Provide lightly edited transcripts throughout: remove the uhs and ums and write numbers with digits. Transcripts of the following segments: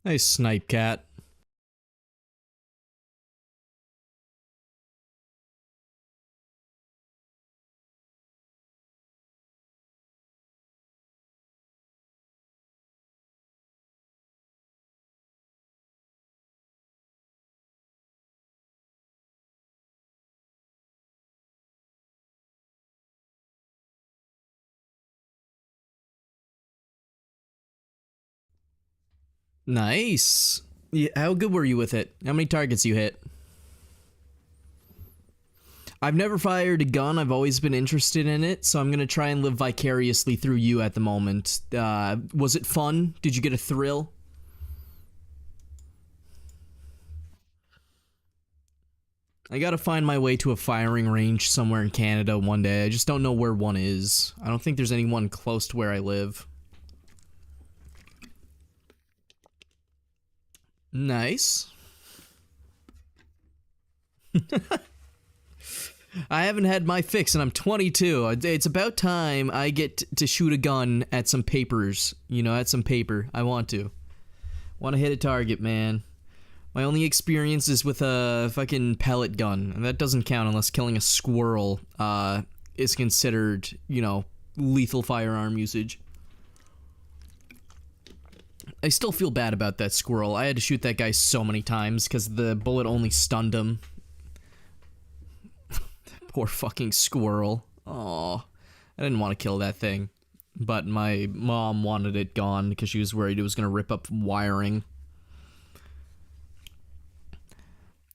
Nice snipe, cat. Nice. Yeah, how good were you with it? How many targets you hit? I've never fired a gun. I've always been interested in it, so I'm gonna try and live vicariously through you at the moment. Was it fun? Did you get a thrill? I gotta find my way to a firing range somewhere in Canada one day. I just don't know where one is. I don't think there's anyone close to where I live. Nice. I haven't had my fix and I'm 22. It's about time I get to shoot a gun at some papers. You know, at some paper. I want to. Want to hit a target, man. My only experience is with a fucking pellet gun, and that doesn't count unless killing a squirrel is considered, you know, lethal firearm usage. I still feel bad about that squirrel. I had to shoot that guy so many times because the bullet only stunned him. Poor fucking squirrel. Aw. I didn't want to kill that thing. But my mom wanted it gone because she was worried it was going to rip up wiring.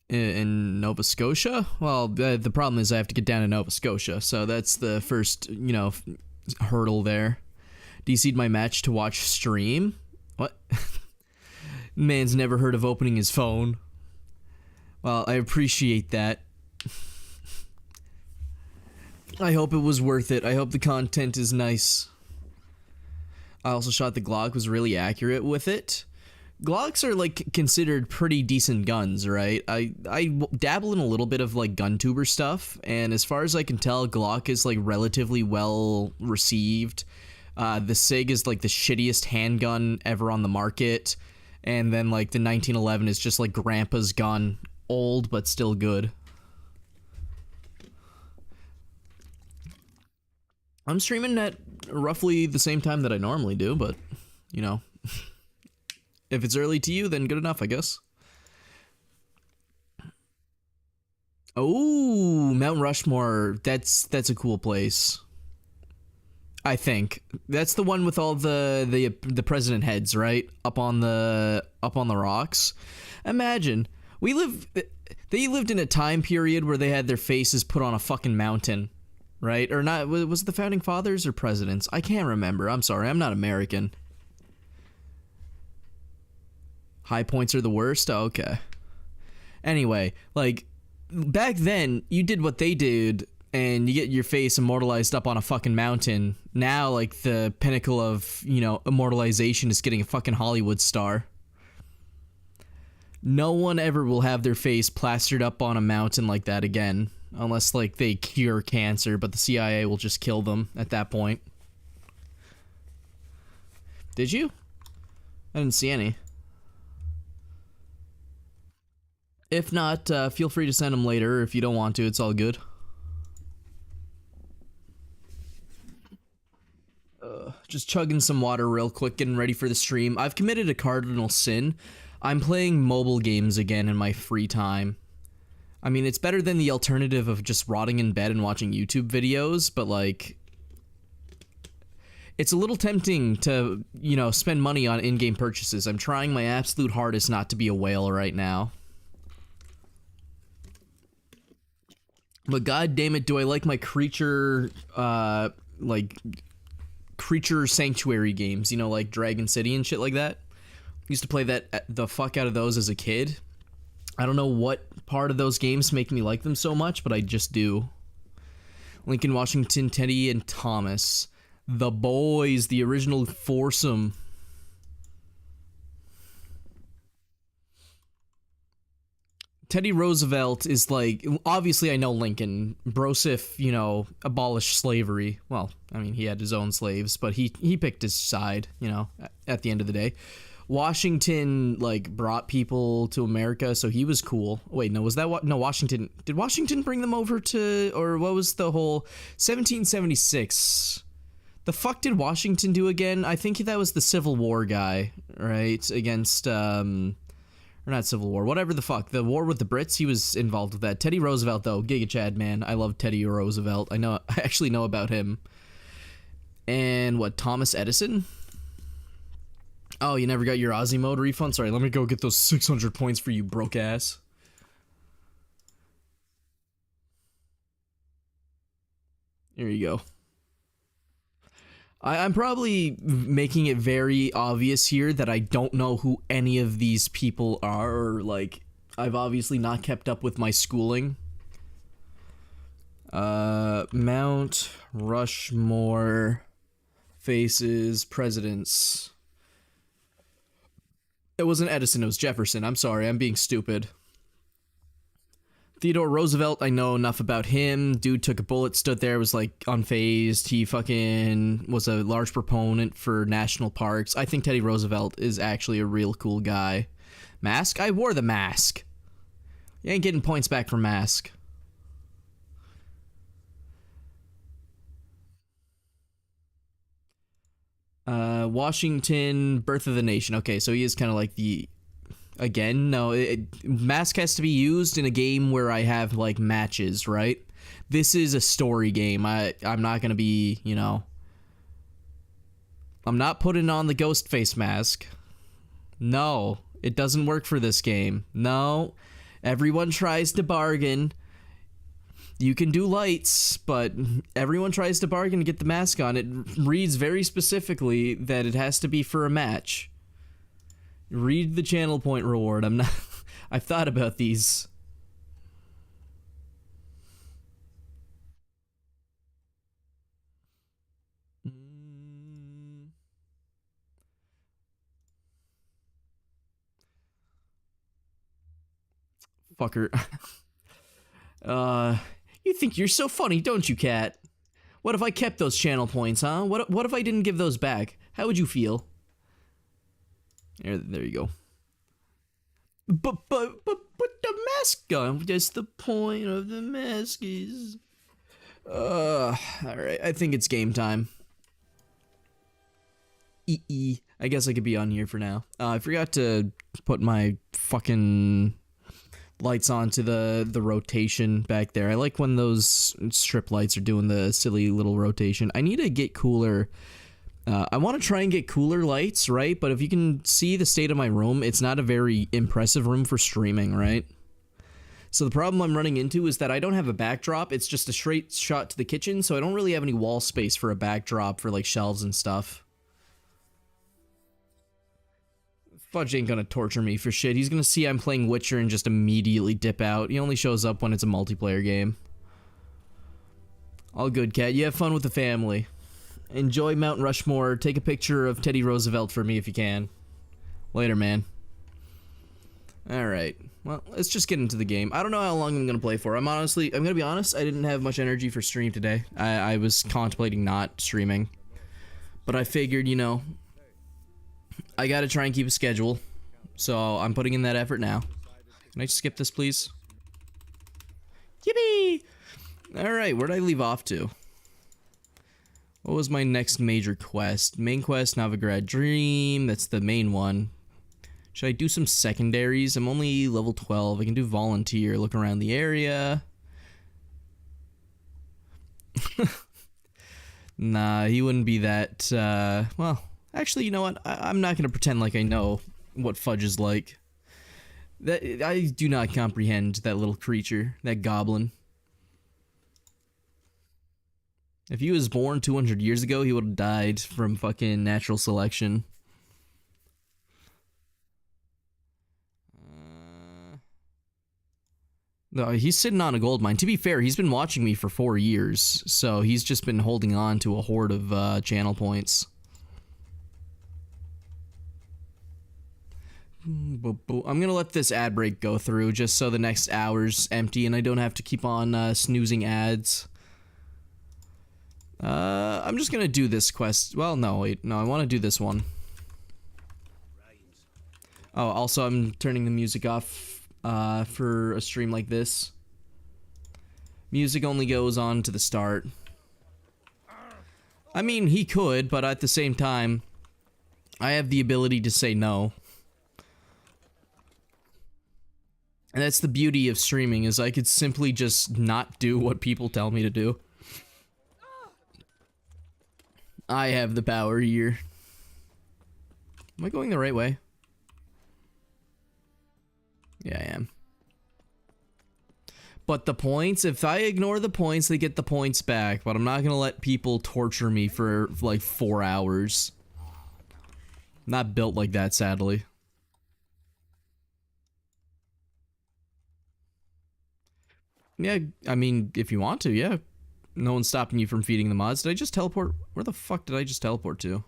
In Nova Scotia? Well, the problem is I have to get down to Nova Scotia, so that's the first, you know, hurdle there. DC'd my match to watch stream? What? Man's never heard of opening his phone. Well, I appreciate that. I hope it was worth it. I hope the content is nice. I also shot the Glock, was really accurate with it. Glocks are, like, considered pretty decent guns, right? I dabble in a little bit of, like, gun tuber stuff, and as far as I can tell, Glock is, like, relatively well received. The SIG is, like, the shittiest handgun ever on the market, and then, like, the 1911 is just, like, grandpa's gun. Old, but still good. I'm streaming at roughly the same time that I normally do, but, you know, if it's early to you, then good enough, I guess. Oh, Mount Rushmore, that's a cool place. I think that's the one with all the president heads, right? Up on the rocks. Imagine they lived in a time period where they had their faces put on a fucking mountain. Right? Or not, was it the founding fathers or presidents? I can't remember. I'm sorry, I'm not American. High points are the worst? Oh, okay. Anyway, like, back then, you did what they did, and you get your face immortalized up on a fucking mountain. Now, like, the pinnacle of, you know, immortalization is getting a fucking Hollywood star. No one ever will have their face plastered up on a mountain like that again. Unless, like, they cure cancer, but the CIA will just kill them at that point. Did you? I didn't see any. If not, feel free to send them later. If you don't want to, it's all good. Just chugging some water real quick, getting ready for the stream. I've committed a cardinal sin. I'm playing mobile games again in my free time. I mean, it's better than the alternative of just rotting in bed and watching YouTube videos, but, like, it's a little tempting to, you know, spend money on in-game purchases. I'm trying my absolute hardest not to be a whale right now. But god damn it, do I like my creature, like, creature sanctuary games, you know, like Dragon City and shit like that. Used to play the fuck out of those as a kid. I don't know what part of those games make me like them so much, but I just do. Lincoln, Washington, Teddy, and Thomas. The boys, the original foursome. Teddy Roosevelt is like, obviously I know Lincoln. Broseph, you know, abolished slavery. Well, I mean, he had his own slaves, but he picked his side, you know, at the end of the day. Washington like brought people to America, so he was cool. Wait, no, was that what? No, Washington. Did Washington bring them over to, or what was the whole 1776? The fuck did Washington do again? I think that was the Civil War guy, right? Against or not Civil War, whatever the fuck. The war with the Brits, he was involved with that. Teddy Roosevelt though, Giga Chad, man. I love Teddy Roosevelt. I actually know about him. And what, Thomas Edison? Oh, you never got your Aussie mode refund? Sorry, let me go get those 600 points for you, broke ass. Here you go. I'm probably making it very obvious here that I don't know who any of these people are, or, like, I've obviously not kept up with my schooling. Mount Rushmore faces presidents. It wasn't Edison, it was Jefferson. I'm sorry, I'm being stupid. Theodore Roosevelt, I know enough about him. Dude took a bullet, stood there, was like unfazed. He fucking was a large proponent for national parks. I think Teddy Roosevelt is actually a real cool guy. Mask? I wore the mask. You ain't getting points back for mask. Washington, Birth of the Nation. Okay, so he is kind of like the... Again, no, mask has to be used in a game where I have, like, matches, right? This is a story game. I'm not gonna be, you know... I'm not putting on the ghost face mask. No, it doesn't work for this game. No, everyone tries to bargain. You can do lights, but everyone tries to bargain to get the mask on. It reads very specifically that it has to be for a match. Read the channel point reward. I'm not... I've thought about these. Fucker. You think you're so funny, don't you, Cat? What if I kept those channel points, huh? What if I didn't give those back? How would you feel? There you go. But the mask on. That's the point of the mask is. Alright, I think it's game time. I guess I could be on here for now. I forgot to put my fucking lights onto the rotation back there. I like when those strip lights are doing the silly little rotation. I need to get cooler. I want to try and get cooler lights, right? But if you can see the state of my room, it's not a very impressive room for streaming, right? So the problem I'm running into is that I don't have a backdrop. It's just a straight shot to the kitchen, so I don't really have any wall space for a backdrop for, like, shelves and stuff. Fudge ain't gonna torture me for shit. He's gonna see I'm playing Witcher and just immediately dip out. He only shows up when it's a multiplayer game. All good, Cat. You have fun with the family. Enjoy Mount Rushmore. Take a picture of Teddy Roosevelt for me if you can. Later, man. Alright. Well, let's just get into the game. I don't know how long I'm gonna play for. I'm gonna be honest, I didn't have much energy for stream today. I was contemplating not streaming. But I figured, you know, I gotta try and keep a schedule. So I'm putting in that effort now. Can I skip this, please? Yippee! Alright, where'd I leave off to? What was my next major quest? Main quest, Novigrad Dream. That's the main one. Should I do some secondaries? I'm only level 12. I can do volunteer, look around the area. Nah, he wouldn't be that, well, actually, you know what? I'm not gonna pretend like I know what Fudge is like. I do not comprehend that little creature, that goblin. If he was born 200 years ago, he would have died from fucking natural selection. No, he's sitting on a gold mine. To be fair, he's been watching me for 4 years, so he's just been holding on to a hoard of channel points. I'm gonna let this ad break go through just so the next hour's empty and I don't have to keep on snoozing ads. I'm just gonna do this quest. Well, no, wait. No, I want to do this one. Oh, also I'm turning the music off for a stream like this. Music only goes on to the start. I mean, he could, but at the same time, I have the ability to say no. And that's the beauty of streaming, is I could simply just not do what people tell me to do. I have the power here. Am I going the right way? Yeah, I am. But the points, if I ignore the points, they get the points back. But I'm not gonna let people torture me for like 4 hours. I'm not built like that, sadly. Yeah, I mean, if you want to, yeah. No one's stopping you from feeding the mods. Did I just teleport? Where the fuck did I just teleport to?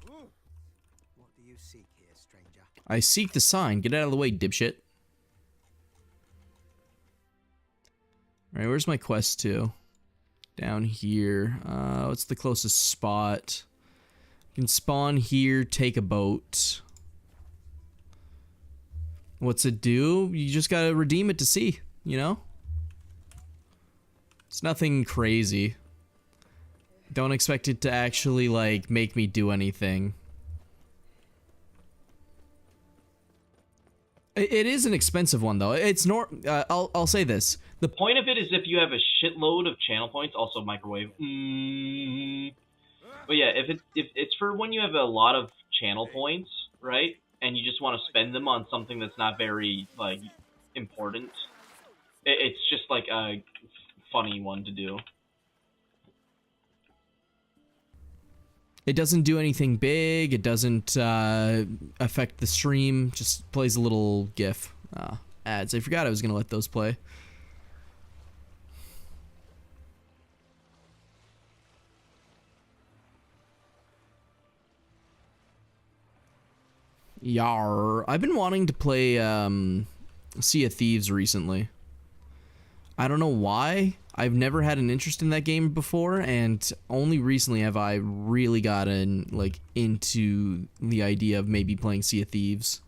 What do you seek here, stranger? I seek the sign. Get out of the way, dipshit. Alright, where's my quest to? Down here. What's the closest spot? You can spawn here, take a boat. What's it do? You just gotta redeem it to see, you know? It's nothing crazy. Don't expect it to actually, like, make me do anything. It is an expensive one, though. It's I'll say this. The point of it is if you have a shitload of channel points, also microwave. But yeah, if it's for when you have a lot of channel points, right? And you just want to spend them on something that's not very, like, important. It's just like a funny one to do. It doesn't do anything big. It doesn't affect the stream. Just plays a little GIF. Ads. I forgot I was gonna let those play. Yar. I've been wanting to play Sea of Thieves recently. I don't know why. I've never had an interest in that game before, and only recently have I really gotten, like, into the idea of maybe playing Sea of Thieves.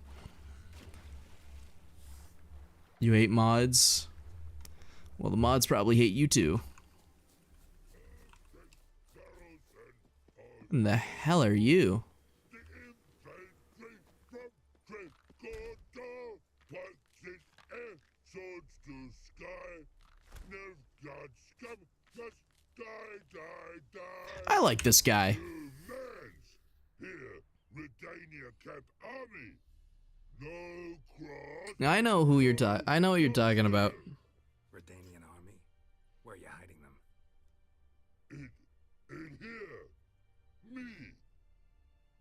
You hate mods? Well, the mods probably hate you too. What the hell are you? I like this guy. I know who you're I know what you're talking about. Redanian army? Where are you hiding them? In here. Me.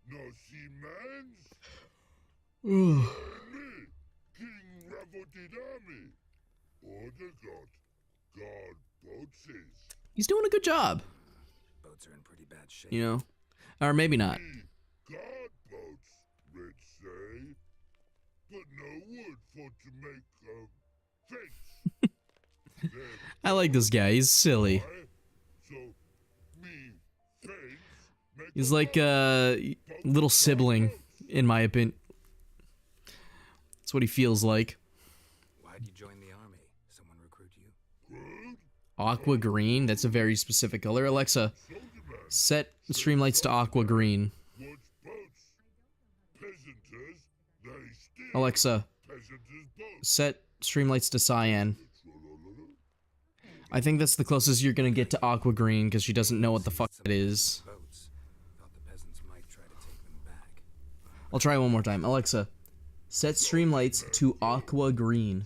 No see mans? Me. King Ravodid army. Order God boatses. He's doing a good job. Boats are in pretty bad shape. You know? Or maybe not. God boats, rich say. But no wood for to make fence. I like this guy. He's silly. So me fence. He's like a little sibling, in my opinion. That's what he feels like. Why'd you join the army? Someone recruit you? Aqua green? That's a very specific color. Alexa, set streamlights to aqua green. Alexa, set streamlights to cyan. I think that's the closest you're gonna get to aqua green because she doesn't know what the fuck it is. Thought the peasants might try to take them back. I'll try one more time. Alexa, set streamlights to aqua green.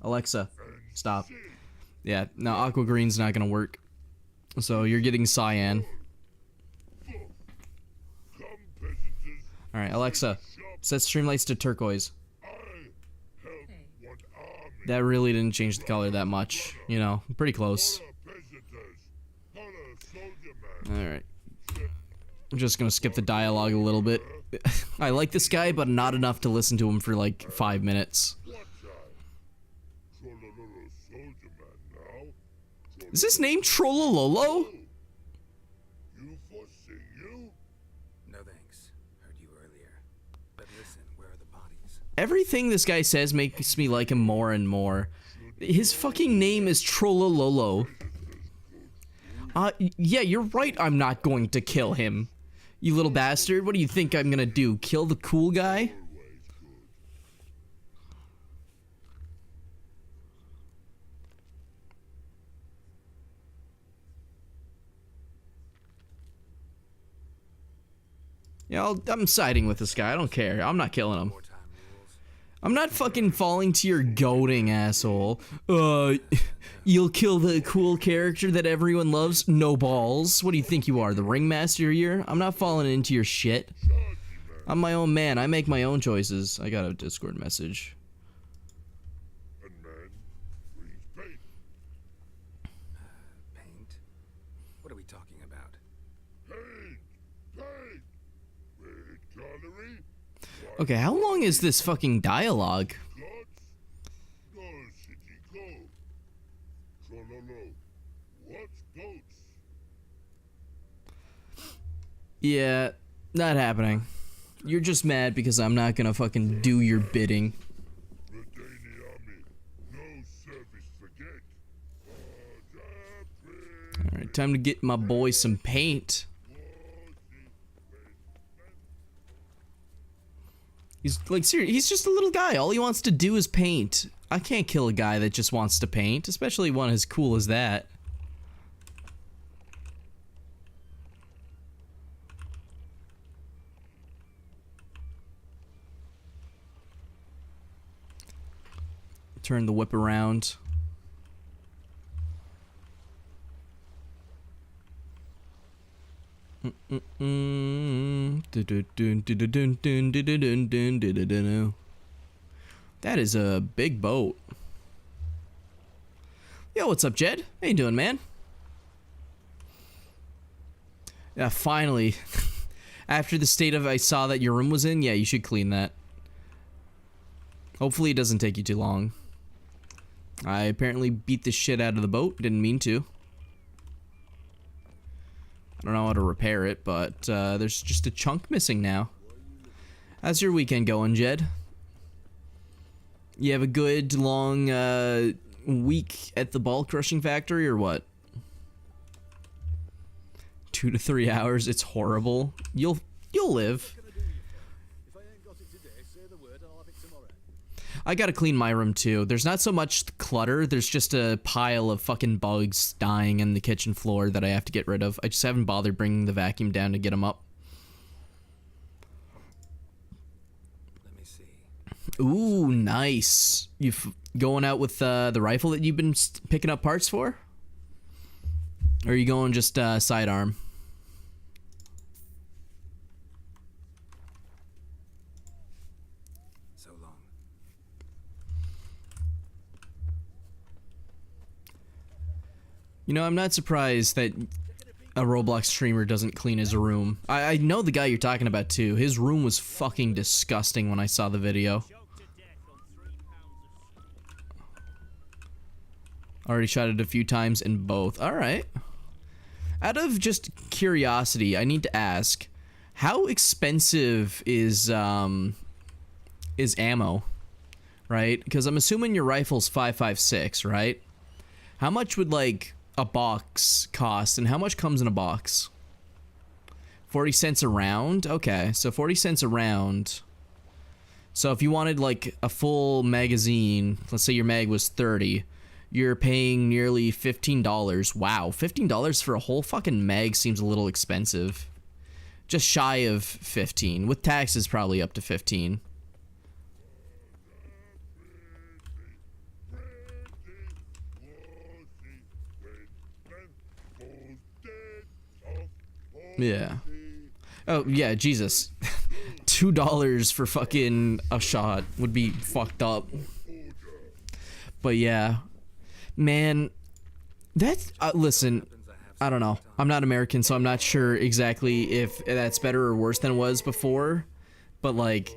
Alexa, stop. Yeah, no, aqua green's not gonna work. So you're getting cyan. Alright, Alexa, set streamlights to turquoise. That really didn't change the color that much. You know, pretty close. Alright. I'm just gonna skip the dialogue a little bit. I like this guy, but not enough to listen to him for like 5 minutes. Is his name Trollololo? You for sing you? No thanks. Heard you earlier. But everything this guy says makes me like him more and more. His fucking name is Trollololo. Yeah, you're right, I'm not going to kill him. You little bastard, what do you think I'm gonna do? Kill the cool guy? Yeah, I'm siding with this guy. I don't care. I'm not killing him. Wartime rules. I'm not fucking falling to your goading, asshole. You'll kill the cool character that everyone loves? No balls. What do you think you are, the ringmaster here? I'm not falling into your shit. I'm my own man. I make my own choices. I got a Discord message. And man, freeze paint. Paint? What are we talking about? Paint! Paint! Red coloring? Okay, how long is this fucking dialogue? Gods? No city go. Trololo. What's boats? Yeah, not happening. You're just mad because I'm not gonna fucking do your bidding. Redani army. No service forget. Alright, time to get my boy some paint. He's like, seriously, he's just a little guy. All he wants to do is paint. I can't kill a guy that just wants to paint, especially one as cool as that. Turn the whip around. That is a big boat. Yo, what's up, Jed? How you doing, man? Yeah, finally. After the state of I saw that your room was in, yeah, you should clean that. Hopefully it doesn't take you too long. I apparently beat the shit out of the boat. Didn't mean to. I don't know how to repair it, but there's just a chunk missing now. How's your weekend going, Jed? You have a good long week at the ball crushing factory or what? 2 to 3 hours. It's horrible. You'll live. I gotta clean my room too. There's not so much clutter, there's just a pile of fucking bugs dying in the kitchen floor that I have to get rid of. I just haven't bothered bringing the vacuum down to get them up. Let me see. Ooh, nice. You going out with the rifle that you've been picking up parts for? Or are you going just sidearm? So long. You know, I'm not surprised that a Roblox streamer doesn't clean his room. I know the guy you're talking about too. His room was fucking disgusting when I saw the video. Already shot it a few times in both. Alright. Out of just curiosity, I need to ask, how expensive is ammo? Right? Because I'm assuming your rifle's 5.56, right? How much would like a box cost, and how much comes in a box? 40 cents a round? Okay, so 40 cents a round. So if you wanted like a full magazine, let's say your mag was 30, you're paying nearly $15. Wow, $15 for a whole fucking mag seems a little expensive. Just shy of 15, with taxes probably up to 15. Yeah. Oh, yeah, Jesus. $2 for fucking a shot would be fucked up. But yeah. Man, that's... listen, I don't know. I'm not American, so I'm not sure exactly if that's better or worse than it was before. But, like...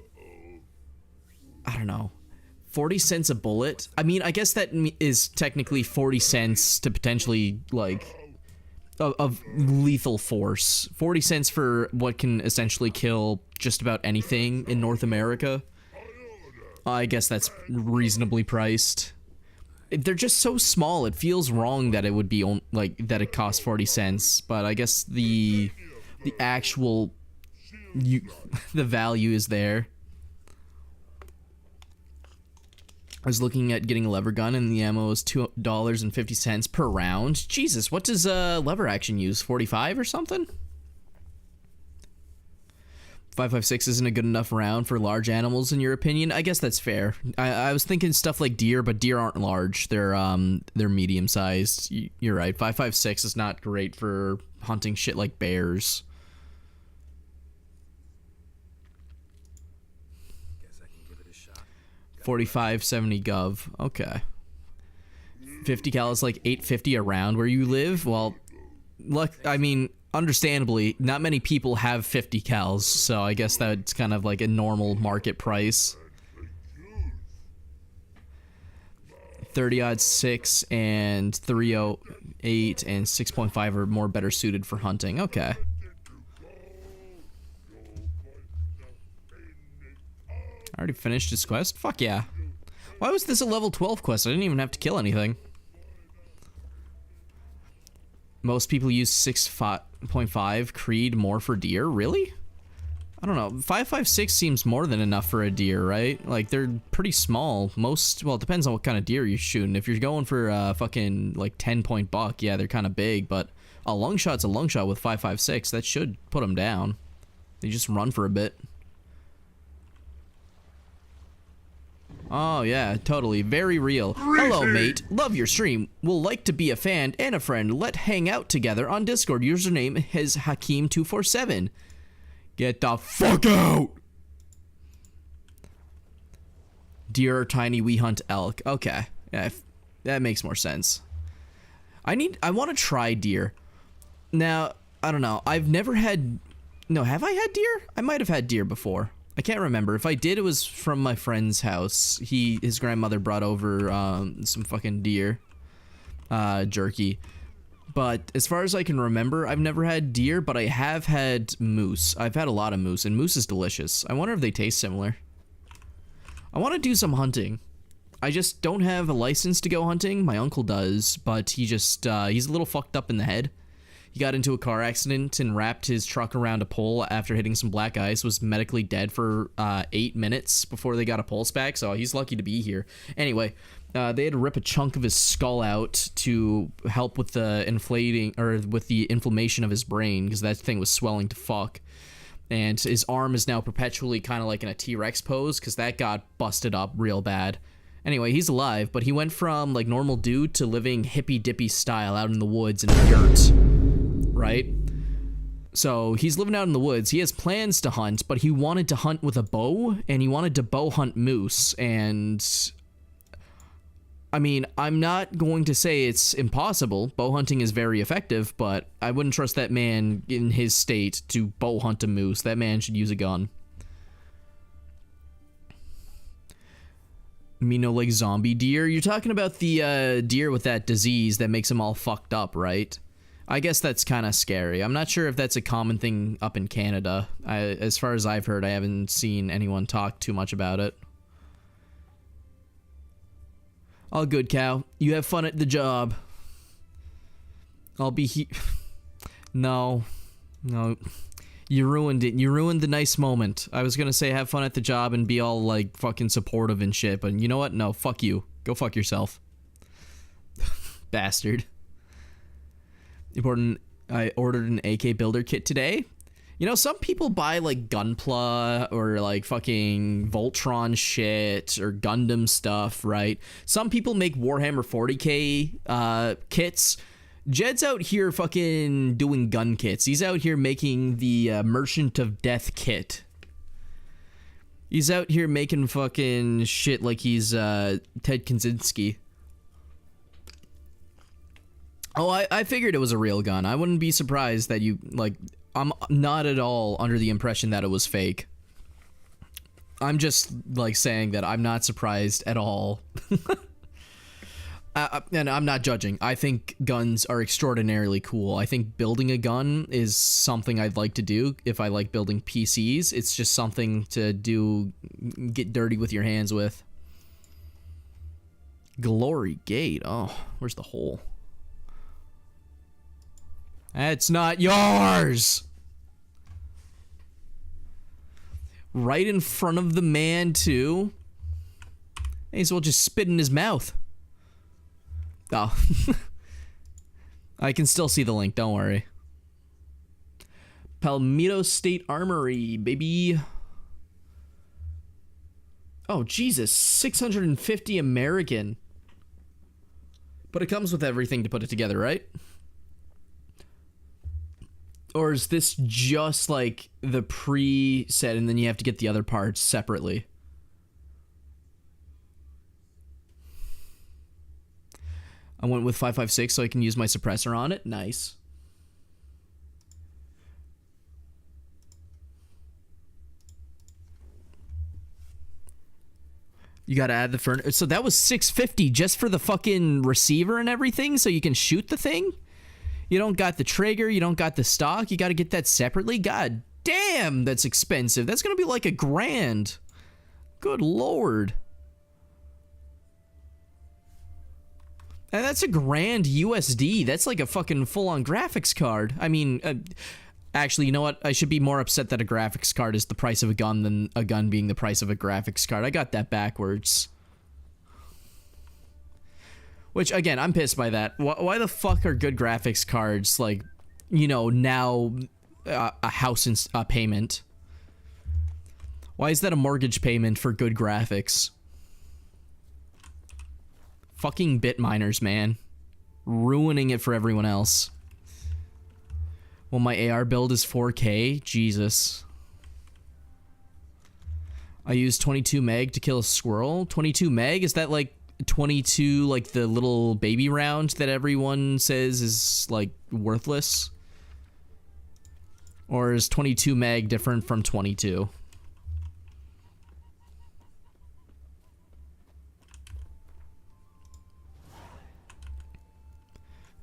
I don't know. 40 cents a bullet? I mean, I guess that is technically 40 cents to potentially, like... of lethal force. 40 cents for what can essentially kill just about anything in North America. I guess that's reasonably priced. They're just so small. It feels wrong that it would be like that it costs 40 cents, but I guess the actual the value is there. I was looking at getting a lever gun and the ammo is $2.50 per round. Jesus, what does lever action use? 45 or something? 5.56 isn't a good enough round for large animals in your opinion? I guess that's fair. I was thinking stuff like deer, but deer aren't large. They're medium sized. You're right. 5.56 is not great for hunting shit like bears. Guess I can give it a shot. 45.70 gov. Okay. 50 cal is like 850 a round where you live. Well, look, I mean, understandably, not many people have 50 cals, so I guess that's kind of like a normal market price. 30-06 and 308 and 6.5 are more better suited for hunting. Okay. I already finished this quest? Fuck yeah. Why was this a level 12 quest? I didn't even have to kill anything. Most people use 6.5 Creed more for deer? Really? I don't know. 5.56 seems more than enough for a deer, right? Like, they're pretty small. Most, well, it depends on what kind of deer you're shooting. If you're going for a fucking, like, 10-point buck, yeah, they're kind of big, but a lung shot's a lung shot with 5.56. That should put them down. They just run for a bit. Oh, yeah, totally. Very real. Hello, mate. Love your stream. Will like to be a fan and a friend. Let hang out together on Discord. Username is Hakeem247. Get the fuck out! Deer are tiny, we hunt elk. Okay. Yeah, that makes more sense. I want to try deer. Now, I don't know. I've never had... No, have I had deer? I might have had deer before. I can't remember. If I did, it was from my friend's house. His grandmother brought over some fucking deer jerky. But as far as I can remember, I've never had deer, but I have had moose. I've had a lot of moose, and moose is delicious. I wonder if they taste similar. I want to do some hunting. I just don't have a license to go hunting. My uncle does, but he just, he's a little fucked up in the head. He got into a car accident and wrapped his truck around a pole after hitting some black ice, was medically dead for 8 minutes before they got a pulse back, so he's lucky to be here. Anyway, they had to rip a chunk of his skull out to help with the inflammation of his brain, because that thing was swelling to fuck. And his arm is now perpetually kind of like in a T-Rex pose, because that got busted up real bad. Anyway, he's alive, but he went from like normal dude to living hippy-dippy style out in the woods and dirt. Right? So he's living out in the woods. He has plans to hunt, but he wanted to hunt with a bow, and he wanted to bow hunt moose. And I mean, I'm not going to say it's impossible. Bow hunting is very effective, but I wouldn't trust that man in his state to bow hunt a moose. That man should use a gun. Me no like zombie deer? You're talking about the deer with that disease that makes them all fucked up, right? I guess that's kind of scary. I'm not sure if that's a common thing up in Canada. As far as I've heard, I haven't seen anyone talk too much about it. All good, cow. You have fun at the job. I'll be here. No. You ruined it. You ruined the nice moment. I was gonna say have fun at the job and be all, like, fucking supportive and shit, but you know what? No, fuck you. Go fuck yourself. Bastard. Important. I ordered an AK builder kit today. You know, some people buy like Gunpla or like fucking Voltron shit or Gundam stuff, right? Some people make Warhammer 40k kits. Jed's out here fucking doing gun kits. He's out here making the Merchant of Death kit. He's out here making fucking shit like he's Ted Kaczynski. Oh, I figured it was a real gun. I wouldn't be surprised that you, like, I'm not at all under the impression that it was fake. I'm just, like, saying that I'm not surprised at all. And I'm not judging. I think guns are extraordinarily cool. I think building a gun is something I'd like to do if I like building PCs. It's just something to do, get dirty with your hands with. Glory Gate. Oh, where's the hole? That's not yours! Right in front of the man, too. May as well just spit in his mouth. Oh. I can still see the link, don't worry. Palmito State Armory, baby. Oh, Jesus. 650 American. But it comes with everything to put it together, right? Or is this just like the preset and then you have to get the other parts separately? I went with 5.56 so I can use my suppressor on it. Nice. You gotta add the furnace. So that was $650 just for the fucking receiver and everything so you can shoot the thing? You don't got the trigger, you don't got the stock, you gotta get that separately? God damn, that's expensive. That's gonna be like $1,000. Good lord. And that's $1,000 USD. That's like a fucking full-on graphics card. I mean, actually, you know what? I should be more upset that a graphics card is the price of a gun than a gun being the price of a graphics card. I got that backwards. Which, again, I'm pissed by that. Why the fuck are good graphics cards, like, you know, now a house payment? Why is that a mortgage payment for good graphics? Fucking bit miners, man. Ruining it for everyone else. Well, my AR build is 4K. Jesus. I use 22 meg to kill a squirrel. 22 meg? Is that like 22, like the little baby round that everyone says is like worthless? Or is 22 meg different from 22?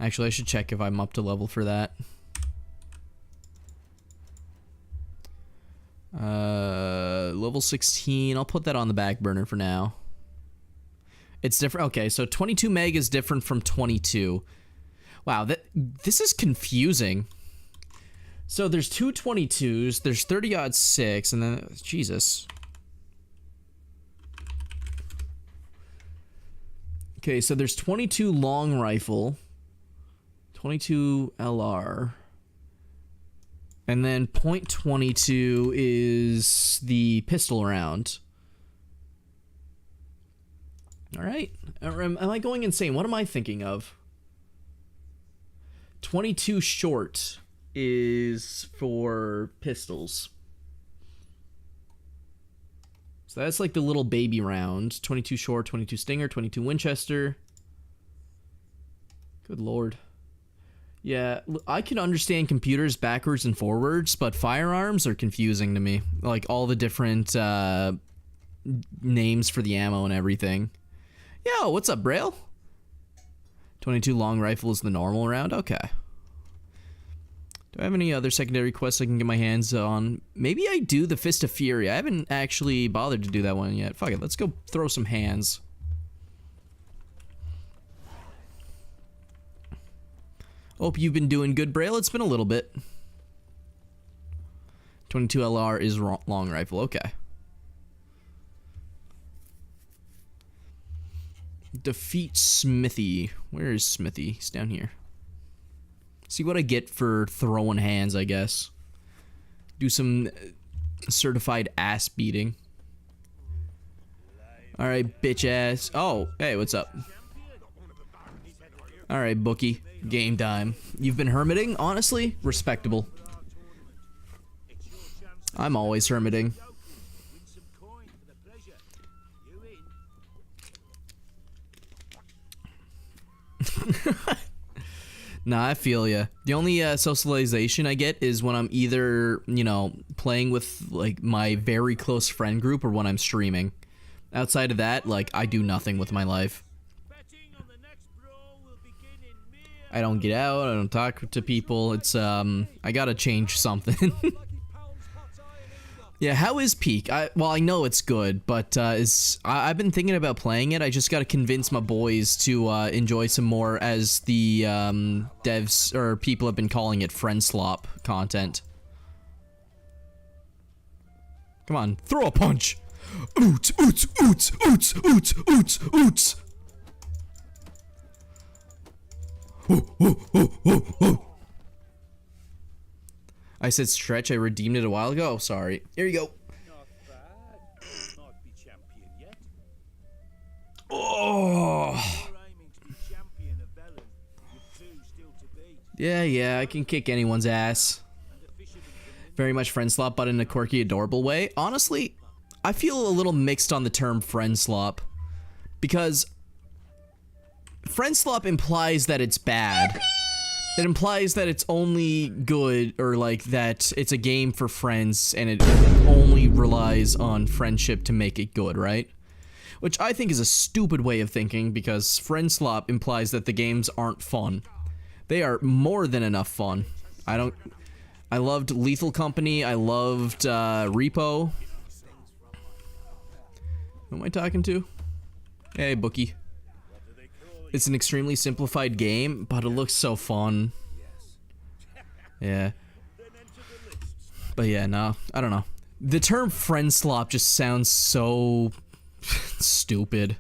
Actually, I should check if I'm up to level for that. Level 16. I'll put that on the back burner for now. It's different. Okay, so 22 meg is different from 22. Wow, this is confusing. So there's two 22s, there's 30-06, and then Jesus. Okay, so there's 22 long rifle, 22 LR, and then .22 is the pistol round. All right, am I going insane? What am I thinking of? 22 short is for pistols. So that's like the little baby round. 22 short, 22 Stinger, 22 Winchester. Good lord. Yeah, I can understand computers backwards and forwards, but firearms are confusing to me. Like all the different names for the ammo and everything. Yo, what's up, Braille? 22 long rifle is the normal round? Okay. Do I have any other secondary quests I can get my hands on? Maybe I do the Fist of Fury. I haven't actually bothered to do that one yet. Fuck it, let's go throw some hands. Hope you've been doing good, Braille. It's been a little bit. 22 LR is long rifle. Okay. Defeat Smithy. Where is Smithy? He's down here. See what I get for throwing hands, I guess. Do some certified ass beating. Alright, bitch ass. Oh, hey, what's up? Alright, bookie. Game time. You've been hermiting? Honestly, respectable. I'm always hermiting. Nah, I feel ya. The only socialization I get is when I'm either, you know, playing with, like, my very close friend group or when I'm streaming. Outside of that, like, I do nothing with my life. I don't get out, I don't talk to people. It's, I gotta change something. Yeah, how is Peak? Well, I know it's good, but I've been thinking about playing it. I just gotta convince my boys to enjoy some more, as the devs or people have been calling it, friend slop content. Come on, throw a punch! Oots, oots, oots, oots, oots, oots, oots! Oh, oh, oh, oh, oh. I said stretch, I redeemed it a while ago. Oh, sorry. Here you go. Not bad. Might be champion yet. Oh. You're aiming to be champion of Velen, with 2 still to beat. Yeah, I can kick anyone's ass. And a fisherman can Very much friend slop, but in a quirky, adorable way. Honestly, I feel a little mixed on the term friend slop, because friend slop implies that it's bad. It implies that it's only good, or like that it's a game for friends and it only relies on friendship to make it good, right? Which I think is a stupid way of thinking, because friend slop implies that the games aren't fun. They are more than enough fun. I loved Lethal Company, I loved Repo. Who am I talking to? Hey, Bookie. It's an extremely simplified game, but it looks so fun. Yeah. But yeah, no, I don't know. The term friend slop just sounds so stupid.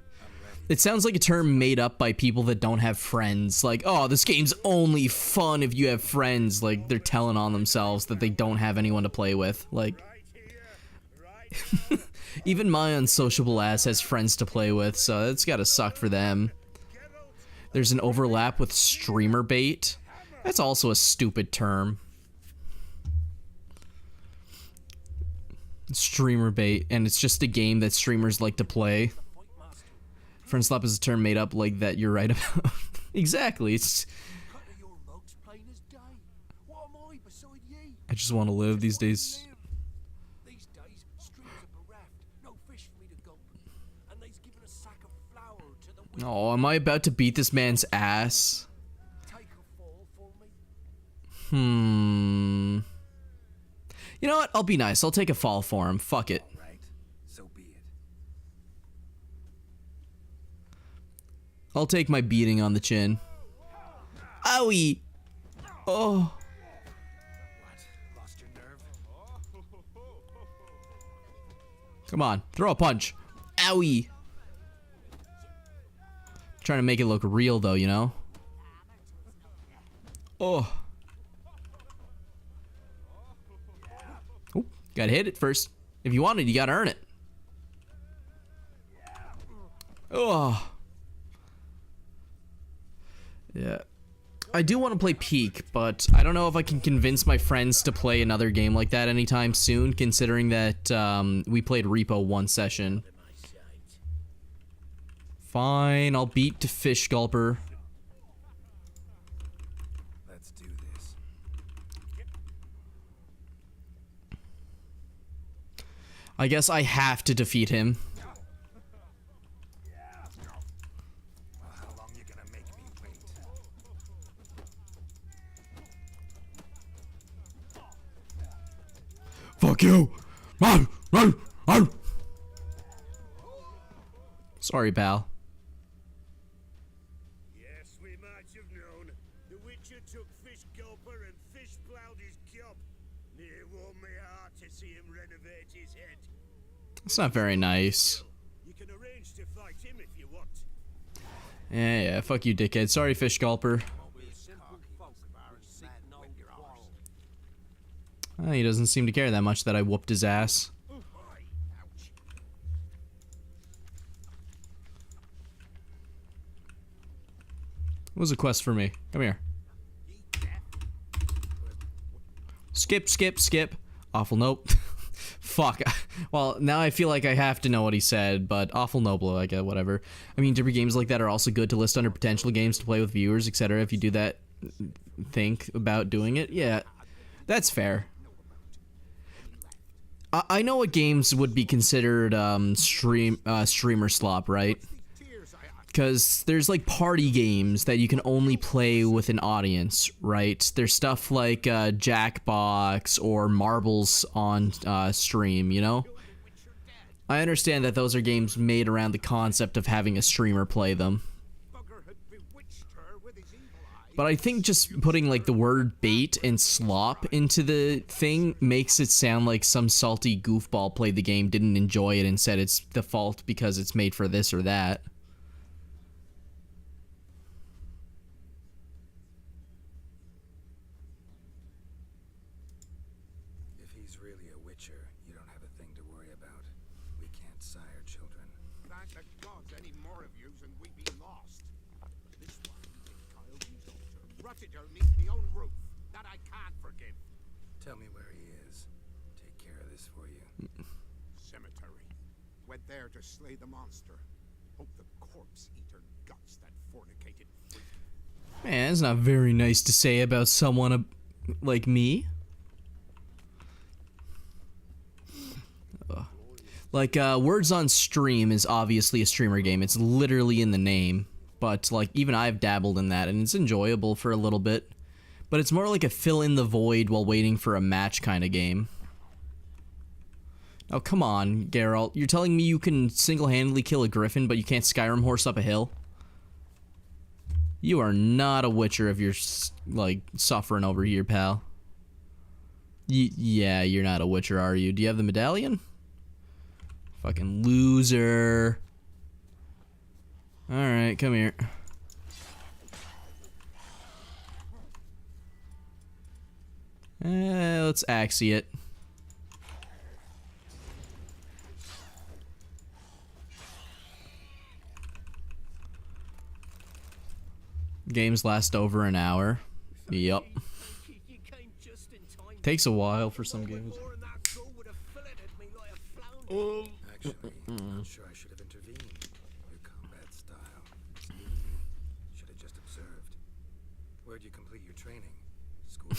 It sounds like a term made up by people that don't have friends. Like, oh, this game's only fun if you have friends. Like, they're telling on themselves that they don't have anyone to play with. Like, even my unsociable ass has friends to play with, so it's gotta suck for them. There's an overlap with streamer bait. That's also a stupid term. Streamer bait, and it's just a game that streamers like to play. Friend slop is a term made up like that, you're right about. Exactly, it's... I just want to live these days. These days, streams are bereft. No fish for me to gulp. And they's given a sack of flour to the Oh, am I about to beat this man's ass? take a fall for me. You know what? I'll be nice. I'll take a fall for him. Fuck it. Right. So be it. I'll take my beating on the chin. Owie! Oh. What? Lost your nerve? Come on. Throw a punch. Owie! Trying to make it look real, though, you know? Oh. Oh, gotta hit it first. If you want it, you gotta earn it. Oh. Yeah. I do want to play Peak, but I don't know if I can convince my friends to play another game like that anytime soon, considering that we played Repo one session. Fine, I'll beat to Fish Gulper. Let's do this. I guess I have to defeat him. Well, how long you gonna make me wait? Fuck you! Sorry, pal. Yes, we might have known. The Witcher took Fish Gulper and Fish plowed his gob. Near warmed my heart to see him renovate his head. That's not very nice. You can arrange to fight him if you want. Yeah, fuck you, dickhead. Sorry, Fish Gulper. He doesn't seem to care that much that I whooped his ass. What was a quest for me? Come here. Skip, skip, skip. Awful nope. Fuck. Well, now I feel like I have to know what he said, but awful noble, I guess, whatever. I mean, different games like that are also good to list under potential games to play with viewers, etc. If you do that, think about doing it. Yeah, that's fair. I know what games would be considered streamer slop, right? Because there's like party games that you can only play with an audience, right? There's stuff like Jackbox or Marbles on stream, you know? I understand that those are games made around the concept of having a streamer play them. But I think just putting like the word bait and slop into the thing makes it sound like some salty goofball played the game, didn't enjoy it, and said it's the fault because it's made for this or that. If he's really a witcher, you don't have a thing to worry about. We can't sire children. Thank the gods any more of yous and we be lost. This one, Kyle altar, rutted her neath me own roof. That I can't forgive. Tell me where he is. Take care of this for you. Cemetery. Went there to slay the monster. Hope the corpse eater guts that fornicated freak. Man, it's not very nice to say about someone like me. Like, Words on Stream is obviously a streamer game. It's literally in the name. But, like, even I've dabbled in that, and it's enjoyable for a little bit. But it's more like a fill in the void while waiting for a match kind of game. Oh, come on, Geralt. You're telling me you can single-handedly kill a griffin, but you can't Skyrim horse up a hill? You are not a witcher if you're, like, suffering over here, pal. Yeah, you're not a witcher, are you? Do you have the medallion? Fucking loser. Alright, come here. Let's axie it. Games last over an hour. Yup. You came just in time. Takes a while for some games. More than that goal would have filleted me like a flounder. Actually, I'm not sure I should have intervened. Your combat style. Should have just observed. Where'd you complete your training? School.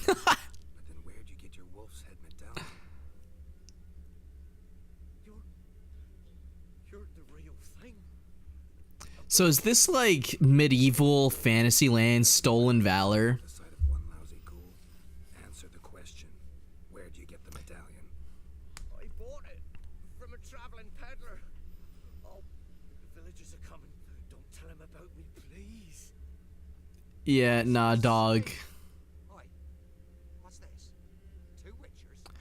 But then where'd you get your wolf's head medallion? You're the real thing. So is this like medieval Fantasyland stolen valor? The sight of one lousy ghoul. Answer the question. Where'd you get the medallion? I bought it from a traveling peddler. Oh, the villagers are coming. Don't tell him about me, please. Yeah, nah, dog. Oi, what's this? Two witchers?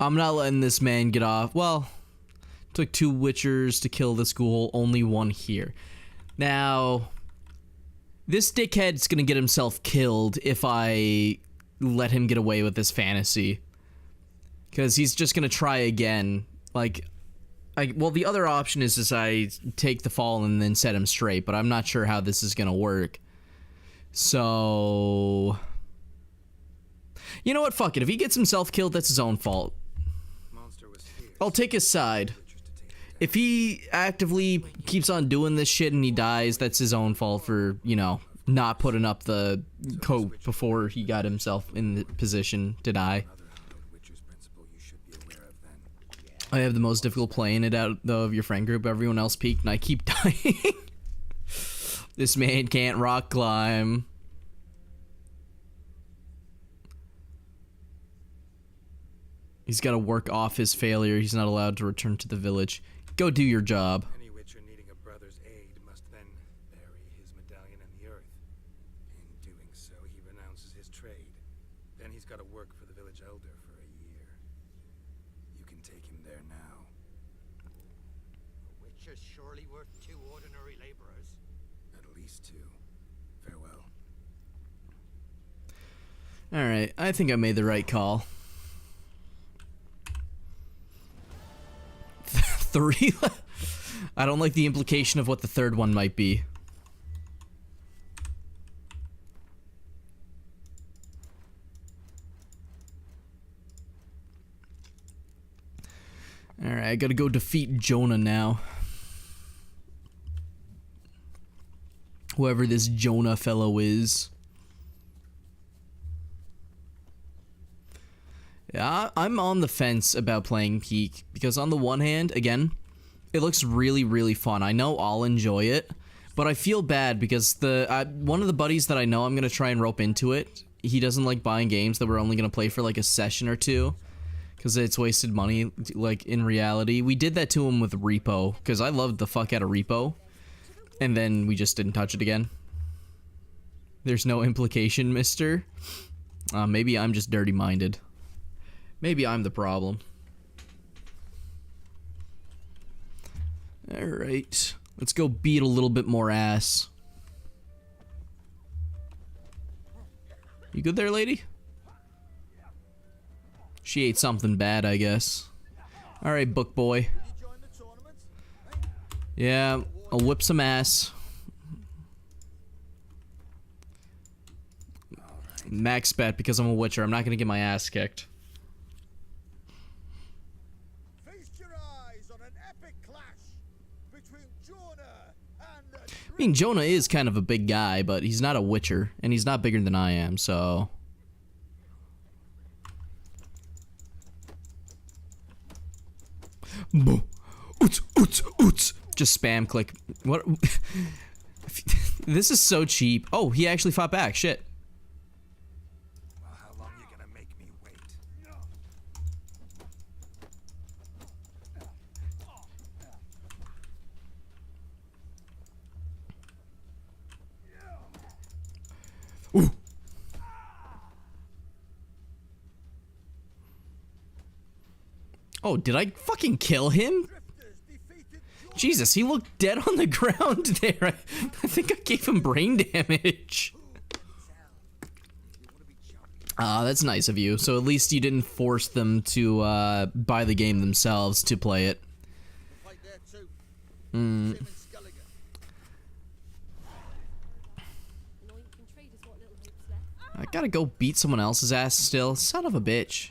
I'm not letting this man get off. Well, took 2 witchers to kill this ghoul, only 1 here. Now, this dickhead's gonna get himself killed if I let him get away with this fantasy. Because he's just gonna try again. Like, well, the other option is I take the fall and then set him straight, but I'm not sure how this is gonna work. So... You know what? Fuck it. If he gets himself killed, that's his own fault. Monster was fierce. I'll take his side. Witchers to take it down. If he actively keeps on doing this shit and he dies, that's his own fault for, you know, not putting up the coat before he got himself in the position to die. Another hallowed witcher's principle you should be aware of then. I have the most difficult playing it out, though, of your friend group. Everyone else peaked and I keep dying. This man can't rock climb. He's got to work off his failure. He's not allowed to return to the village. Go do your job. Any witcher needing a brother's aid must then bury his medallion in the earth. In doing so, he renounces his trade. Then he's got to work for the village elder for a year. You can take him there now. A witcher's surely worth 2 ordinary laborers. At least 2. Farewell. Alright, I think I made the right call. 3? I don't like the implication of what the third one might be. Alright, I gotta go defeat Jonah now. Whoever this Jonah fellow is. Yeah, I'm on the fence about playing Peak, because on the one hand, again, it looks really, really fun. I know I'll enjoy it, But I feel bad because one of the buddies that I know I'm gonna try and rope into it, he doesn't like buying games that we're only gonna play for like a session or two, because it's wasted money. Like in reality, we did that to him with Repo, because I loved the fuck out of Repo, and then we just didn't touch it again. There's no implication, mister. Maybe I'm just dirty-minded. Maybe I'm the problem. Alright. Let's go beat a little bit more ass. You good there, lady? She ate something bad, I guess. Alright, book boy. Yeah, I'll whip some ass. Max bet because I'm a witcher. I'm not gonna get my ass kicked. Feast your eyes on an epic clash between Jonah and I mean, Jonah is kind of a big guy, but he's not a witcher, and he's not bigger than I am, so... Oots, oots, oots. Just spam click. What? This is so cheap. Oh, he actually fought back. Shit. Well, how long you gonna make me wait? Ooh. Oh, did I fucking kill him? Jesus, he looked dead on the ground there. I think I gave him brain damage. That's nice of you. So at least you didn't force them to buy the game themselves to play it. Hmm. I gotta go beat someone else's ass still. Son of a bitch.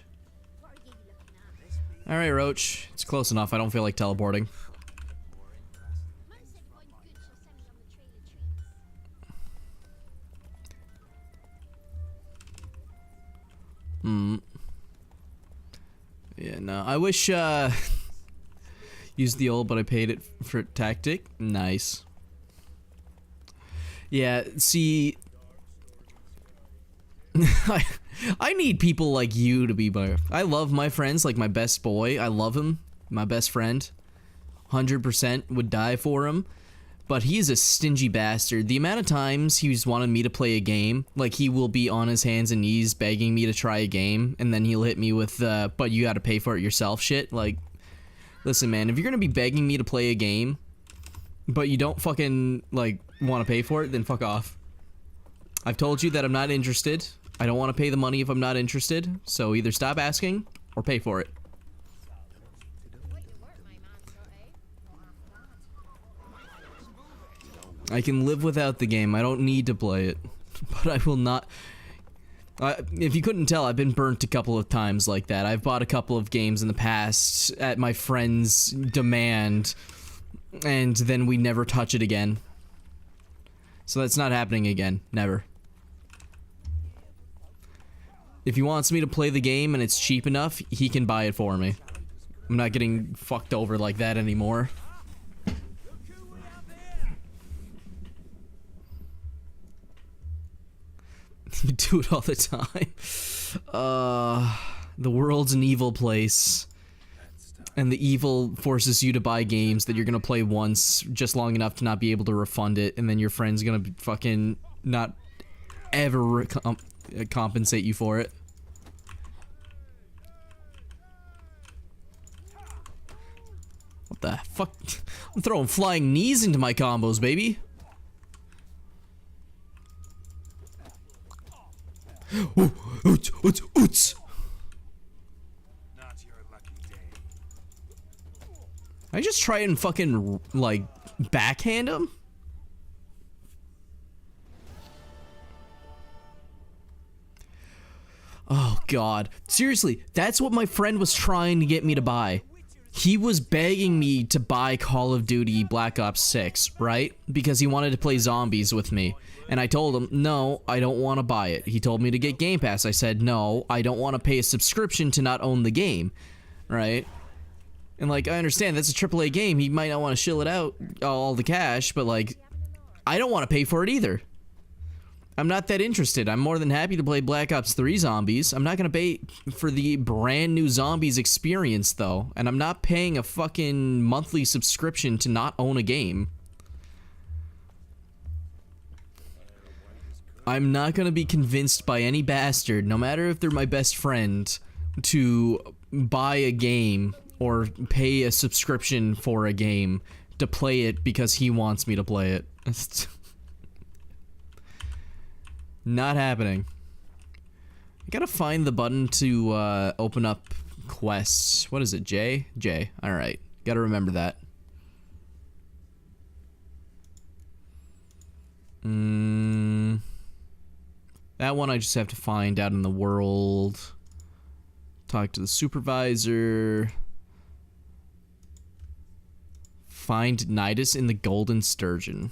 Alright, Roach. It's close enough. I don't feel like teleporting. Yeah, no. I wish, used the old, but I paid it for tactic. Nice. Yeah, see... I need people like you to be my... I love my friends, like my best boy. I love him. My best friend. 100% would die for him. But he is a stingy bastard. The amount of times he's wanted me to play a game, like he will be on his hands and knees begging me to try a game, and then he'll hit me with, but you gotta pay for it yourself shit. Like, listen man, if you're gonna be begging me to play a game, but you don't fucking, like, want to pay for it, then fuck off. I've told you that I'm not interested. I don't want to pay the money if I'm not interested, so either stop asking or pay for it. I can live without the game. I don't need to play it, but I will not. If you couldn't tell, I've been burnt a couple of times like that. I've bought a couple of games in the past at my friend's demand, and then we never touch it again. So that's not happening again. Never. If he wants me to play the game and it's cheap enough, he can buy it for me. I'm not getting fucked over like that anymore. You do it all the time. The world's an evil place. And the evil forces you to buy games that you're gonna play once, just long enough to not be able to refund it, and then your friend's gonna fucking not ever compensate you for it. What the fuck? I'm throwing flying knees into my combos, baby. Ooh, oots, oots, oots. Not your lucky day. I just try and fucking, like, backhand him? Oh, God. Seriously, that's what my friend was trying to get me to buy. He was begging me to buy Call of Duty Black Ops 6, right? Because he wanted to play zombies with me. And I told him, no, I don't want to buy it. He told me to get Game Pass. I said, no, I don't want to pay a subscription to not own the game, right? And, like, I understand, that's a AAA game. He might not want to shill it out, all the cash, but, like, I don't want to pay for it either. I'm not that interested. I'm more than happy to play Black Ops 3 Zombies. I'm not going to pay for the brand new Zombies experience, though. And I'm not paying a fucking monthly subscription to not own a game. I'm not going to be convinced by any bastard, no matter if they're my best friend, to buy a game or pay a subscription for a game to play it because he wants me to play it. Not happening. I gotta find the button to open up quests. What is it, J? J. Alright. Gotta remember that. That one I just have to find out in the world. Talk to the supervisor. Find Nidus in the Golden Sturgeon.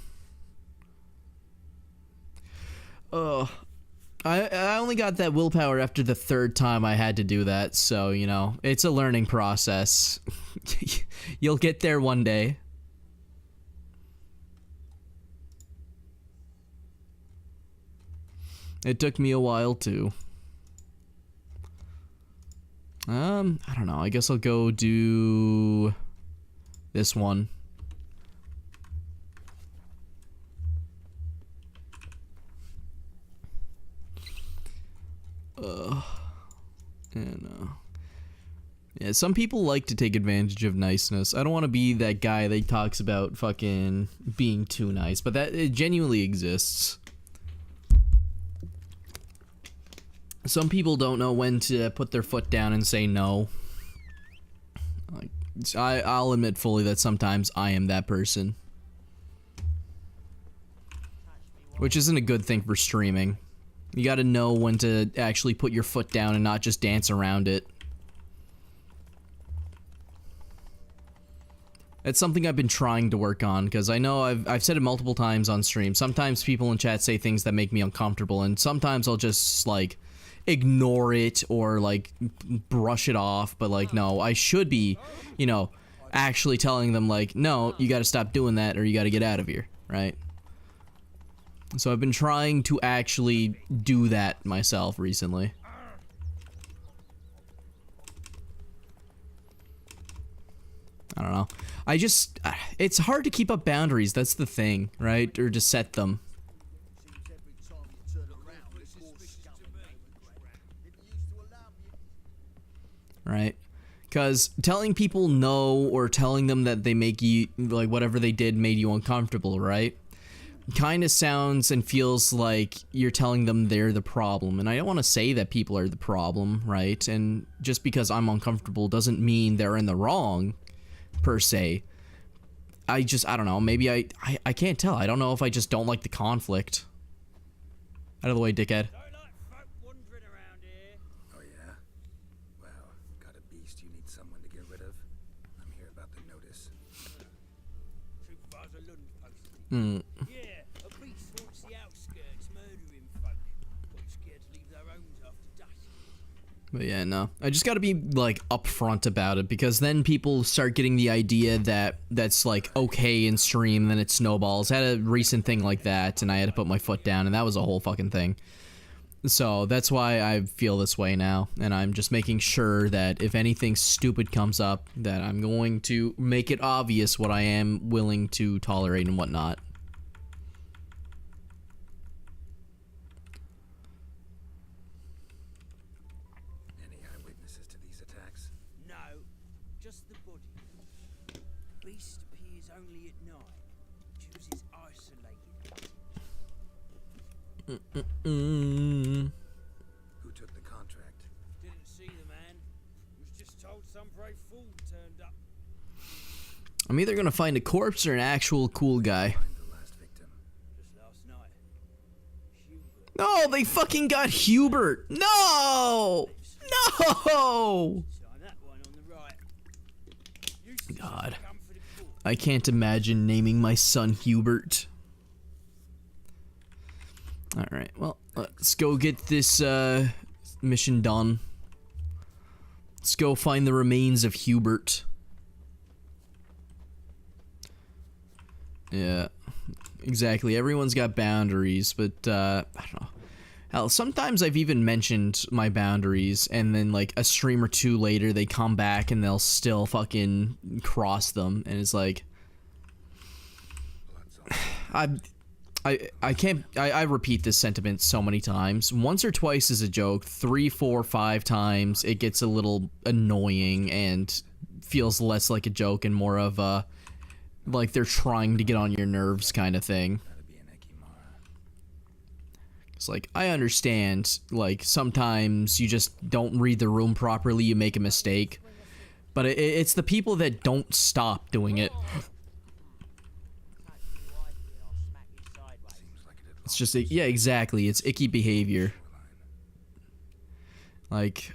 I only got that willpower after the third time I had to do that, so, you know, it's a learning process. You'll get there one day. It took me a while, too. I don't know, I guess I'll go do this one. Yeah, some people like to take advantage of niceness. I don't want to be that guy that talks about fucking being too nice, but that it genuinely exists. Some people don't know when to put their foot down and say no. Like, I'll admit fully that sometimes I am that person. Which isn't a good thing for streaming. You gotta know when to actually put your foot down and not just dance around it. It's something I've been trying to work on, because I know I've said it multiple times on stream. Sometimes people in chat say things that make me uncomfortable, and sometimes I'll just, like, ignore it or, like, brush it off, but, like, no, I should be, you know, actually telling them, like, no, you gotta stop doing that or you gotta get out of here, right? So I've been trying to actually do that myself recently. I don't know. It's hard to keep up boundaries, that's the thing, right? Or to set them. Right? Because telling people no or telling them that they make you, like, whatever they did made you uncomfortable, right? Kind of sounds and feels like you're telling them they're the problem. And I don't want to say that people are the problem, right? And just because I'm uncomfortable doesn't mean they're in the wrong, per se. I don't know. Maybe I can't tell. I don't know if I just don't like the conflict. Out of the way, dickhead. Oh yeah? Well, got a beast you need someone to get rid of? I'm here about the notice. Supervisor Lund posted it. Yeah, a beast haunts the outskirts, murdering folk. But scared to leave their homes after dusk. But yeah, no. I just gotta be, like, upfront about it, because then people start getting the idea that that's, like, okay in stream, and then it snowballs. I had a recent thing like that, and I had to put my foot down, and that was a whole fucking thing. So, that's why I feel this way now, and I'm just making sure that if anything stupid comes up, that I'm going to make it obvious what I am willing to tolerate and whatnot. Any eyewitnesses to these attacks? No, just the body. Beast appears only at night. Chooses isolated. Who took the contract? Didn't see the man. Was just told some brave fool turned up. I'm either gonna find a corpse or an actual cool guy. Find the last victim. Just last night. Hubert. No, they fucking got Hubert. No! No! Sign that one on the right. Useless God. to come for the court. I can't imagine naming my son Hubert. Alright, well, let's go get this mission done. Let's go find the remains of Hubert. Yeah. exactly. Everyone's got boundaries, but I don't know. Hell, sometimes I've even mentioned my boundaries, and then like a stream or two later, they come back and they'll still fucking cross them, and it's like, I can't. I repeat this sentiment so many times. Once or twice is a joke. 3, 4, 5 times, it gets a little annoying and feels less like a joke and more of a like they're trying to get on your nerves kind of thing. It's like, I understand, like, sometimes you just don't read the room properly, you make a mistake. But it's the people that don't stop doing it. It's just, yeah, exactly, it's icky behavior. Like,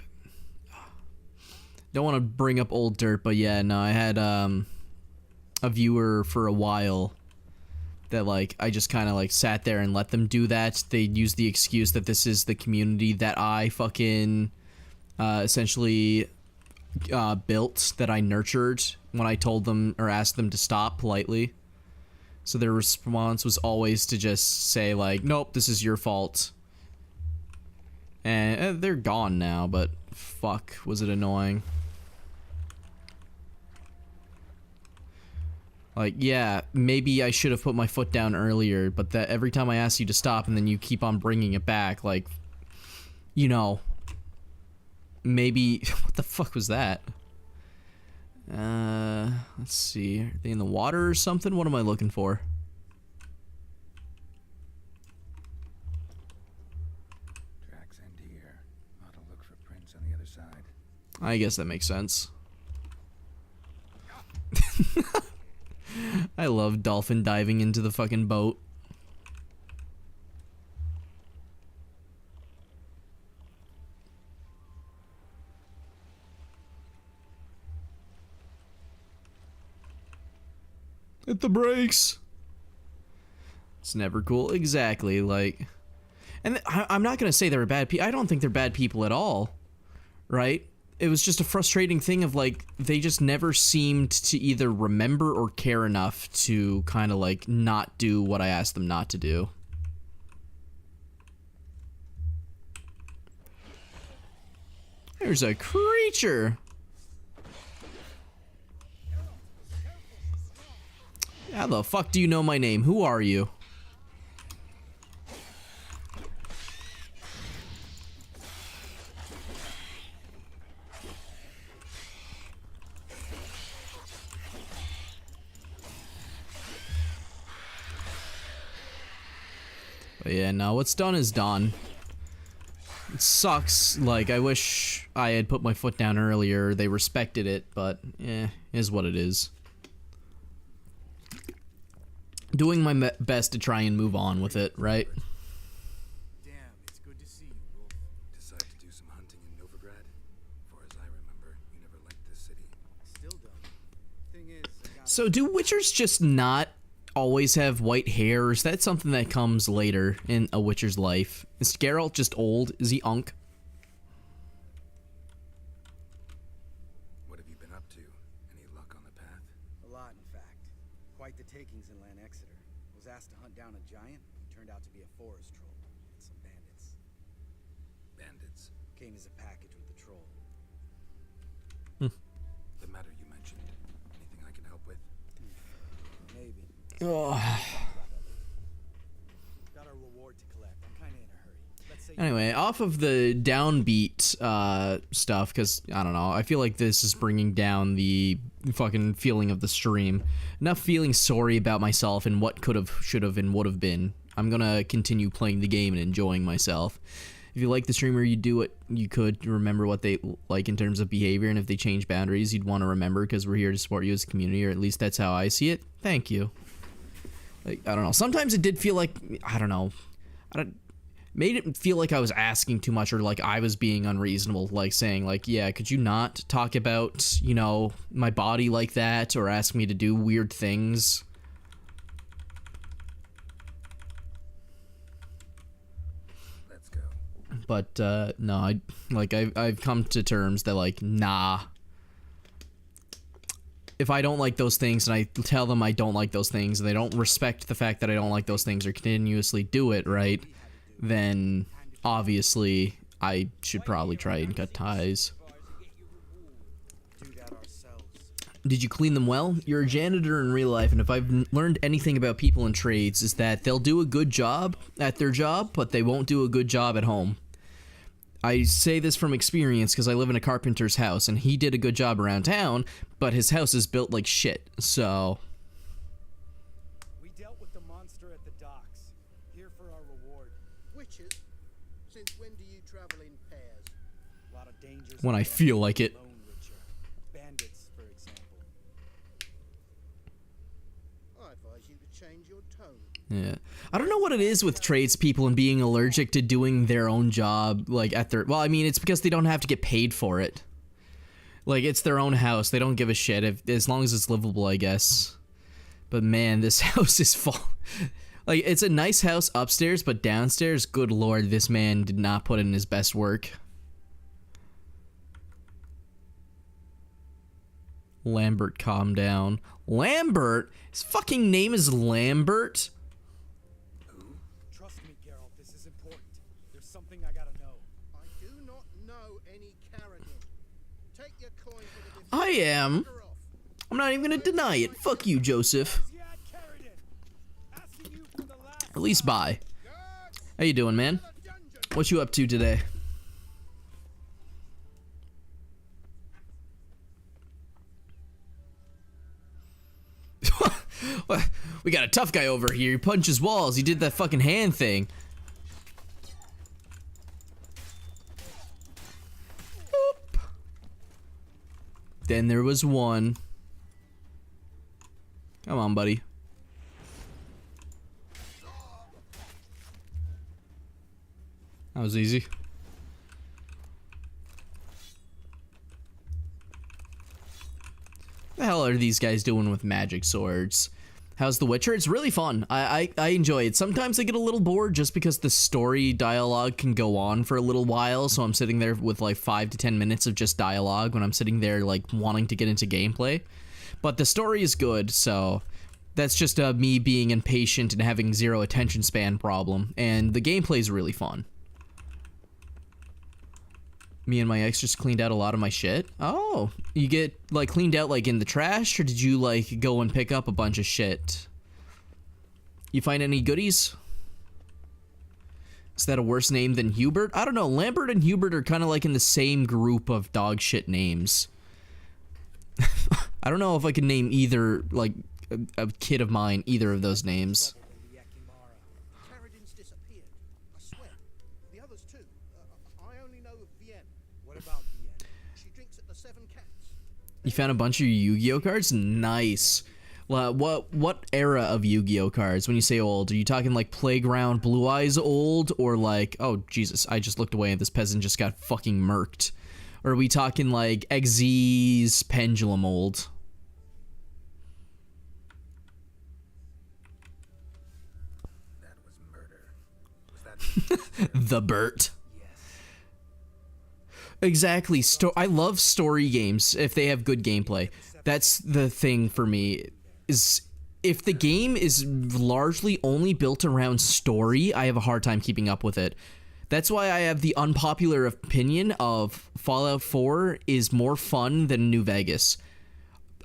don't want to bring up old dirt, but yeah, no, I had, a viewer for a while that like I just kind of like sat there and let them do that. They used the excuse that this is the community that I fucking essentially built, that I nurtured, when I told them or asked them to stop politely. So their response was always to just say like, nope, this is your fault. And they're gone now, but fuck, was it annoying. Like, yeah, maybe I should have put my foot down earlier, but that every time I ask you to stop and then you keep on bringing it back, like, you know, maybe, what the fuck was that? Let's see, are they in the water or something? What am I looking for? Tracks end here. Ought to look for prints on the other side. I guess that makes sense. I love dolphin diving into the fucking boat. Hit the brakes. It's never cool. Exactly, like... And I'm not gonna say they're bad people. I don't think they're bad people at all. Right? It was just a frustrating thing of like, they just never seemed to either remember or care enough to kind of like not do what I asked them not to do. There's a creature. How the fuck do you know my name? Who are you? But yeah, no, what's done is done. It sucks, like, I wish I had put my foot down earlier, they respected it, but, is what it is. Doing my best to try and move on with it, right? Damn, it's good to see you, Wolf. Decide to do some hunting in Novigrad? For as I remember, you never liked this city. Still don't. Thing is, I got So do Witchers just not always have white hair, or is that something that comes later in a Witcher's life? Is Geralt just old? Is he unk? What have you been up to? Any luck on the path? a lot, in fact. Quite the takings in Lan Exeter. Was asked to hunt down a giant. He turned out to be a forest troll and some bandits. Bandits. Came as a package with the troll. The matter you mentioned. Anything I can help with? Maybe. Ugh. Got our reward to collect. I'm kind of in a hurry. Let's say Anyway, off of the downbeat stuff, because, I don't know, I feel like this is bringing down the fucking feeling of the stream. Enough feeling sorry about myself and what could have, should have, and would have been. I'm gonna continue playing the game and enjoying myself. If you like the streamer, you do what you could, remember what they like in terms of behavior, and if they change boundaries, you'd want to remember, because we're here to support you as a community, or at least that's how I see it. Thank you. Like, I don't know, sometimes it did feel like, I don't know, made it feel like I was asking too much, or like I was being unreasonable, like saying like, yeah, could you not talk about, you know, my body like that, or ask me to do weird things? Let's go. But no, I've come to terms that like, nah, if I don't like those things and I tell them I don't like those things and they don't respect the fact that I don't like those things or continuously do it, right, then obviously I should probably try and cut ties. Do that ourselves. Did you clean them well? You're a janitor in real life, and if I've learned anything about people in trades, is that they'll do a good job at their job, but they won't do a good job at home. I say this from experience because I live in a carpenter's house, and he did a good job around town, but his house is built like shit, so... We dealt with the monster at the docks. Here for our reward. Witches? Since when do you travel in pairs? A lot of dangers. When I feel like it. Lone Witcher. Bandits, for example. I advise you to change your tone. Yeah. I don't know what it is with tradespeople and being allergic to doing their own job, like, at their... Well, I mean, it's because they don't have to get paid for it. Like, it's their own house. They don't give a shit, as long as it's livable, I guess. But, man, this house is full... Like, it's a nice house upstairs, but downstairs, good lord, this man did not put in his best work. Lambert, calm down. Lambert? His fucking name is Lambert? Trust me, Geralt, this is important. There's something I gotta know. I do not know any Carradine. Take your coin for the I am. Fucker off. I'm not even gonna deny it. Fuck you, Joseph. Yeah, Carradine. Asking you for the last. At least bye. Guards, How you doing, man? the dungeon. What you up to today? We got a tough guy over here. He punches walls. He did that fucking hand thing. Boop. Then there was one. Come on, buddy. That was easy. What the hell are these guys doing with magic swords? How's The Witcher? It's really fun. I enjoy it. Sometimes I get a little bored just because the story dialogue can go on for a little while, so I'm sitting there with like 5 to 10 minutes of just dialogue when I'm sitting there like wanting to get into gameplay. But the story is good, so that's just me being impatient and having zero attention span problem, and the gameplay is really fun. Me and my ex just cleaned out a lot of my shit. Oh, you get like cleaned out like in the trash, or did you like go and pick up a bunch of shit? You find any goodies? Is that a worse name than Hubert? I don't know. Lambert and Hubert are kind of like in the same group of dog shit names. I don't know if I can name either, like, a kid of mine, either of those names. The Yakimara. Carradine's disappeared. I swear. The others too. I only know of Vienne. What about Vienne? She drinks at the Seven Cats. You found a bunch of Yu-Gi-Oh cards? Nice. What era of Yu-Gi-Oh cards? When you say old, are you talking like Playground Blue Eyes old, or like, oh Jesus, I just looked away and this peasant just got fucking murked? Or are we talking like Xyz's Pendulum old? That was murder. Was that The Burt. Exactly. I love story games if they have good gameplay. That's the thing for me, is if the game is largely only built around story, I have a hard time keeping up with it. That's why I have the unpopular opinion of Fallout 4 is more fun than New Vegas.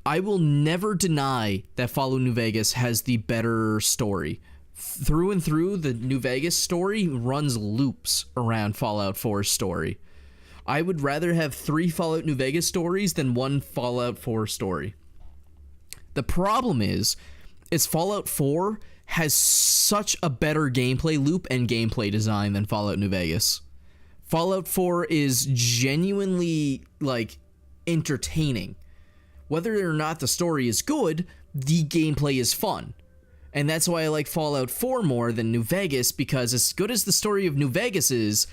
I will never deny that Fallout New Vegas has the better story. Through and through, the New Vegas story runs loops around Fallout 4's story. I would rather have 3 Fallout New Vegas stories than 1 Fallout 4 story. The problem is Fallout 4 has such a better gameplay loop and gameplay design than Fallout New Vegas. Fallout 4 is genuinely, like, entertaining. Whether or not the story is good, the gameplay is fun. And that's why I like Fallout 4 more than New Vegas, because as good as the story of New Vegas is,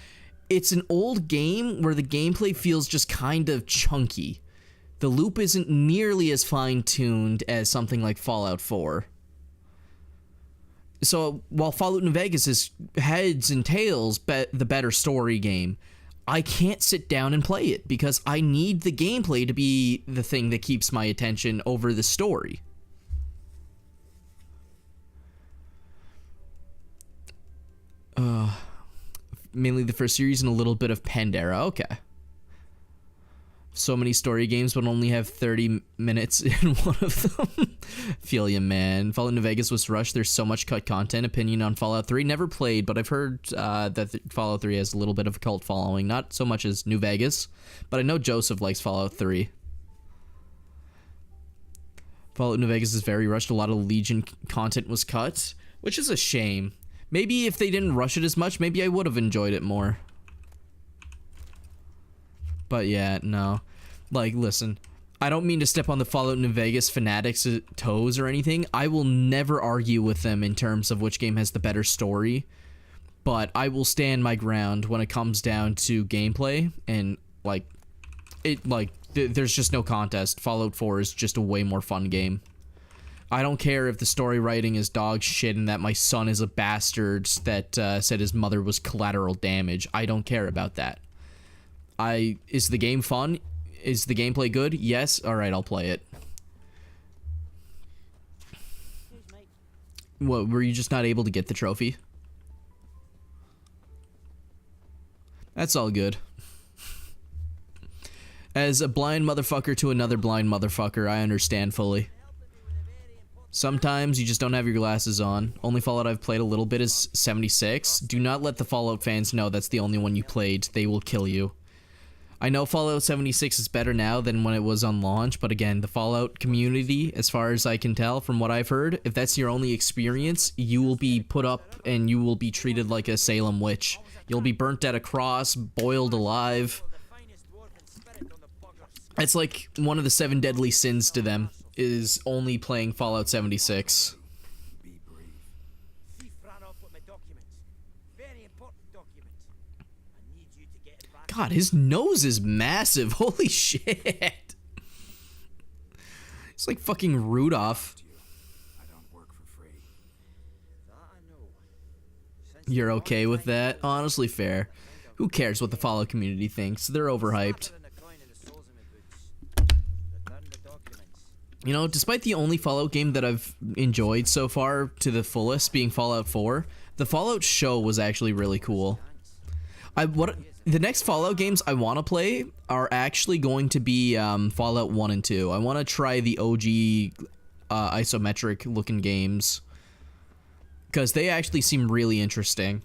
it's an old game where the gameplay feels just kind of chunky. The loop isn't nearly as fine-tuned as something like Fallout 4. So, while Fallout New Vegas is heads and tails the better story game, I can't sit down and play it because I need the gameplay to be the thing that keeps my attention over the story. Mainly the first series and a little bit of Pandera. Okay. So many story games, but only have 30 minutes in one of them. Feel ya, man. Fallout New Vegas was rushed. There's so much cut content. Opinion on Fallout 3. Never played, but I've heard that Fallout 3 has a little bit of a cult following. Not so much as New Vegas, but I know Joseph likes Fallout 3. Fallout New Vegas is very rushed. A lot of Legion content was cut, which is a shame. Maybe if they didn't rush it as much, maybe I would have enjoyed it more. But yeah, no. Like, listen, I don't mean to step on the Fallout New Vegas fanatics' toes or anything. I will never argue with them in terms of which game has the better story. But I will stand my ground when it comes down to gameplay. And, there's just no contest. Fallout 4 is just a way more fun game. I don't care if the story writing is dog shit and that my son is a bastard that said his mother was collateral damage. I don't care about that. Is the game fun? Is the gameplay good? Yes. All right, I'll play it. What, were you just not able to get the trophy? That's all good. As a blind motherfucker to another blind motherfucker, I understand fully. Sometimes you just don't have your glasses on. Only Fallout I've played a little bit is 76. Do not let the Fallout fans know that's the only one you played. They will kill you. I know Fallout 76 is better now than when it was on launch, but again, the Fallout community, as far as I can tell from what I've heard, if that's your only experience, you will be put up and you will be treated like a Salem witch. You'll be burnt at a cross, boiled alive. It's like one of the 7 deadly sins to them is only playing Fallout 76. Be brave. Thief ran off with my documents. Very important documents. I need you to get it back. God, his nose is massive. Holy shit. It's like fucking Rudolph. I don't work for free. That I know. Since You're the okay morning with that? Honestly, fair. Who cares what the Fallout community thinks? They're overhyped. Smatter in the coin of the soles of my boots. Return the documents. You know, despite the only Fallout game that I've enjoyed so far to the fullest being Fallout 4, the Fallout show was actually really cool. The next Fallout games I want to play are actually going to be Fallout 1 and 2. I want to try the OG isometric looking games because they actually seem really interesting.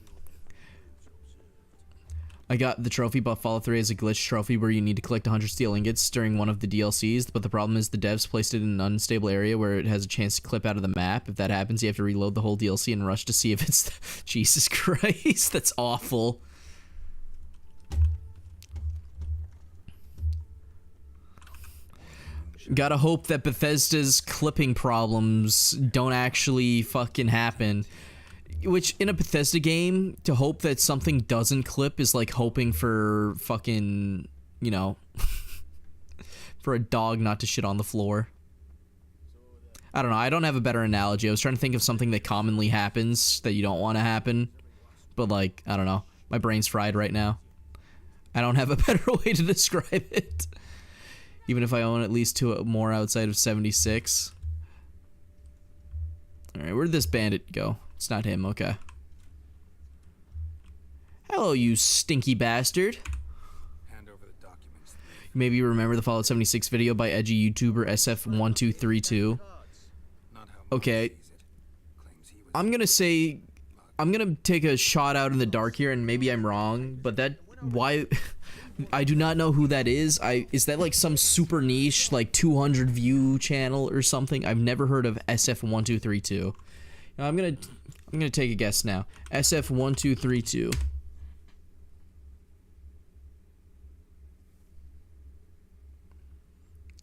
I got the trophy, but Fallout 3 is a glitch trophy where you need to collect 100 steel ingots during one of the DLCs, but the problem is the devs placed it in an unstable area where it has a chance to clip out of the map. If that happens, you have to reload the whole DLC and rush to see if it's... Jesus Christ, that's awful. Gotta hope that Bethesda's clipping problems don't actually fucking happen. Which, in a Bethesda game, to hope that something doesn't clip is like hoping for fucking, you know, for a dog not to shit on the floor. I don't know, I don't have a better analogy. I was trying to think of something that commonly happens that you don't want to happen. But like, I don't know, my brain's fried right now. I don't have a better way to describe it. Even if I own at least 2 more outside of 76. Alright, where'd this bandit go? It's not him, okay. Hello, you stinky bastard. Hand over the documents. Maybe you remember the Fallout 76 video by edgy YouTuber SF1232. Not how Okay. Mark sees it. Claims he was I'm gonna say... I'm gonna take a shot out in the dark here, and maybe I'm wrong, but that... Why... I do not know who that is. Is that like some super niche, like 200 view channel or something? I've never heard of SF1232. Now, I'm gonna take a guess now. SF1232.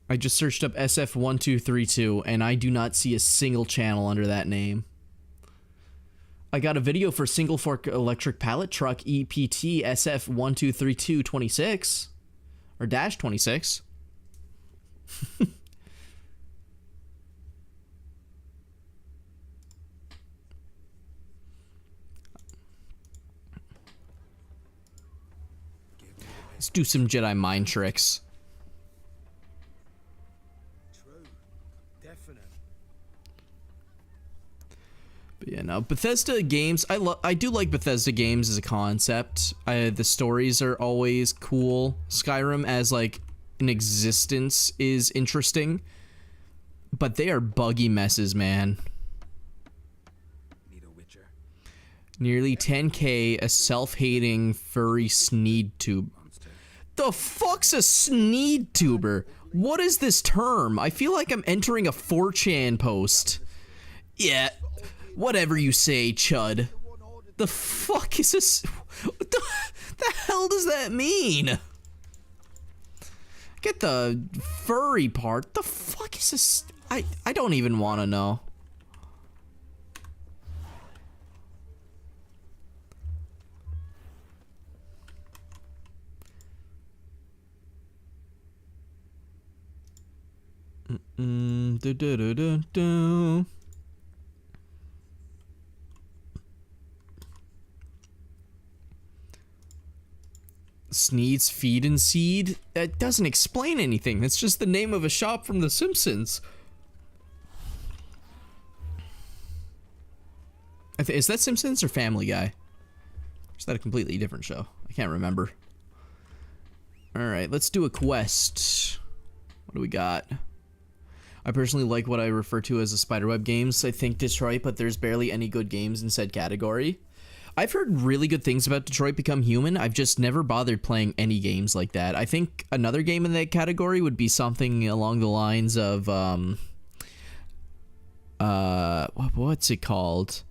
I just searched up SF1232 and I do not see a single channel under that name. I got a video for single fork electric pallet truck EPT SF123226 or dash 26. Let's do some Jedi mind tricks. True. Definite. But yeah, no, Bethesda games, I do like Bethesda games as a concept. The stories are always cool. Skyrim as like an existence is interesting, but they are buggy messes, man. Need a Witcher. Nearly 10k, a self-hating furry sneed tube. Monster. The fuck's a sneed tuber? What is this term? I feel like I'm entering a 4chan post. Yeah, whatever you say, chud. The fuck is this? What the hell does that mean? Get the furry part. The fuck is this? I don't even want to know. Do do do do do. Sneed's Feed and Seed? That doesn't explain anything. That's just the name of a shop from The Simpsons. Is that Simpsons or Family Guy? Or is that a completely different show? I can't remember. Alright, let's do a quest. What do we got? I personally like what I refer to as the spiderweb games. I think Detroit, but there's barely any good games in said category. I've heard really good things about Detroit Become Human. I've just never bothered playing any games like that. I think another game in that category would be something along the lines of, what's it called?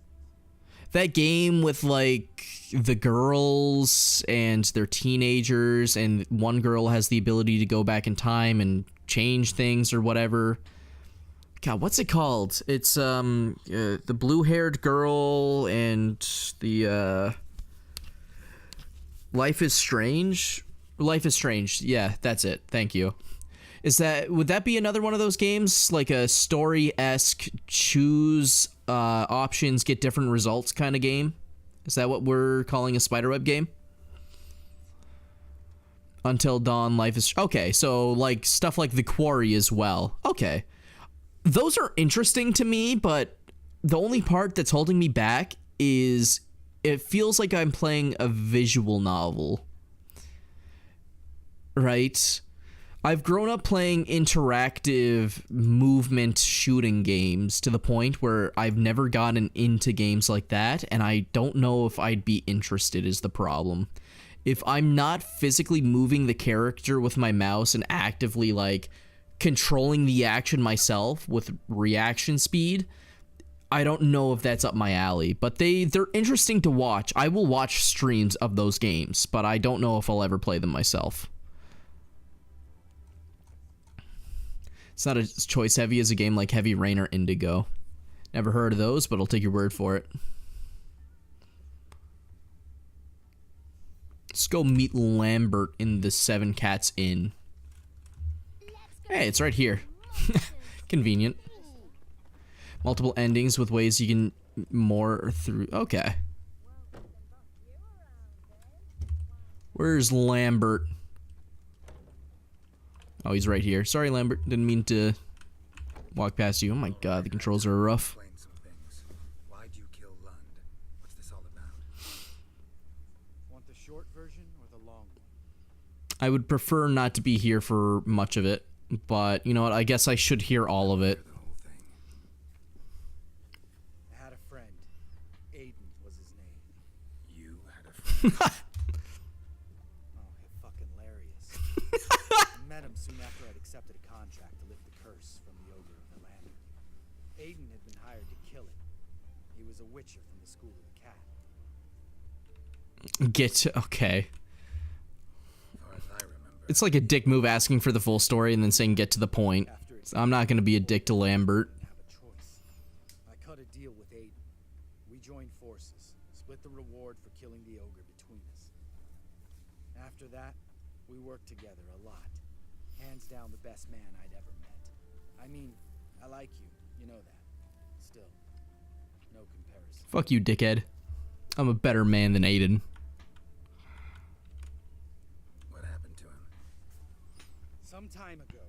That game with, like, the girls and they're teenagers and one girl has the ability to go back in time and change things or whatever. God, what's it called? It's the blue-haired girl and the Life is Strange. Life is Strange. Yeah, that's it. Thank you. Would that be another one of those games, like a story-esque choose options, get different results kind of game? Is that what we're calling a spiderweb game? Until Dawn, Life is... Okay, so like stuff like The Quarry as well. Okay. Those are interesting to me, but the only part that's holding me back is it feels like I'm playing a visual novel. Right? I've grown up playing interactive movement shooting games to the point where I've never gotten into games like that, and I don't know if I'd be interested is the problem. If I'm not physically moving the character with my mouse and actively, like, controlling the action myself with reaction speed, I don't know if that's up my alley, but they're interesting to watch. I will watch streams of those games, but I don't know if I'll ever play them myself. It's not as choice heavy as a game like Heavy Rain or Indigo. Never heard of those, but I'll take your word for it. Let's go meet Lambert in the Seven Cats Inn. Hey, it's right here. Convenient. Multiple endings with ways you can more through. Okay. Where's Lambert? Oh, he's right here. Sorry, Lambert. Didn't mean to walk past you. Oh my god, the controls are rough. Explain some things. Why'd you kill Lund? What's this all about? Want the short version or the long one? I would prefer not to be here for much of it, but you know what? I guess I should hear all of it. The whole thing. I had a friend. Aiden was his name. You had a friend. Oh, fucking hilarious. I met him soon after I'd accepted a contract to lift the curse from the ogre of the land. Aiden had been hired to kill it. He was a witcher from the school of the cat. Okay. As far as I remember. It's like a dick move asking for the full story and then saying get to the point. I'm not gonna be a dick to Lambert. Have a choice. I cut a deal with Aiden. We joined forces, split the reward for killing the ogre between us. After that, we worked together a lot. Hands down the best man I'd ever met. I mean, I like you, you know that. Still, no comparison. Fuck you, dickhead. I'm a better man than Aiden. What happened Some time ago,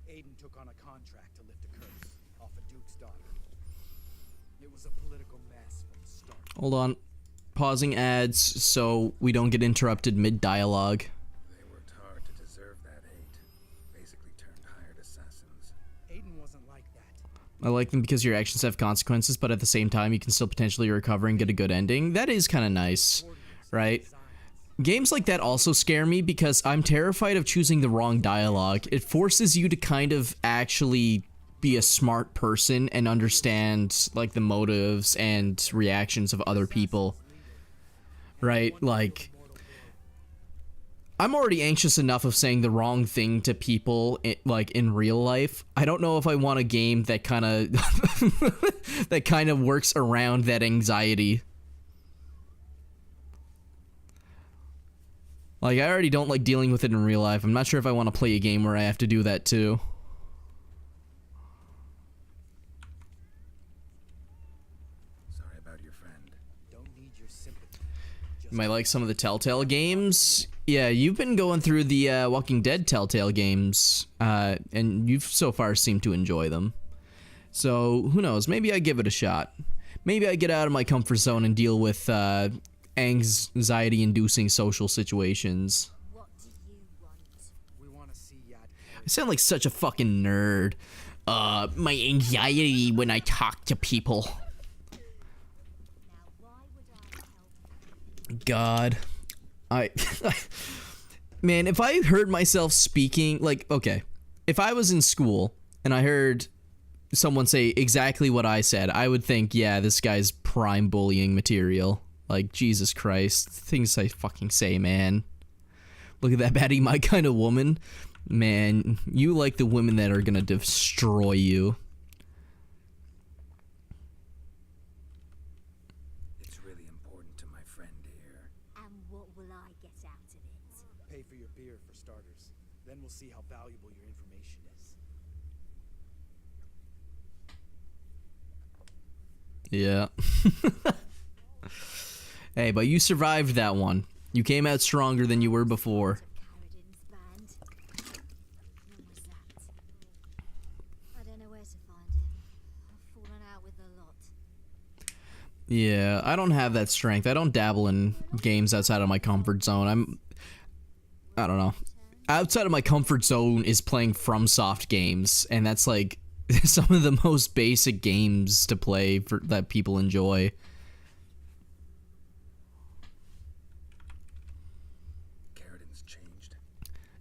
Aiden took on a contract to lift a curse off a Duke's daughter. It was a political mess from the start. Hold on. Pausing ads so we don't get interrupted mid-dialogue. They worked hard to deserve that hate. Basically turned hired assassins. Aiden wasn't like that. I like them because your actions have consequences, but at the same time, you can still potentially recover and get a good ending. That is kind of nice, right? Games like that also scare me because I'm terrified of choosing the wrong dialogue. It forces you to kind of actually be a smart person and understand, like, the motives and reactions of other people, right? Like, I'm already anxious enough of saying the wrong thing to people, like, in real life. I don't know if I want a game that kind of that kind of works around that anxiety. Like, I already don't like dealing with it in real life. I'm not sure if I want to play a game where I have to do that too. Sorry about your friend. Don't need your sympathy. You might like some of the Telltale games. Yeah, you've been going through the Walking Dead Telltale games, and you've so far seemed to enjoy them. So, who knows? Maybe I give it a shot. Maybe I get out of my comfort zone and deal with anxiety-inducing social situations. What do you want? We want to see Yad. I sound like such a fucking nerd. My anxiety when I talk to people. Now, why would I help? God. Man, if I heard myself speaking, like, okay, if I was in school and I heard someone say exactly what I said, I would think, yeah, this guy's prime bullying material. Like, Jesus Christ, things I fucking say, man. Look at that, Batty, my kind of woman. Man, you like the women that are gonna destroy you. It's really important to my friend here. And what will I get out of it? Pay for your beer for starters. Then we'll see how valuable your information is. Yeah. Hey, but you survived that one. You came out stronger than you were before. Paradin's band. When was that? I don't know where to find him. I've fallen out with a lot. Yeah, I don't have that strength. I don't dabble in games outside of my comfort zone. I don't know. Outside of my comfort zone is playing FromSoft games, and that's like some of the most basic games to play for that people enjoy. Carradin's changed.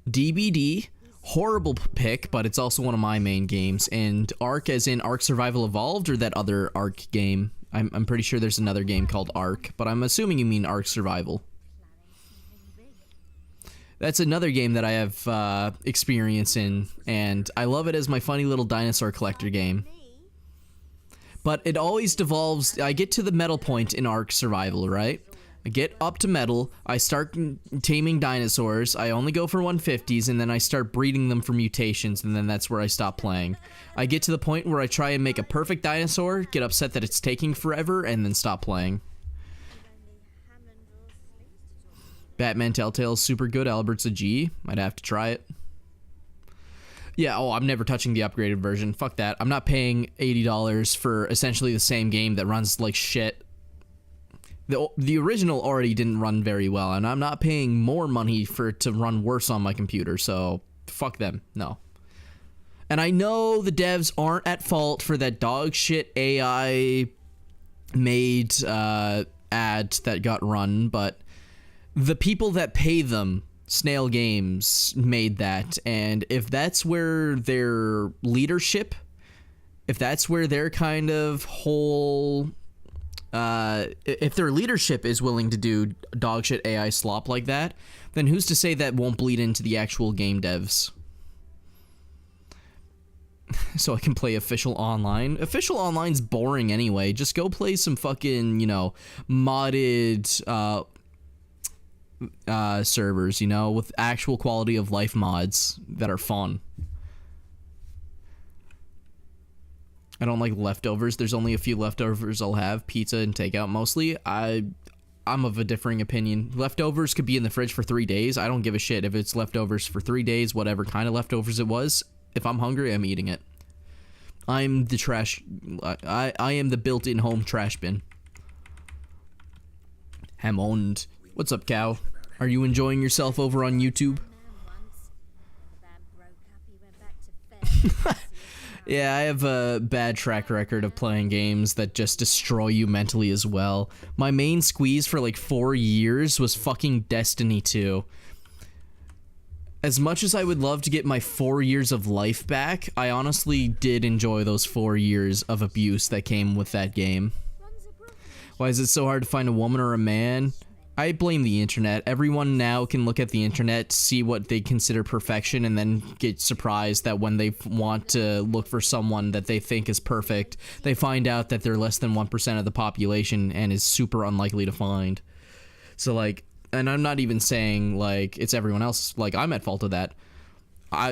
DBD, horrible pick, but it's also one of my main games. And Ark, as in Ark Survival Evolved, or that other Ark game? I'm pretty sure there's another game called Ark, but I'm assuming you mean Ark Survival. That's another game that I have experience in, and I love it as my funny little dinosaur collector game. But it always devolves. I get to the metal point in Ark Survival, right? I get up to metal, I start taming dinosaurs, I only go for 150s, and then I start breeding them for mutations, and then that's where I stop playing. I get to the point where I try and make a perfect dinosaur, get upset that it's taking forever, and then stop playing. Batman Telltale's super good, Albert's a G. I'd have to try it. Yeah, oh, I'm never touching the upgraded version. Fuck that. I'm not paying $80 for essentially the same game that runs like shit. The original already didn't run very well, and I'm not paying more money for it to run worse on my computer, so fuck them. No. And I know the devs aren't at fault for that dog shit AI made ad that got run, but the people that pay them, Snail Games, made that, and if that's where their leadership, if that's where their kind of whole, if their leadership is willing to do dogshit AI slop like that, then who's to say that won't bleed into the actual game devs? So I can play Official Online. Official Online's boring anyway. Just go play some fucking, you know, modded, servers, you know, with actual quality of life mods that are fun. I don't like leftovers. There's only a few leftovers I'll have. Pizza and takeout mostly. I I'm of a differing opinion. Leftovers could be in the fridge for 3 days. I don't give a shit if it's leftovers for 3 days, whatever kind of leftovers it was. If I'm hungry, I'm eating it. I'm the trash. I am the built-in home trash bin. Hammond. What's up, cow? Are you enjoying yourself over on YouTube? Yeah, I have a bad track record of playing games that just destroy you mentally as well. My main squeeze for like 4 years was fucking Destiny 2. As much as I would love to get my 4 years of life back, I honestly did enjoy those 4 years of abuse that came with that game. Why is it so hard to find a woman or a man? I blame the internet. Everyone now can look at the internet, see what they consider perfection, and then get surprised that when they want to look for someone that they think is perfect, they find out that they're less than 1% of the population and is super unlikely to find. So, like, and I'm not even saying, like, it's everyone else. Like, I'm at fault of that.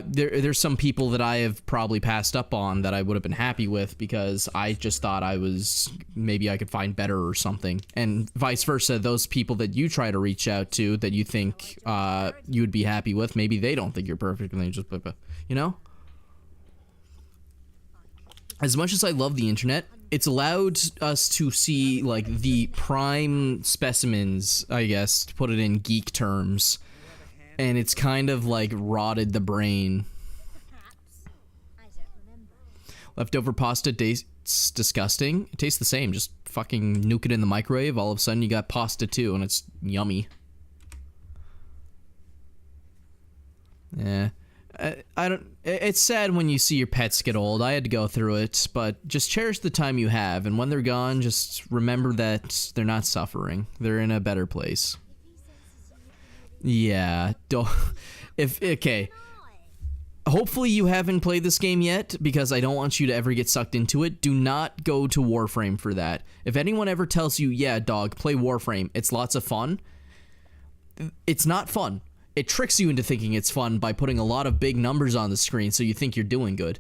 There's some people that I have probably passed up on that I would have been happy with because I just thought maybe I could find better or something. And vice versa, those people that you try to reach out to that you think you would be happy with, maybe they don't think you're perfect and they just, you know? As much as I love the internet, it's allowed us to see, like, the prime specimens, I guess, to put it in geek terms. And it's kind of like rotted the brain. Leftover pasta tastes disgusting. It tastes the same. Just fucking nuke it in the microwave. All of a sudden you got pasta too, and it's yummy. Yeah. I don't. It's sad when you see your pets get old. I had to go through it, but just cherish the time you have, and when they're gone, just remember that they're not suffering. They're in a better place. Yeah, okay. Hopefully you haven't played this game yet, because I don't want you to ever get sucked into it. Do not go to Warframe for that. If anyone ever tells you, yeah, dog, play Warframe, it's lots of fun, it's not fun. It tricks you into thinking it's fun by putting a lot of big numbers on the screen so you think you're doing good.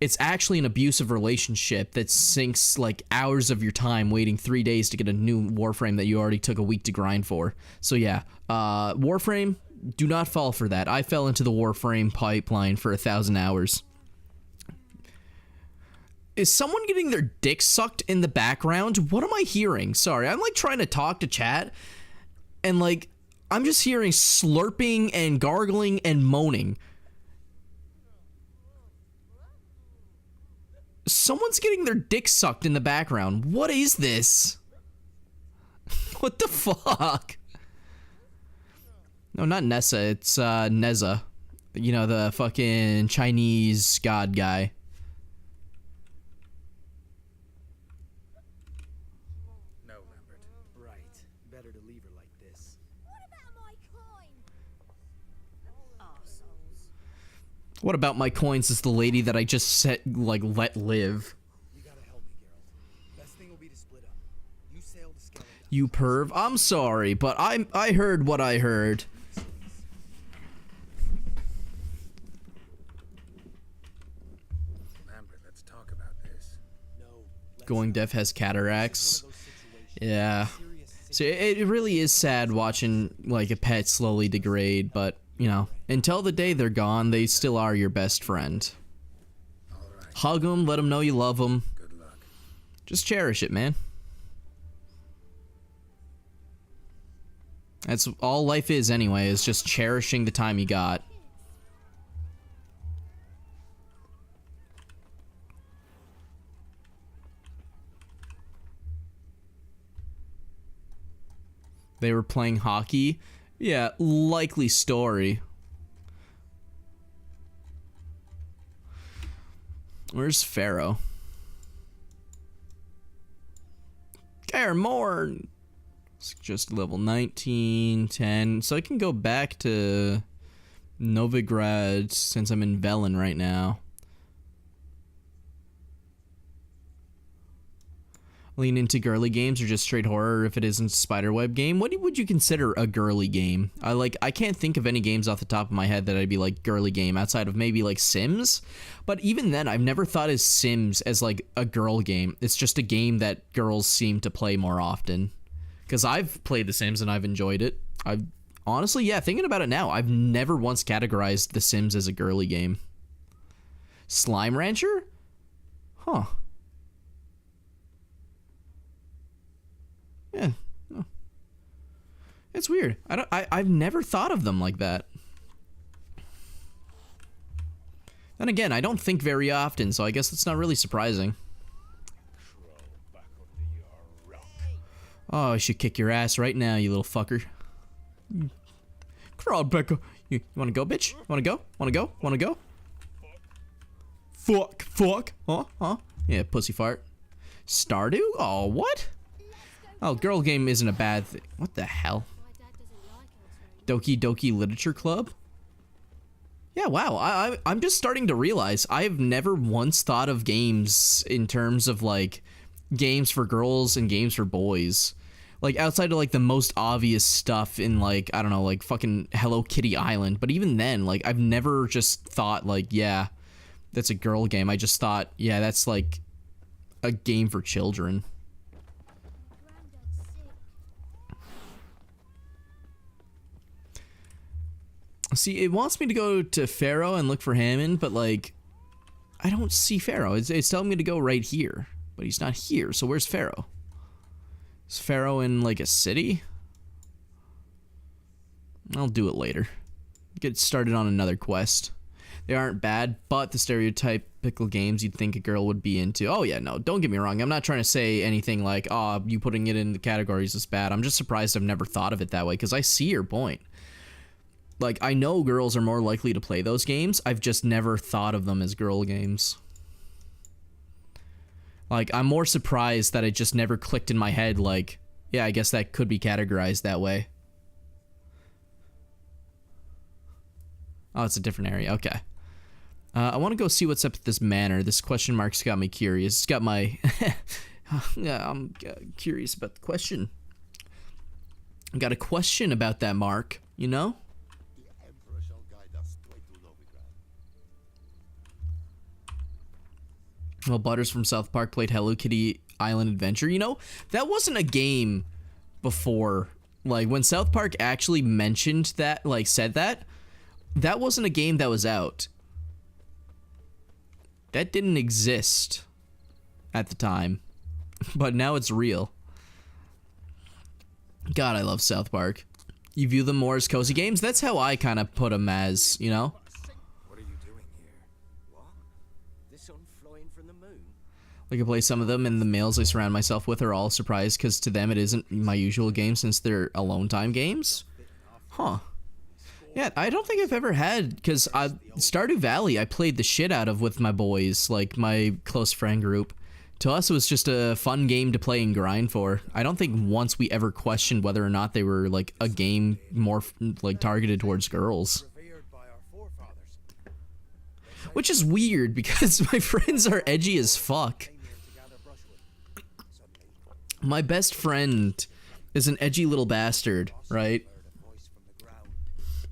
It's actually an abusive relationship that sinks like hours of your time waiting 3 days to get a new Warframe that you already took a week to grind for. So yeah, Warframe, do not fall for that. I fell into the Warframe pipeline for 1,000 hours. Is someone getting their dick sucked in the background? What am I hearing? Sorry, I'm like trying to talk to chat, and like, I'm just hearing slurping and gargling and moaning. Someone's getting their dick sucked in the background. What is this? What the fuck? No, not Nessa. It's Neza. You know, the fucking Chinese god guy. No, Lambert. Right. Better to leave her like this. What about my coin? Arseholes. What about my coins is the lady that I just let live. You gotta help me, Geralt. Best thing will be to split up. You sail to Skeleton. You perv. I'm sorry, but I heard what I heard. Lambert, let's talk about this. No. Going deaf has cataracts. Yeah. So it really is sad watching like a pet slowly degrade, but you know, until the day they're gone, they still are your best friend. All right. Hug them, let them know you love them. Good luck. Just cherish it, man. That's all life is anyway, is just cherishing the time you got. They were playing hockey. Yeah, likely story. Where's Pharaoh? Kaer Morn. It's just level 19, 10. So I can go back to Novigrad since I'm in Velen right now. Lean into girly games or just straight horror if it isn't a spiderweb game. What would you consider a girly game? I can't think of any games off the top of my head that I'd be like girly game outside of maybe like Sims. But even then, I've never thought of Sims as like a girl game. It's just a game that girls seem to play more often. Because I've played The Sims and I've enjoyed it. I've honestly, yeah, thinking about it now, I've never once categorized The Sims as a girly game. Slime Rancher? Huh. Yeah. Oh. It's weird. I've never thought of them like that. Then again, I don't think very often, so I guess it's not really surprising. Oh, I should kick your ass right now, you little fucker. Crawl back. You wanna go, bitch? Wanna go? Wanna go? Wanna go? Fuck. Huh? Yeah, pussy fart. Stardew? Oh, what? Oh, girl game isn't a bad thing. What the hell? My dad doesn't like Doki Doki Literature Club? Yeah, wow. I'm just starting to realize I've never once thought of games in terms of, like, games for girls and games for boys. Like, outside of, like, the most obvious stuff in, like, I don't know, like, fucking Hello Kitty Island. But even then, like, I've never just thought, like, yeah, that's a girl game. I just thought, yeah, that's, like, a game for children. Granddad's sick. See, it wants me to go to Pharaoh and look for Hammond, but, like, I don't see Pharaoh. It's telling me to go right here, but he's not here, so where's Pharaoh? Is Pharaoh in, like, a city? I'll do it later. Get started on another quest. They aren't bad, but the stereotypical games you'd think a girl would be into. Oh, yeah, no, don't get me wrong. I'm not trying to say anything like, oh, you putting it in the categories is bad. I'm just surprised I've never thought of it that way, because I see your point. Like, I know girls are more likely to play those games. I've just never thought of them as girl games. Like, I'm more surprised that it just never clicked in my head, like, yeah, I guess that could be categorized that way. Oh, it's a different area. Okay. I want to go see what's up at this manor. This question mark's got me curious. It's got my... yeah, I'm curious about the question. I got a question about that mark, you know? The Emperor shall guide us straight to Novigrad. Well, Butters from South Park played Hello Kitty Island Adventure. You know, that wasn't a game before. Like, when South Park actually mentioned that, like, said that, that wasn't a game that was out. That didn't exist at the time. But now it's real. God, I love South Park. You view them more as cozy games? That's how I kind of put them as, you know? What are you doing here? What? The sun flowing from the moon? Like, I play some of them, and the males I surround myself with are all surprised because to them it isn't my usual game since they're alone time games. Huh. Yeah, I don't think I've ever had, because Stardew Valley I played the shit out of with my boys, like my close friend group. To us, it was just a fun game to play and grind for. I don't think once we ever questioned whether or not they were, like, a game more, like, targeted towards girls. Revered by our forefathers. Which is weird, because my friends are edgy as fuck. Came here to gather brushwood. Suddenly, My best friend is an edgy little bastard, right? heard a voice from the ground.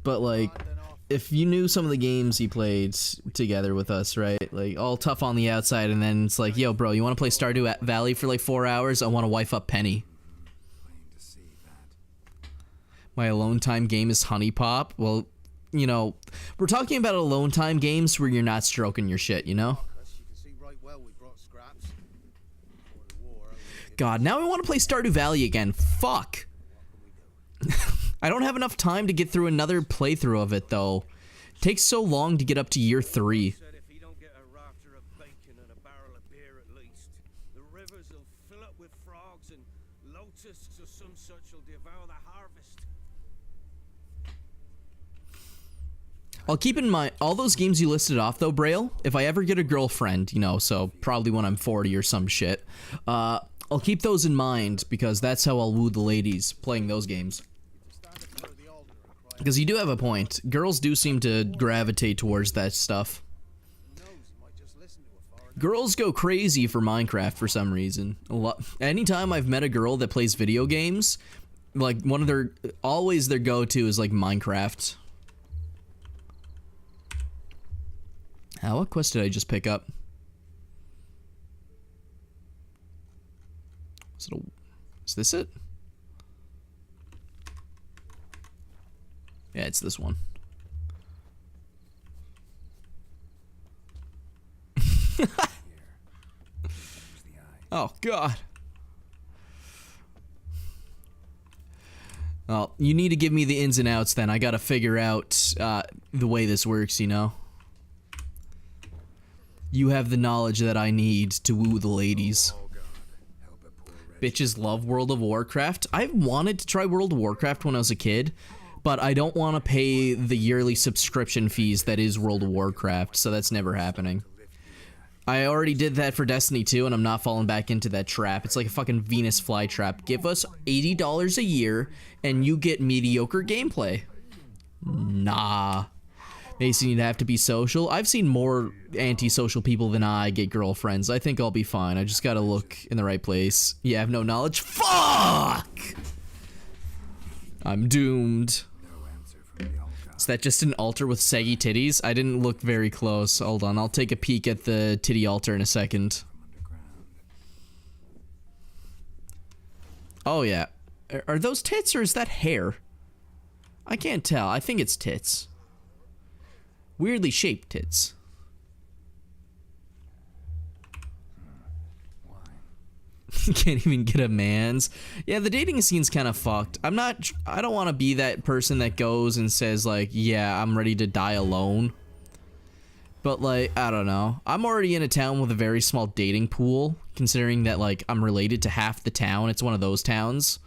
But, like, if you knew some of the games he played together with us, right? Like, all tough on the outside, and then it's like, yo, bro, you want to play Stardew Valley for, like, 4 hours? I want to wife up Penny. Plain to see that. My alone time game is Honey Pop. Well, you know, we're talking about alone time games where you're not stroking your shit, you know? As you can see right well, we brought scraps. Before the war, I was God, now I want to play Stardew Valley again. Fuck. I don't have enough time to get through another playthrough of it, though. Takes so long to get up to year 3. Said if he don't get a rafter of bacon and a barrel of beer at least, the rivers will fill up with frogs and locusts or some such will devour the harvest. I'll keep in mind, all those games you listed off, though, Braille, if I ever get a girlfriend, you know, so probably when I'm 40 or some shit, I'll keep those in mind, because that's how I'll woo the ladies, playing those games. Because you do have a point. Girls do seem to gravitate towards that stuff. Girls go crazy for Minecraft for some reason. Anytime I've met a girl that plays video games, like, one of their, always their go-to is, like, Minecraft. What quest did I just pick up? Is this it? Yeah, it's this one. Oh, God. Well, you need to give me the ins and outs then. I gotta figure out the way this works, you know? You have the knowledge that I need to woo the ladies. Bitches love World of Warcraft. I wanted to try World of Warcraft when I was a kid, but I don't want to pay the yearly subscription fees that is World of Warcraft, so that's never happening. I already did that for Destiny 2, and I'm not falling back into that trap. It's like a fucking Venus flytrap. Give us $80 a year, and you get mediocre gameplay. Nah. Mason, you'd have to be social. I've seen more antisocial people than I get girlfriends. I think I'll be fine. I just gotta look in the right place. You have no knowledge? Fuck! I'm doomed. Is that just an altar with saggy titties? I didn't look very close. Hold on, I'll take a peek at the titty altar in a second. Oh yeah. Are those tits or is that hair? I can't tell. I think it's tits. Weirdly shaped tits. You can't even get a man's. Yeah, the dating scene's kind of fucked. I don't want to be that person that goes and says like, yeah, I'm ready to die alone. But like, I don't know. I'm already in a town with a very small dating pool, considering that like I'm related to half the town. It's one of those towns.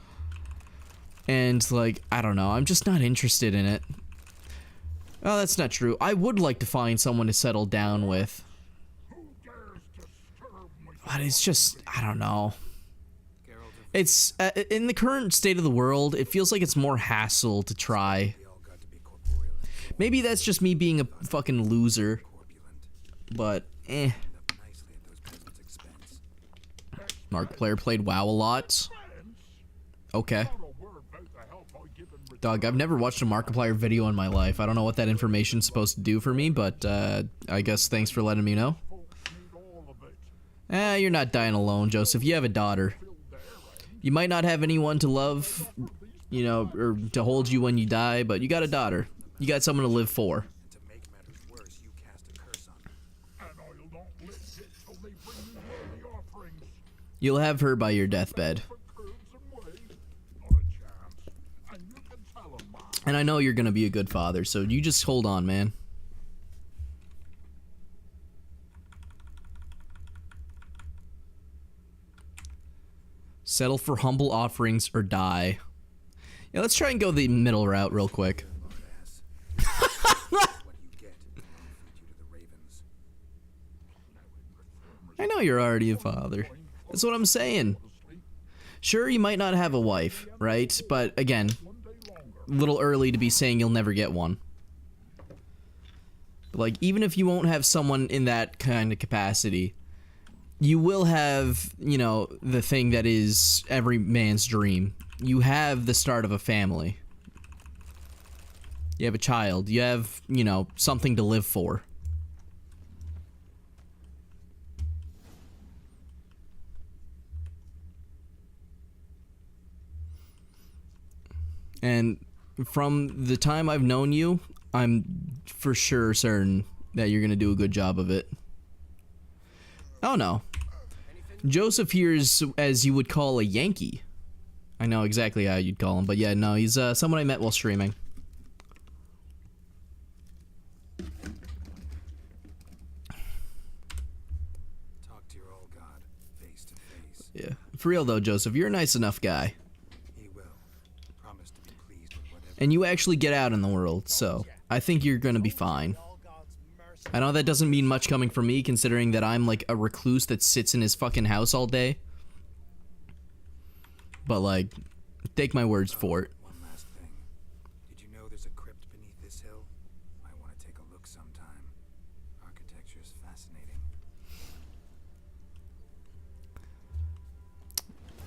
And like, I don't know. I'm just not interested in it. Oh, that's not true. I would like to find someone to settle down with. But it's just, I don't know. It's, in the current state of the world, it feels like it's more hassle to try. Maybe that's just me being a fucking loser. But, eh. Markiplier played WoW a lot. Okay. Dog, I've never watched a Markiplier video in my life. I don't know what that information's supposed to do for me, but I guess thanks for letting me know. You're not dying alone, Joseph. You have a daughter. You might not have anyone to love, you know, or to hold you when you die, but you got a daughter. You got someone to live for. You'll have her by your deathbed. And I know you're gonna be a good father, so you just hold on, man. Settle for humble offerings or die. Yeah, let's try and go the middle route real quick. I know you're already a father. That's what I'm saying. Sure, you might not have a wife, right? But again, a little early to be saying you'll never get one. But like, even if you won't have someone in that kind of capacity, you will have, you know, the thing that is every man's dream. You have the start of a family. You have a child. You have, you know, something to live for. And from the time I've known you, I'm for sure certain that you're gonna do a good job of it. Oh no. Joseph here is, as you would call, a Yankee. I know exactly how you'd call him, but yeah, no, he's someone I met while streaming. Talk to your old god, face to face. Yeah. For real though, Joseph, you're a nice enough guy. He will. Promise to be pleased with whatever. And you actually get out in the world, so I think you're gonna be fine. I know that doesn't mean much coming from me, considering that I'm like a recluse that sits in his fucking house all day. But like, take my words for it. One last thing. Did you know there's a crypt beneath this hill? Might want to take a look sometime. Architecture is fascinating.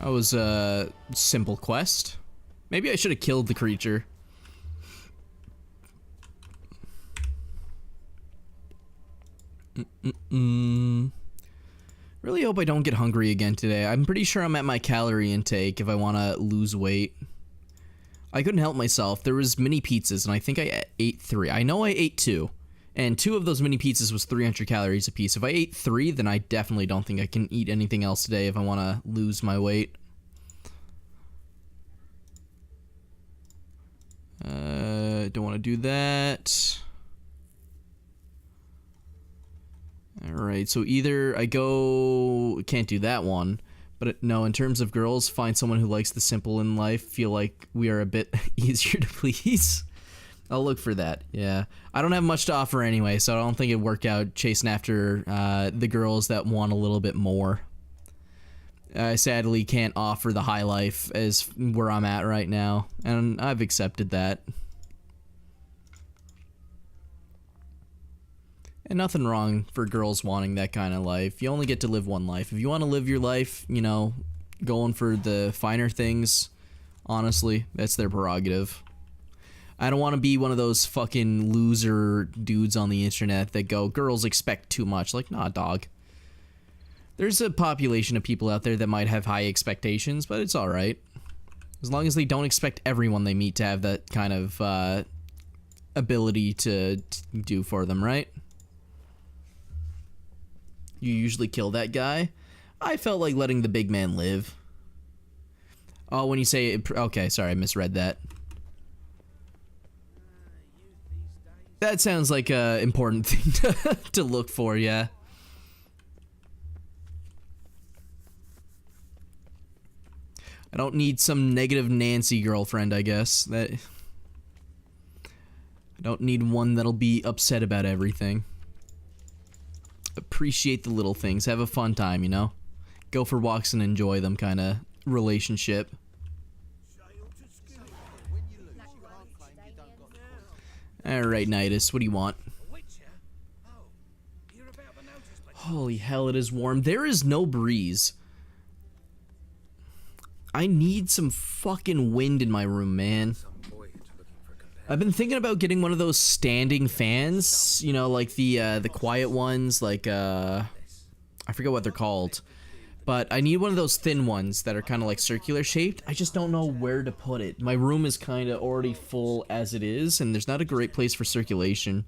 That was a simple quest. Maybe I should have killed the creature. Really hope I don't get hungry again today. I'm pretty sure I'm at my calorie intake if I want to lose weight. I couldn't help myself. There was mini pizzas, and I think I ate 3. I know I ate 2. And 2 of those mini pizzas was 300 calories a piece. If I ate 3, then I definitely don't think I can eat anything else today if I want to lose my weight. Don't want to do that. Alright, so either I go... Can't do that one. But no, in terms of girls, find someone who likes the simple in life. Feel like we are a bit easier to please. I'll look for that, yeah. I don't have much to offer anyway, so I don't think it'd work out chasing after the girls that want a little bit more. I sadly can't offer the high life as where I'm at right now, and I've accepted that. And nothing wrong for girls wanting that kind of life. You only get to live one life. If you want to live your life, you know, going for the finer things, honestly, that's their prerogative. I don't want to be one of those fucking loser dudes on the internet that go, girls expect too much. Like, nah, dog. There's a population of people out there that might have high expectations, but it's alright. As long as they don't expect everyone they meet to have that kind of ability to do for them, right? You usually kill that guy. I felt like letting the big man live. Oh, when you say it, okay, sorry, I misread that. That sounds like a important thing to look for, yeah. I don't need some negative Nancy girlfriend, I guess. I don't need one that'll be upset about everything. Appreciate the little things. Have a fun time, you know? Go for walks and enjoy them kind of relationship. Alright, Nidus, what do you want? Holy hell, it is warm. There is no breeze. I need some fucking wind in my room, man. I've been thinking about getting one of those standing fans, you know, like the quiet ones, like, I forget what they're called. But I need one of those thin ones that are kind of like circular shaped. I just don't know where to put it. My room is kind of already full as it is, and there's not a great place for circulation.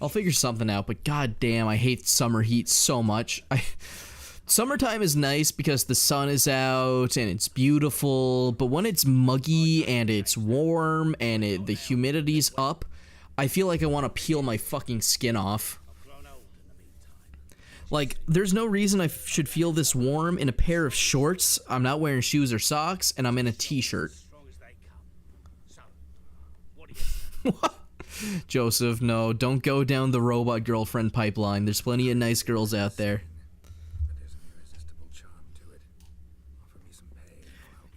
I'll figure something out, but goddamn, I hate summer heat so much. Summertime is nice because the sun is out and it's beautiful, but when it's muggy and it's warm and the humidity's up, I feel like I want to peel my fucking skin off. Like, there's no reason I should feel this warm in a pair of shorts, I'm not wearing shoes or socks, and I'm in a t-shirt. What? Joseph, no, don't go down the robot girlfriend pipeline. There's plenty of nice girls out there.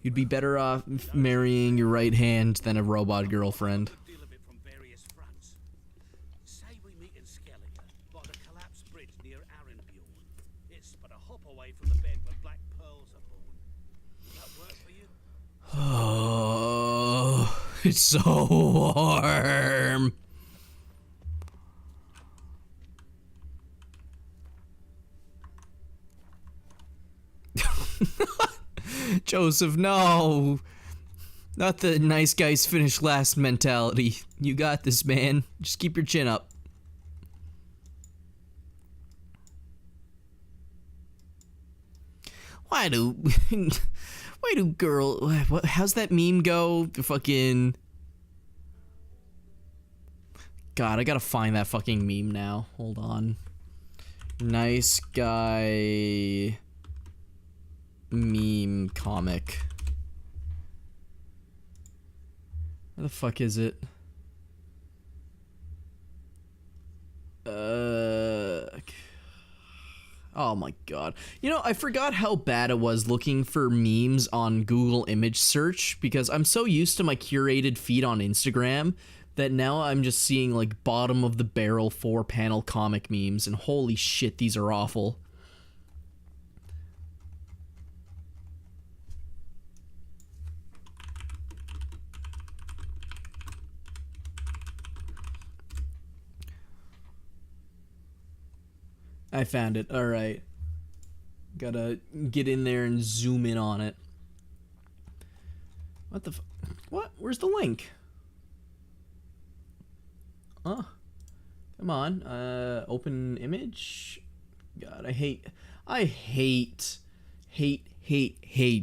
You'd be better off marrying your right hand than a robot girlfriend. Oh, it's so warm. Joseph, no. Not the nice guys finish last mentality. You got this, man. Just keep your chin up. Why do how's that meme go? The fucking... God, I gotta find that fucking meme now. Hold on. Nice guy... meme comic. Where the fuck is it? Oh my god. You know, I forgot how bad it was looking for memes on Google image search because I'm so used to my curated feed on Instagram that now I'm just seeing like bottom of the barrel 4-panel comic memes, and holy shit, these are awful. I found it. All right. Gotta get in there and zoom in on it. What the what? Where's the link? Oh. Come on. Open image. God, I hate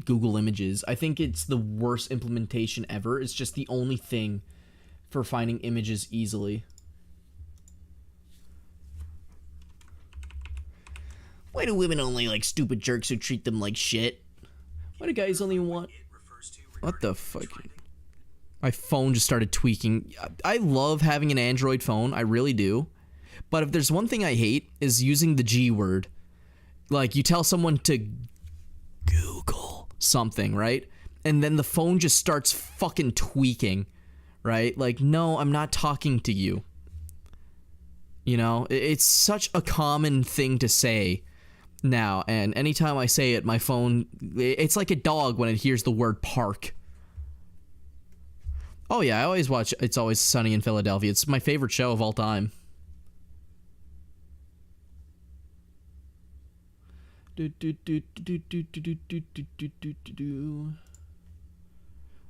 Google Images. I think it's the worst implementation ever. It's just the only thing for finding images easily. Why do women only like stupid jerks who treat them like shit? Why do guys only want... What the fuck? My phone just started tweaking. I love having an Android phone. I really do. But if there's one thing I hate is using the G word. Like, you tell someone to Google something, right? And then the phone just starts fucking tweaking, right? Like, no, I'm not talking to you. You know, it's such a common thing to say now, and anytime I say it, my phone, it's like a dog when it hears the word park. Oh yeah, I always watch It's Always Sunny in Philadelphia. It's my favorite show of all time. Alright,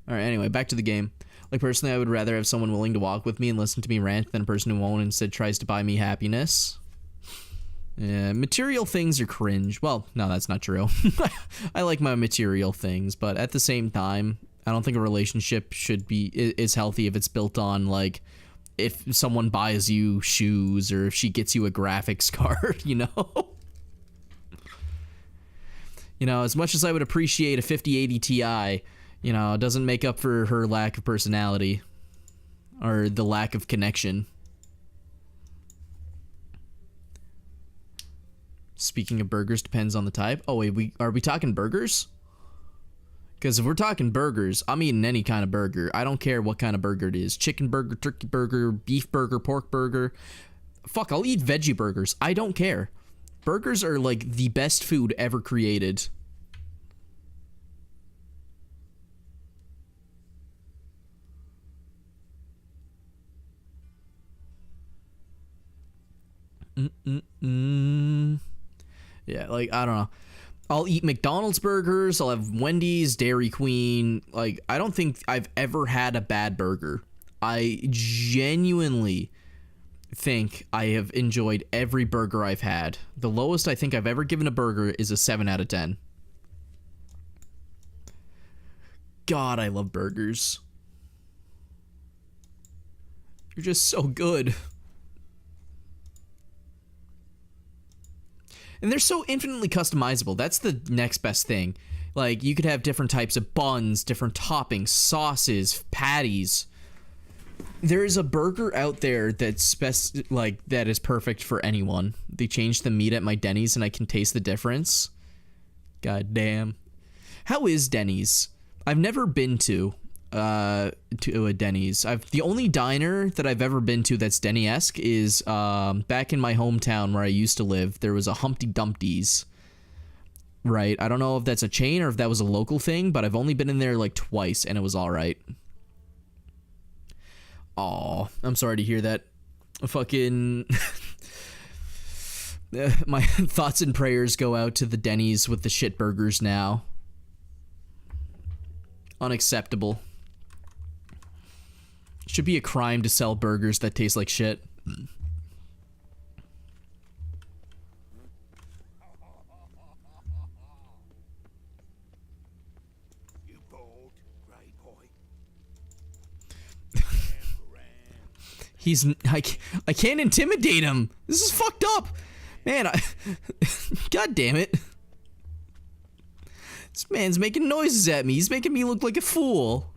anyway, back to the game. Like, personally, I would rather have someone willing to walk with me and listen to me rant than a person who won't and instead tries to buy me happiness. Yeah, material things are cringe. Well, no, that's not true. I like my material things, but at the same time, I don't think a relationship should be is healthy if it's built on, like, if someone buys you shoes or if she gets you a graphics card, you know? You know, as much as I would appreciate a 5080 Ti, you know, it doesn't make up for her lack of personality or the lack of connection. Speaking of burgers, depends on the type. Oh wait, are we talking burgers? Because if we're talking burgers, I'm eating any kind of burger. I don't care what kind of burger it is. Chicken burger, turkey burger, beef burger, pork burger. Fuck, I'll eat veggie burgers. I don't care. Burgers are like the best food ever created. Yeah, like, I don't know. I'll eat McDonald's burgers, I'll have Wendy's, Dairy Queen. Like, I don't think I've ever had a bad burger. I genuinely think I have enjoyed every burger I've had. The lowest I think I've ever given a burger is a 7 out of 10. God, I love burgers. You're just so good. And they're so infinitely customizable. That's the next best thing. Like, you could have different types of buns, different toppings, sauces, patties. There is a burger out there that's that is perfect for anyone. They changed the meat at my Denny's and I can taste the difference. God damn. How is Denny's? I've never been to a Denny's. The only diner that I've ever been to that's Denny-esque is back in my hometown where I used to live. There was a Humpty Dumpty's. Right. I don't know if that's a chain or if that was a local thing, but I've only been in there like twice and it was all right. Aw, I'm sorry to hear that. Fucking my thoughts and prayers go out to the Denny's with the shit burgers now. Unacceptable. Should be a crime to sell burgers that taste like shit. You bold, right boy? I can't intimidate him. This is fucked up. Man, God damn it. This man's making noises at me. He's making me look like a fool.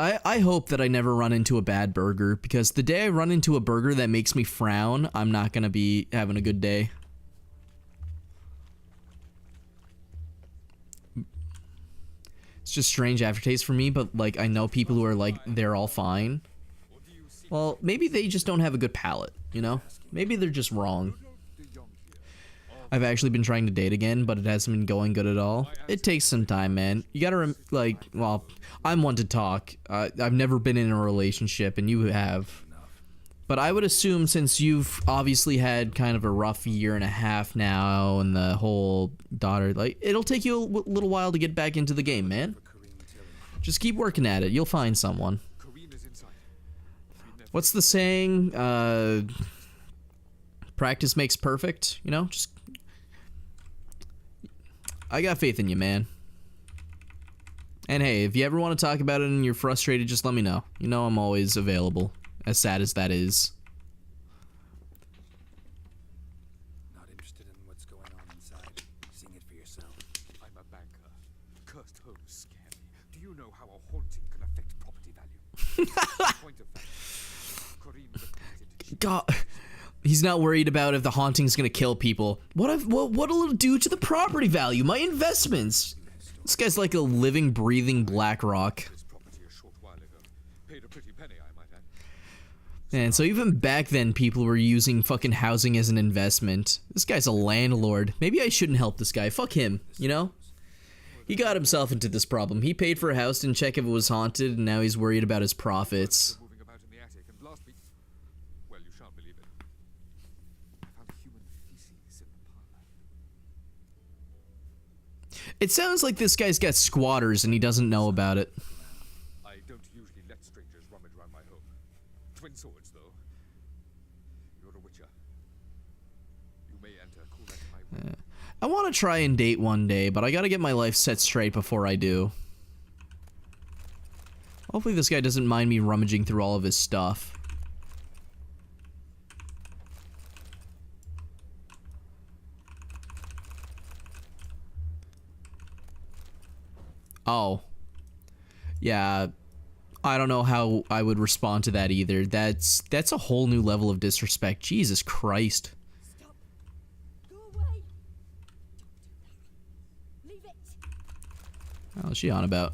I hope that I never run into a bad burger, because the day I run into a burger that makes me frown, I'm not gonna be having a good day. It's just strange aftertaste for me, but like I know people who are like, they're all fine. Well, maybe they just don't have a good palate, you know? Maybe they're just wrong. I've actually been trying to date again, but it hasn't been going good at all. It takes some time, man. You gotta, well, I'm one to talk. I've never been in a relationship, and you have. But I would assume since you've obviously had kind of a rough year and a half now, and the whole daughter, like, it'll take you a little while to get back into the game, man. Just keep working at it. You'll find someone. What's the saying? Practice makes perfect, you know? Just... I got faith in you, man. And hey, if you ever want to talk about it and you're frustrated, just let me know. You know I'm always available, as sad as that is. Not interested in what's going on inside. Seeing it for yourself. I'm a banker. Cursed homes scare me. Do you know how a haunting can affect property value? Point of fact, Karim requested God, he's not worried about if the haunting's gonna kill people. What'll it do to the property value? My investments. This guy's like a living, breathing BlackRock. this property a short while ago. Paid a pretty penny, I might add. Man, so even back then, people were using fucking housing as an investment. This guy's a landlord. Maybe I shouldn't help this guy. Fuck him, you know? He got himself into this problem. He paid for a house, didn't check if it was haunted, and now he's worried about his profits. Moving about in the attic, and last week, well, you shan't believe it. I found human feces in the parlor. It sounds like this guy's got squatters and he doesn't know about it. I don't usually let strangers rummage around my home. Twin swords, though. You're a witcher. You may enter. Call that my will. I want to try and date one day, but I gotta get my life set straight before I do. Hopefully this guy doesn't mind me rummaging through all of his stuff. Oh. Yeah. I don't know how I would respond to that either. That's a whole new level of disrespect. Jesus Christ. Stop. Go away. Don't do that. Leave it. How's she on about?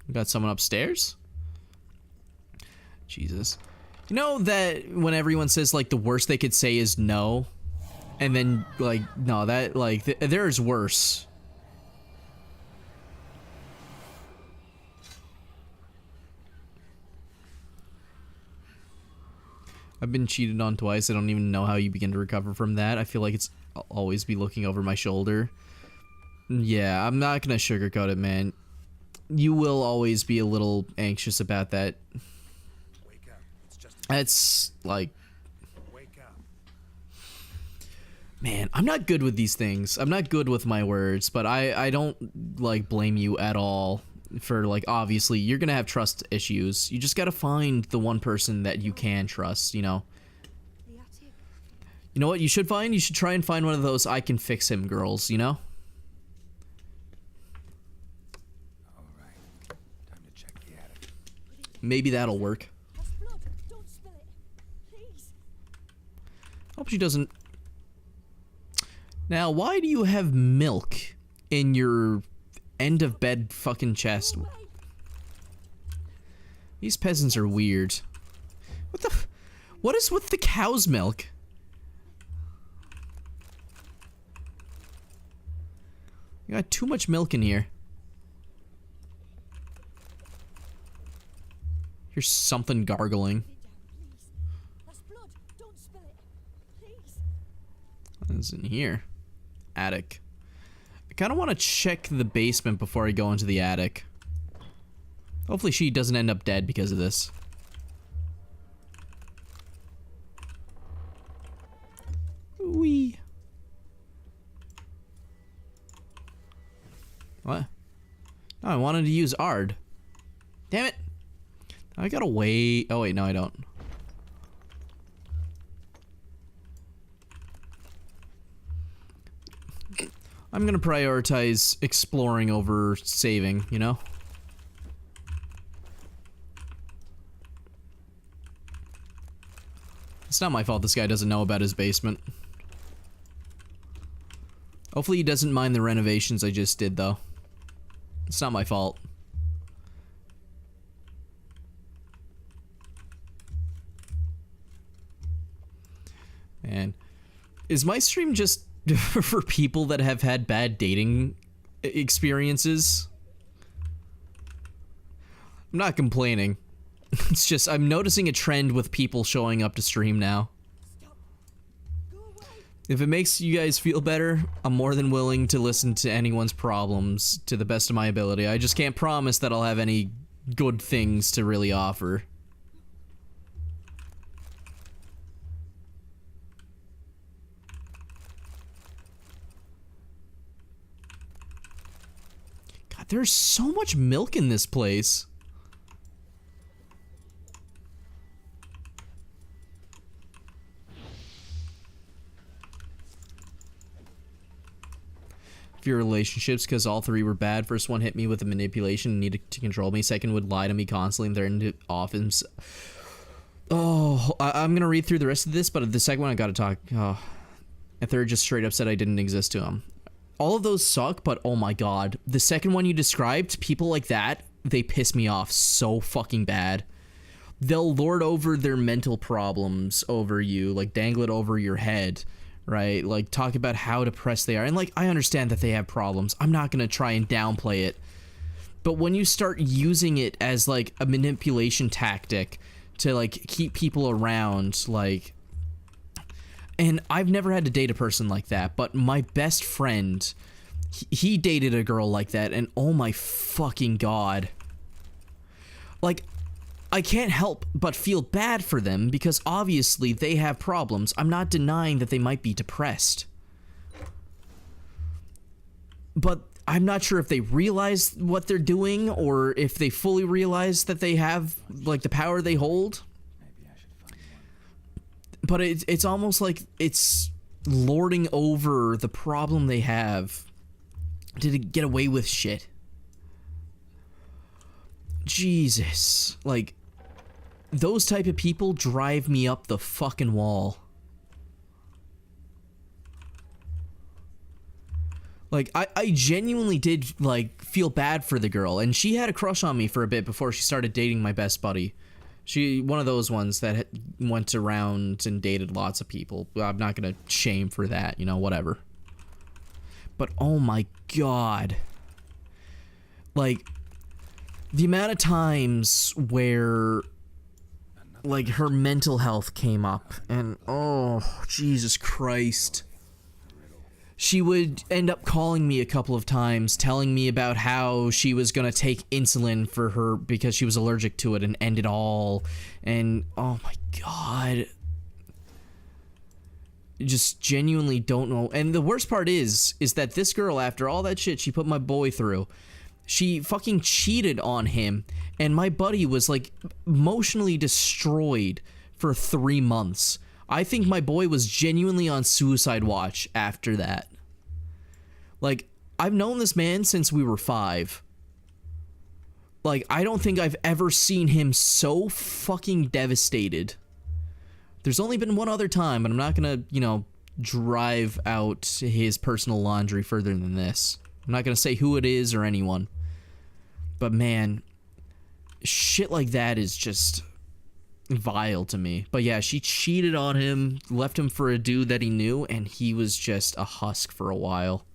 We got someone upstairs? Jesus. You know that when everyone says, like, the worst they could say is no? And then, like, no, that, like, there's worse. I've been cheated on twice. I don't even know how you begin to recover from that. I feel like I'll always be looking over my shoulder. Yeah, I'm not gonna sugarcoat it, man. You will always be a little anxious about that. Wake up. It's just That's, like... wake up. Man, I'm not good with these things. I'm not good with my words, but I don't, like, blame you at all for, like, obviously, you're gonna have trust issues. You just gotta find the one person that you can trust, you know? The attic. You know what you should find? You should try and find one of those I can fix him girls, you know? All right. Time to check the attic. Maybe that'll work. That's blood. Don't spill it. Please. Hope she doesn't... Now, why do you have milk in your end of bed fucking chest? Away. These peasants are weird. What the what is with the cow's milk? You got too much milk in here. Here's something gargling. Sit down, please. That's blood. Don't spill it. Please. What's in here? Attic. I kind of want to check the basement before I go into the attic. Hopefully she doesn't end up dead because of this. Wee. What? No, I wanted to use Ard. Damn it. I gotta wait. Oh wait, no I don't. I'm gonna prioritize exploring over saving, you know? It's not my fault this guy doesn't know about his basement. Hopefully he doesn't mind the renovations I just did, though. It's not my fault. And is my stream just for people that have had bad dating experiences? I'm not complaining. It's just I'm noticing a trend with people showing up to stream now. If it makes you guys feel better, I'm more than willing to listen to anyone's problems to the best of my ability. I just can't promise that I'll have any good things to really offer. God, there's so much milk in this place. Few relationships because all three were bad. First one hit me with a manipulation and needed to control me. Second would lie to me constantly and threatened to off him. Oh, I'm gonna read through the rest of this, but the second one I gotta talk. Oh. A third just straight up said I didn't exist to him. All of those suck, but oh my god. The second one you described, people like that, they piss me off so fucking bad. They'll lord over their mental problems over you, like dangle it over your head. Right, like talk about how depressed they are, and like I understand that they have problems. I'm not gonna try and downplay it, but when you start using it as like a manipulation tactic to like keep people around, like, and I've never had to date a person like that, but my best friend, he dated a girl like that, and oh my fucking god, like, I can't help but feel bad for them because obviously they have problems. I'm not denying that they might be depressed. But I'm not sure if they realize what they're doing or if they fully realize that they have like the power they hold. But it's almost like it's lording over the problem they have to get away with shit. Jesus, like, those type of people drive me up the fucking wall. Like, I genuinely did, like, feel bad for the girl, and she had a crush on me for a bit before she started dating my best buddy. One of those ones that went around and dated lots of people. I'm not gonna shame for that, you know, whatever. But oh my god. Like, the amount of times where, like, her mental health came up, and oh, Jesus Christ. She would end up calling me a couple of times, telling me about how she was gonna take insulin for her because she was allergic to it and end it all, and oh my god. Just genuinely don't know. And the worst part is that this girl, after all that shit she put my boy through, she fucking cheated on him, and my buddy was, like, emotionally destroyed for 3 months. I think my boy was genuinely on suicide watch after that. Like, I've known this man since we were 5. Like, I don't think I've ever seen him so fucking devastated. There's only been one other time, but I'm not gonna, you know, drive out his personal laundry further than this. I'm not gonna say who it is or anyone. But man, shit like that is just vile to me. But yeah, she cheated on him, left him for a dude that he knew, and he was just a husk for a while.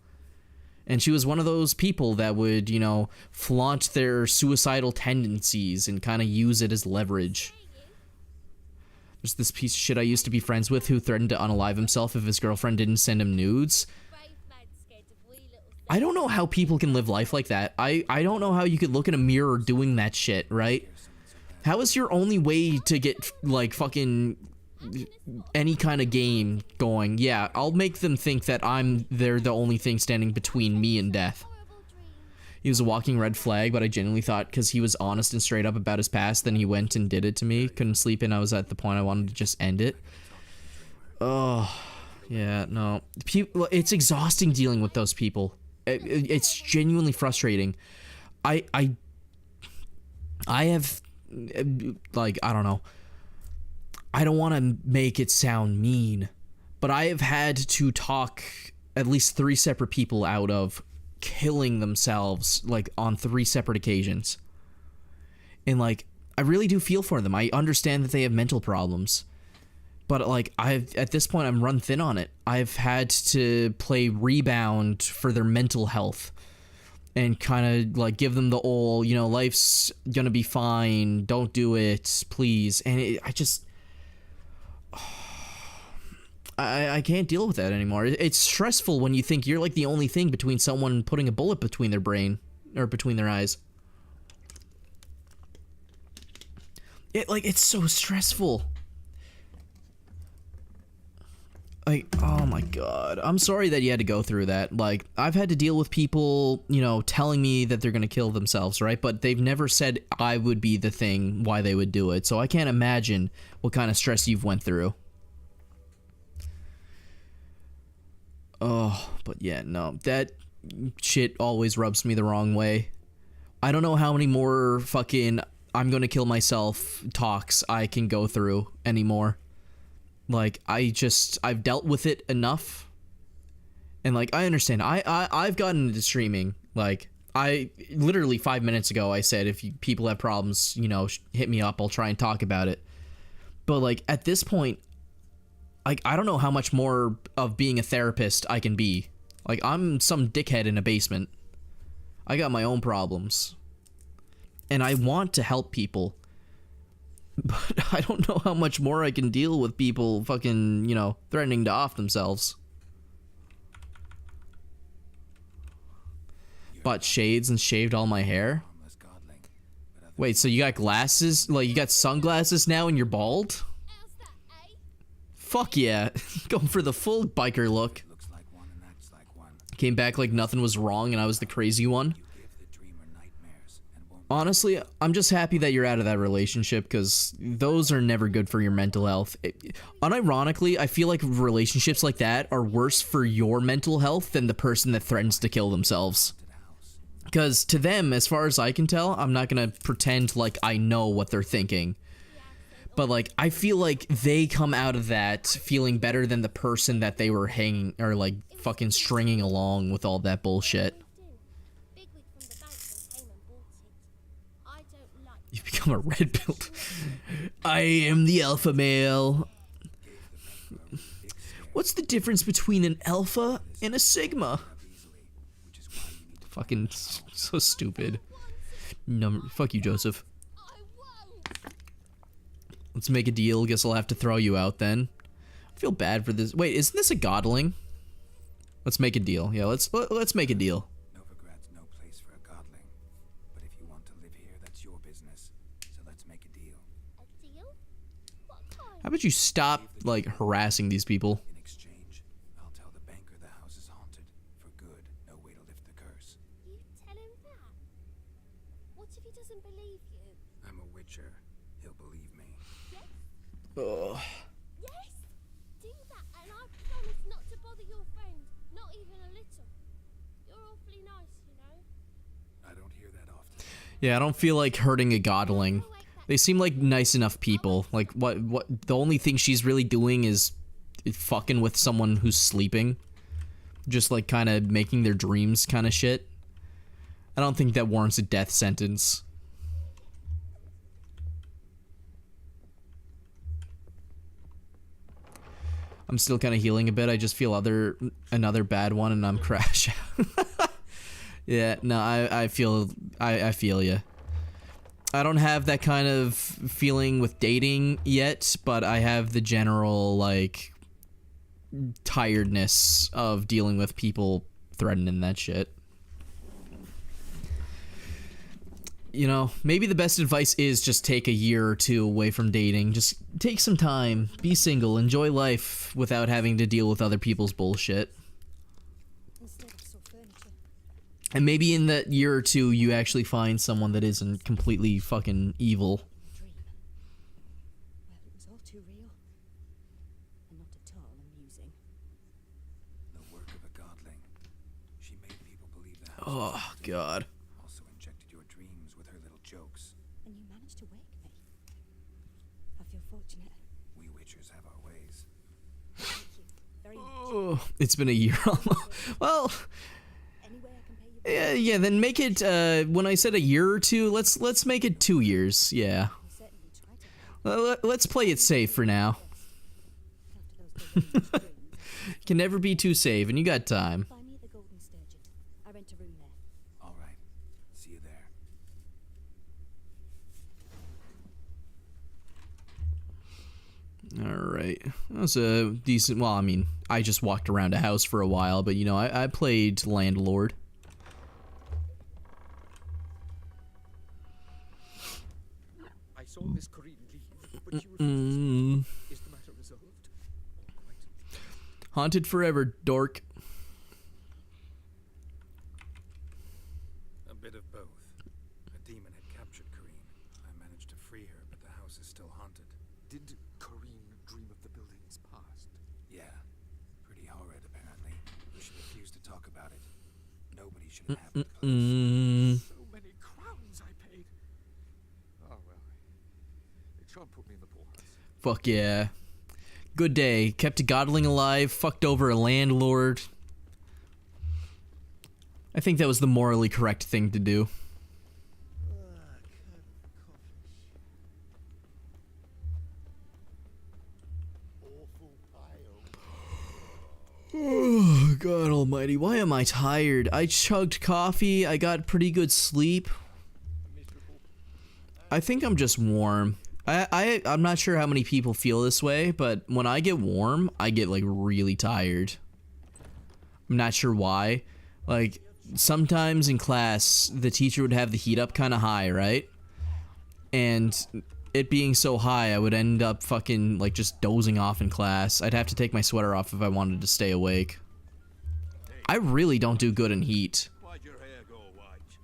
And she was one of those people that would, you know, flaunt their suicidal tendencies and kind of use it as leverage. There's this piece of shit I used to be friends with who threatened to unalive himself if his girlfriend didn't send him nudes. I don't know how people can live life like that. I don't know how you could look in a mirror doing that shit, right? How is your only way to get, like, fucking any kind of game going? Yeah, I'll make them think that they're the only thing standing between me and death. He was a walking red flag, but I genuinely thought because he was honest and straight up about his past, then he went and did it to me. Couldn't sleep, and I was at the point I wanted to just end it. Oh, yeah, no. It's exhausting dealing with those people. It's genuinely frustrating. I have, like, I don't know. I don't want to make it sound mean, but I have had to talk at least 3 separate people out of killing themselves, like, on 3 separate occasions. And, like, I really do feel for them. I understand that they have mental problems. But like at this point I'm run thin on it. I've had to play rebound for their mental health and kind of like give them the old, you know, life's gonna be fine, don't do it, please. And I can't deal with that anymore. It's stressful when you think you're like the only thing between someone putting a bullet between their brain or between their eyes. It's so stressful. Like, oh my god. I'm sorry that you had to go through that. Like, I've had to deal with people, you know, telling me that they're gonna kill themselves, right? But they've never said I would be the thing why they would do it. So I can't imagine what kind of stress you've went through. Oh, but yeah, no. That shit always rubs me the wrong way. I don't know how many more fucking I'm gonna kill myself talks I can go through anymore. Like, I've dealt with it enough. And like, I understand. I've gotten into streaming. Like, I literally 5 minutes ago I said if people have problems, you know, hit me up, I'll try and talk about it. But like, at this point, like, I don't know how much more of being a therapist I can be. Like, I'm some dickhead in a basement. I got my own problems. And I want to help people. But I don't know how much more I can deal with people fucking, you know, threatening to off themselves. Bought shades and shaved all my hair? Wait, so you got glasses? Like, you got sunglasses now and you're bald? Fuck yeah. Going for the full biker look. Came back like nothing was wrong and I was the crazy one. Honestly, I'm just happy that you're out of that relationship because those are never good for your mental health. Unironically, I feel like relationships like that are worse for your mental health than the person that threatens to kill themselves. Because to them, as far as I can tell, I'm not going to pretend like I know what they're thinking. But like, I feel like they come out of that feeling better than the person that they were hanging or like fucking stringing along with all that bullshit. You've become a red pill. I am the alpha male. What's the difference between an alpha and a sigma? Fucking so stupid. Fuck you, Joseph. Let's make a deal. Guess I'll have to throw you out then. I feel bad for this. Wait, isn't this a godling? Let's make a deal. Yeah, let's make a deal. Novigrad's no place for a godling. But if you want to live here, that's your business. So let's make a deal. A deal? What kind? How about you stop, like, harassing these people? In exchange, I'll tell the banker the house is haunted. For good. No way to lift the curse. You tell him that? What if he doesn't believe you? I'm a witcher. He'll believe me. Yes? Ugh. Yes? Do that and I promise not to bother your friend. Not even a little. You're awfully nice, you know? I don't hear that often. Yeah, I don't feel like hurting a godling. They seem like nice enough people. Like, what, the only thing she's really doing is fucking with someone who's sleeping. Just, like, kind of making their dreams kind of shit. I don't think that warrants a death sentence. I'm still kind of healing a bit. I just feel another bad one and I'm crash. Yeah, no, I feel you. I don't have that kind of feeling with dating yet, but I have the general, like, tiredness of dealing with people threatening that shit. You know, maybe the best advice is just take a year or two away from dating. Just take some time, be single, enjoy life without having to deal with other people's bullshit. Instead I saw furniture. And maybe in that year or two, you actually find someone that isn't completely fucking evil. Dream. Well, it was all too real. And not at all amusing. The work of a godling. She made people believe the house was Oh, haunted. God. Also injected your dreams with her little jokes. And you managed to wake me. I feel fortunate. We witchers have our ways. Thank you very much. Oh, it's been a year almost. Well, Any way I can pay you back, yeah, then make it, when I said a year or two, let's make it 2 years, yeah. I'll certainly try to. Let's play it safe for now. Can never be too safe, and you got time. Find me at the Golden Sturgeon. I rent a room there. All right. See you there. Alright. That was a decent... Well, I mean, I just walked around a house for a while, but, you know, I played Landlord. I saw Miss Corrine leave, but she refused. Is the matter resolved? Quite. Haunted forever, dork. A bit of both. A demon had captured Corrine. I managed to free her, but the house is still haunted. Did Corrine dream of the building's past? Yeah. Pretty horrid, apparently. But she refused to talk about it. Nobody should have it close. So many crowns I paid. Oh well. It shan't put me in the poorhouse. Fuck yeah. Good day. Kept a godling alive, fucked over a landlord. I think that was the morally correct thing to do. Awful pale. Oh, God almighty. Why am I tired? I chugged coffee. I got pretty good sleep. I think I'm just warm. I'm not sure how many people feel this way, but when I get warm, I get, like, really tired. I'm not sure why. Like, sometimes in class, the teacher would have the heat up kind of high, right? And it being so high, I would end up fucking, like, just dozing off in class. I'd have to take my sweater off if I wanted to stay awake. I really don't do good in heat. Why'd your hair go white?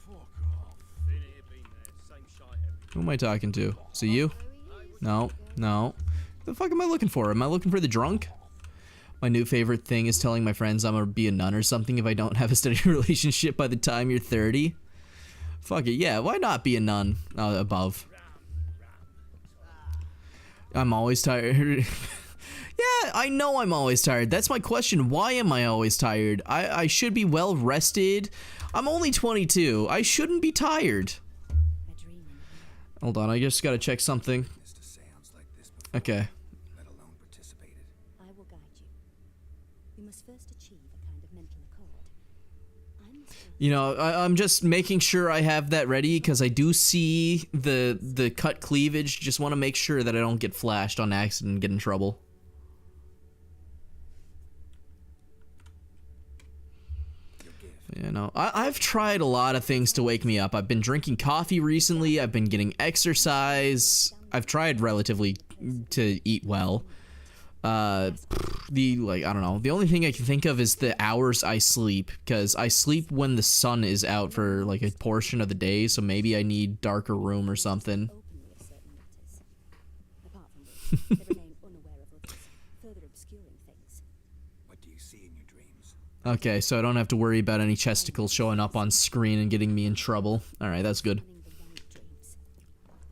Fuck off. Been here, been there. Same shite every Who am I talking to? Is it you? No, no. The fuck am I looking for? Am I looking for the drunk? My new favorite thing is telling my friends I'm gonna be a nun or something if I don't have a steady relationship by the time you're 30. Fuck it, yeah, why not be a nun above? I'm always tired. Yeah, I know I'm always tired. That's my question. Why am I always tired? I should be well rested. I'm only 22. I shouldn't be tired. A dream in a Hold on, I just gotta check something. Missed a seance like this before, Okay. let alone participated. I will guide you. You must first achieve a kind of mental accord. I must You know, I'm just making sure I have that ready because I do see the cut cleavage. Just want to make sure that I don't get flashed on accident and get in trouble. Your gift. You know, I've tried a lot of things to wake me up. I've been drinking coffee recently. I've been getting exercise. I've tried relatively to eat well. I don't know. The only thing I can think of is the hours I sleep, because I sleep when the sun is out for like a portion of the day, so maybe I need darker room or something. openly of certain matters. Apart from which, they remain unaware of others, further obscuring things. What do you see in your dreams? Okay, so I don't have to worry about any chesticles showing up on screen and getting me in trouble. Alright, that's good. Running the right dreams.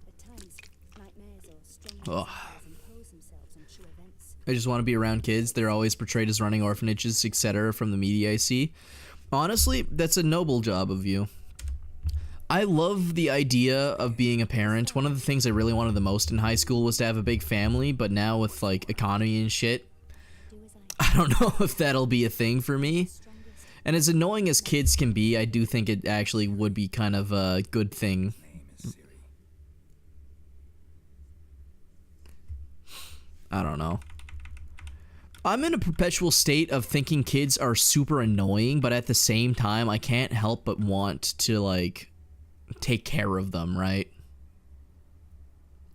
At times, nightmares or strange Ugh. desires impose themselves on true events. I just want to be around kids. They're always portrayed as running orphanages, etc. from the media I see. Honestly, that's a noble job of you. I love the idea of being a parent. One of the things I really wanted the most in high school was to have a big family, but now with like economy and shit, Do as I I don't know if that'll be a thing for me. strongest. And as annoying as kids can be, I do think it actually would be kind of a good thing. Name is Siri. I don't know. I'm in a perpetual state of thinking kids are super annoying, but at the same time, I can't help but want to, like, take care of them, right?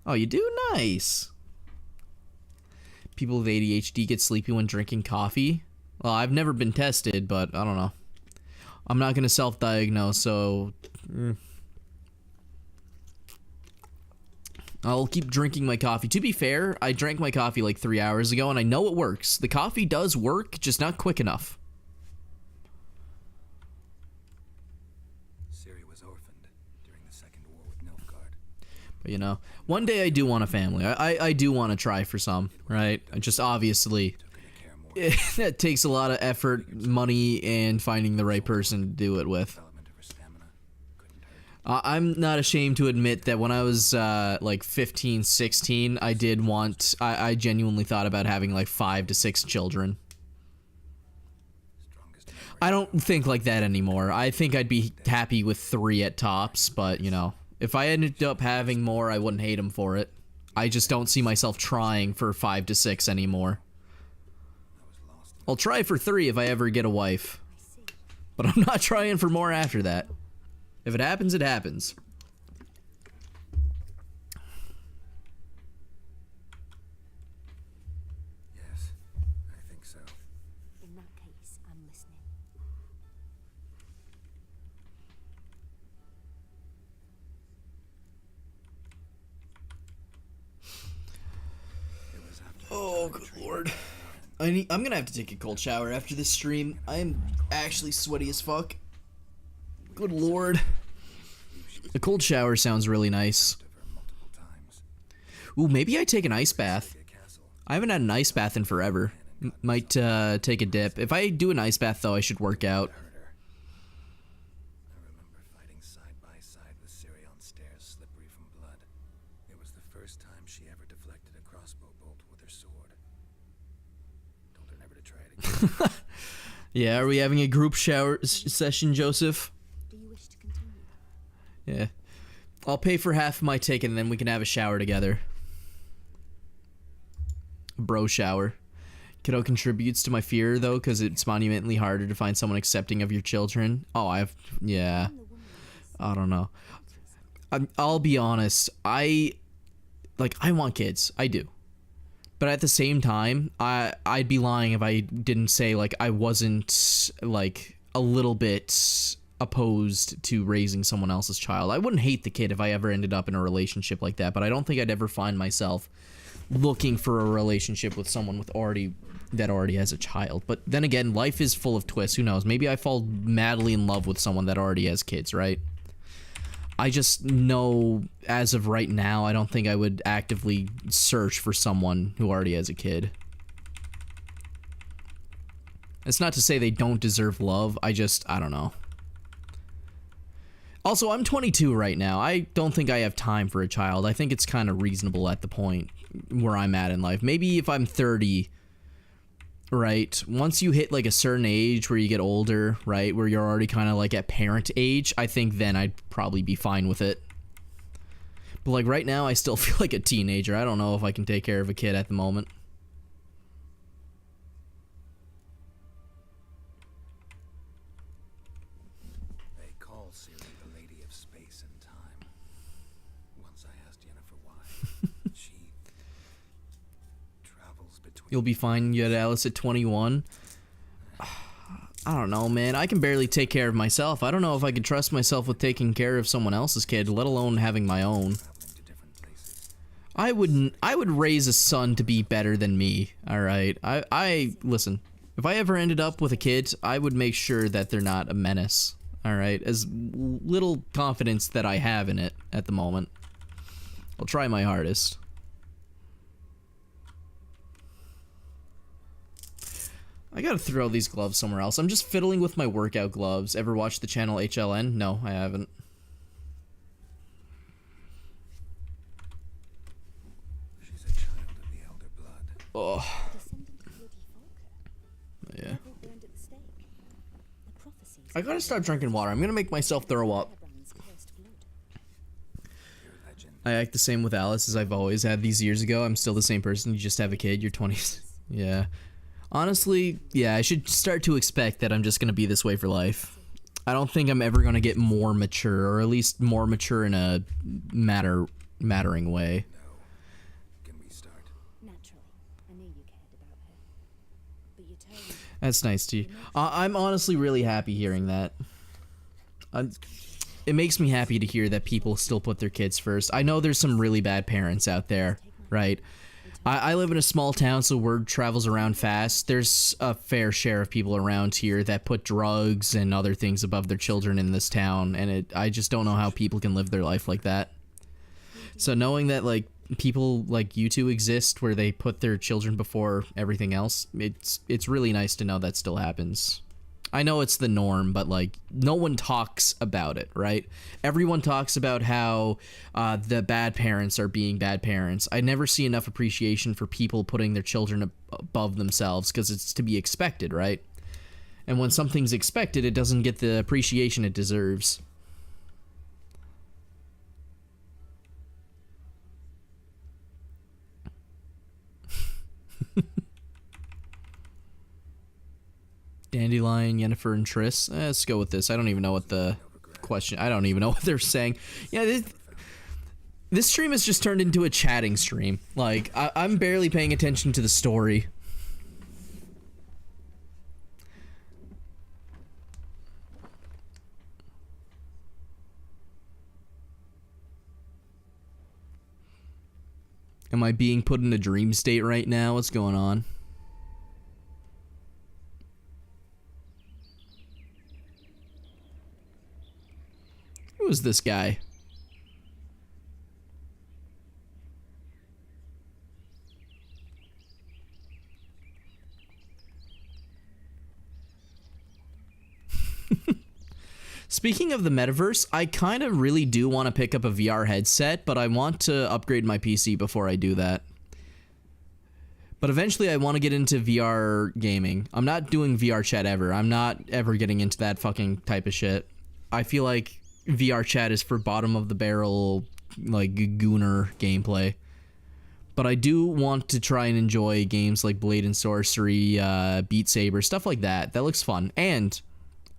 Oh, you do? Nice. People with ADHD get sleepy when drinking coffee. Well, I've never been tested, but I don't know. I'm not going to self-diagnose, so... I'll keep drinking my coffee. To be fair, I drank my coffee like 3 hours ago, and I know it works. The coffee does work, just not quick enough. Siri was orphaned during the Second War with Nilfgaard. But, you know, one day I do want a family. I do want to try for some, right? Just obviously, Took her to care more that takes a lot of effort, money, and finding the right person to do it with. development of her stamina. Couldn't hurt. I'm not ashamed to admit that when I was like 15, 16, I genuinely thought about having like 5 to 6 children. I don't think like that anymore. I think I'd be happy with 3 at tops, but you know, if I ended up having more, I wouldn't hate him for it. I just don't see myself trying for 5 to 6 anymore. I'll try for 3 if I ever get a wife, but I'm not trying for more after that. If it happens, it happens. Yes, I think so. In that case, I'm listening. Oh, good lord. I'm gonna have to take a cold shower after this stream. I am actually sweaty as fuck. Good lord. A cold shower sounds really nice. Ooh, maybe I take an ice bath. I haven't had an ice bath in forever. Might take a dip. If I do an ice bath, though, I should work out. I remember fighting side by side with Ciri on stairs, slippery from blood. It was the first time she ever deflected a crossbow bolt with her sword. Told her never to try it again. Yeah, are we having a group shower session, Joseph? Do you wish to continue? Yeah. I'll pay for half of my ticket and then we can have a shower together. Bro shower. Kiddo contributes to my fear, though, because it's monumentally harder to find someone accepting of your children. Oh, yeah. I don't know. I'll be honest. I want kids. I do. But at the same time, I'd be lying if I didn't say, like, I wasn't, like, a little bit opposed to raising someone else's child. I wouldn't hate the kid if I ever ended up in a relationship like that, but I don't think I'd ever find myself looking for a relationship with someone that already has a child. But then again, life is full of twists. Who knows? Maybe I fall madly in love with someone that already has kids, right? I just know, as of right now, I don't think I would actively search for someone who already has a kid. It's not to say they don't deserve love. I don't know. Also, I'm 22 right now. I don't think I have time for a child. I think it's kind of reasonable at the point where I'm at in life. Maybe if I'm 30, right, once you hit like a certain age where you get older, right, where you're already kind of like at parent age, I think then I'd probably be fine with it. But like right now, I still feel like a teenager. I don't know if I can take care of a kid at the moment. They call Ciri the Lady of Space and Time. Once I asked Yennefer why. She travels between... You'll be fine. You had Alice at 21. I don't know, man. I can barely take care of myself. I don't know if I could trust myself with taking care of someone else's kid, let alone having my own. I would raise a son to be better than me, alright? Listen, if I ever ended up with a kid, I would make sure that they're not a menace, alright? As little confidence that I have in it at the moment. I'll try my hardest. I gotta throw these gloves somewhere else. I'm just fiddling with my workout gloves. Ever watched the channel HLN? No, I haven't. She's a child of the Elder Blood. Oh. Yeah. I gotta stop drinking water. I'm gonna make myself throw up. I act the same with Alice as I've always had these years ago. I'm still the same person. You just have a kid. You're 20. Yeah. Honestly, yeah, I should start to expect that I'm just gonna be this way for life. I don't think I'm ever gonna get more mature, or at least more mature in a mattering way. Can we start? Naturally. I knew you cared about her. But you told me. That's nice to you. I'm honestly really happy hearing that. It makes me happy to hear that people still put their kids first. I know there's some really bad parents out there, right? I live in a small town, so word travels around fast. There's a fair share of people around here that put drugs and other things above their children in this town, and I just don't know how people can live their life like that. So knowing that, like, people like you two exist where they put their children before everything else, it's really nice to know that still happens. I know it's the norm, but like no one talks about it, right? Everyone talks about how the bad parents are being bad parents. I never see enough appreciation for people putting their children above themselves because it's to be expected, right? And when something's expected, it doesn't get the appreciation it deserves. Dandelion, Yennefer, and Triss. Let's go with this. I don't even know what the question... I don't even know what they're saying. Yeah, this stream has just turned into a chatting stream. Like, I'm barely paying attention to the story. Am I being put in a dream state right now? What's going on? Who is this guy? Speaking of the metaverse, I kind of really do want to pick up a VR headset, but I want to upgrade my PC before I do that. But eventually I want to get into VR gaming. I'm not doing VR chat ever. I'm not ever getting into that fucking type of shit. I feel like VR chat is for bottom of the barrel, like, gooner gameplay. But I do want to try and enjoy games like Blade and Sorcery, Beat Saber, stuff like that. That looks fun. And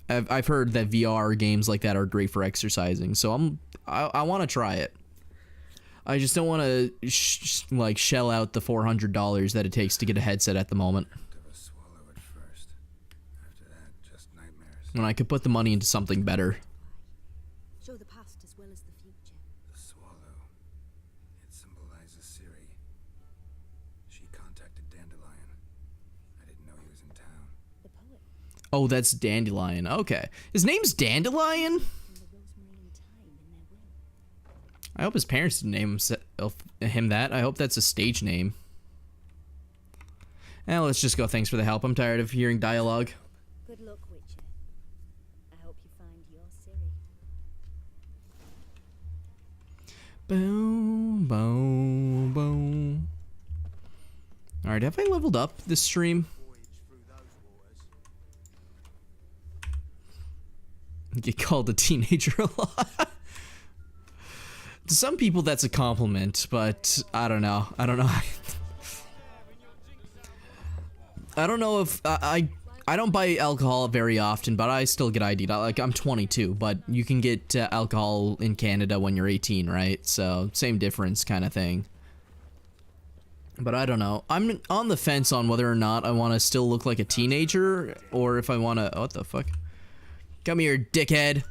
I've heard that VR games like that are great for exercising, so I want to try it. I just don't want to like shell out the $400 that it takes to get a headset at the moment. When I could put the money into something better. Show the past as well as the future. The swallow. It symbolizes Ciri. She contacted Dandelion. I didn't know he was in town. The poet. Oh, that's Dandelion. Okay. His name's Dandelion? I hope his parents didn't name him that. I hope that's a stage name. Now let's just go. Thanks for the help. I'm tired of hearing dialogue. Good luck, Witcher. I hope you find your Ciri. Boom, boom, boom. Alright, have I leveled up this stream? Get called a teenager a lot. To some people that's a compliment, but I don't know. I don't know. I don't know if I don't buy alcohol very often, but I still get ID'd. Like, I'm 22, but you can get alcohol in Canada when you're 18, right? So same difference kind of thing. But I don't know. I'm on the fence on whether or not I want to still look like a teenager or if I want to... Oh, what the fuck? Come here, dickhead.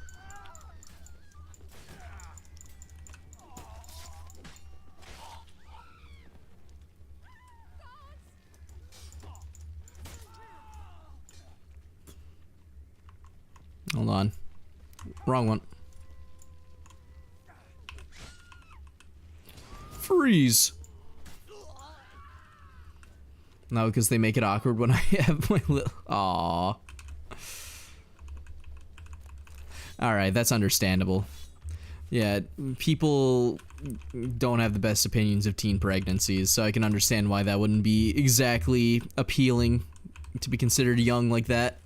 Hold on. Wrong one. Freeze. No, because they make it awkward when I have my little... Aww. Alright, that's understandable. Yeah, people don't have the best opinions of teen pregnancies, so I can understand why that wouldn't be exactly appealing to be considered young like that.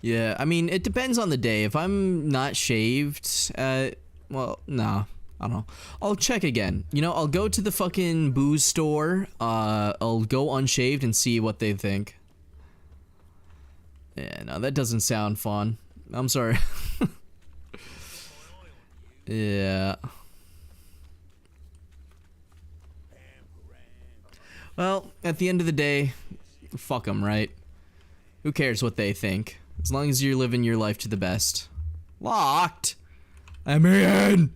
Yeah, I mean, it depends on the day. If I'm not shaved, well, nah, I don't know. I'll check again. You know, I'll go to the fucking booze store, I'll go unshaved and see what they think. Yeah, no, that doesn't sound fun. I'm sorry. Yeah. Well, at the end of the day, fuck them, right? Who cares what they think? As long as you're living your life to the best. Locked! I'm in!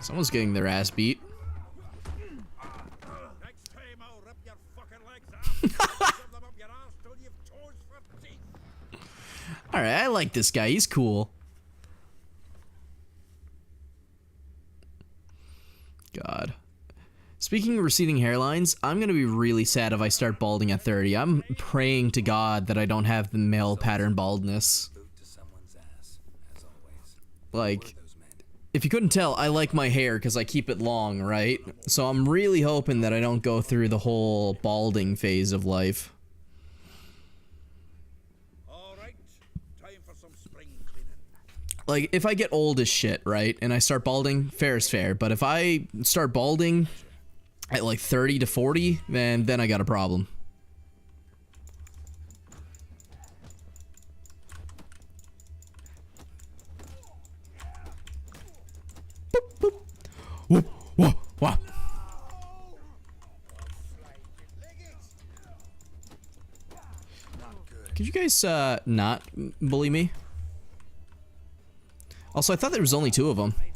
Someone's getting their ass beat. Next time I'll rip your fucking legs off. Shove them up your ass till you've torn Alright, I like this guy. He's cool. God. Speaking of receding hairlines, I'm gonna be really sad if I start balding at 30. I'm praying to God that I don't have the male pattern baldness. Boot to someone's ass, as always. Like, Those men. if you couldn't tell, I like my hair because I keep it long, right? So I'm really hoping that I don't go through the whole balding phase of life. All right, time for some spring cleaning. Like, if I get old as shit, right, and I start balding, fair is fair. But if I start balding at like 30 to 40, then I got a problem. Boop, boop. Whoop, whoa, whoa. Could you guys not bully me? Also, I thought there was only 2 of them. Yeah,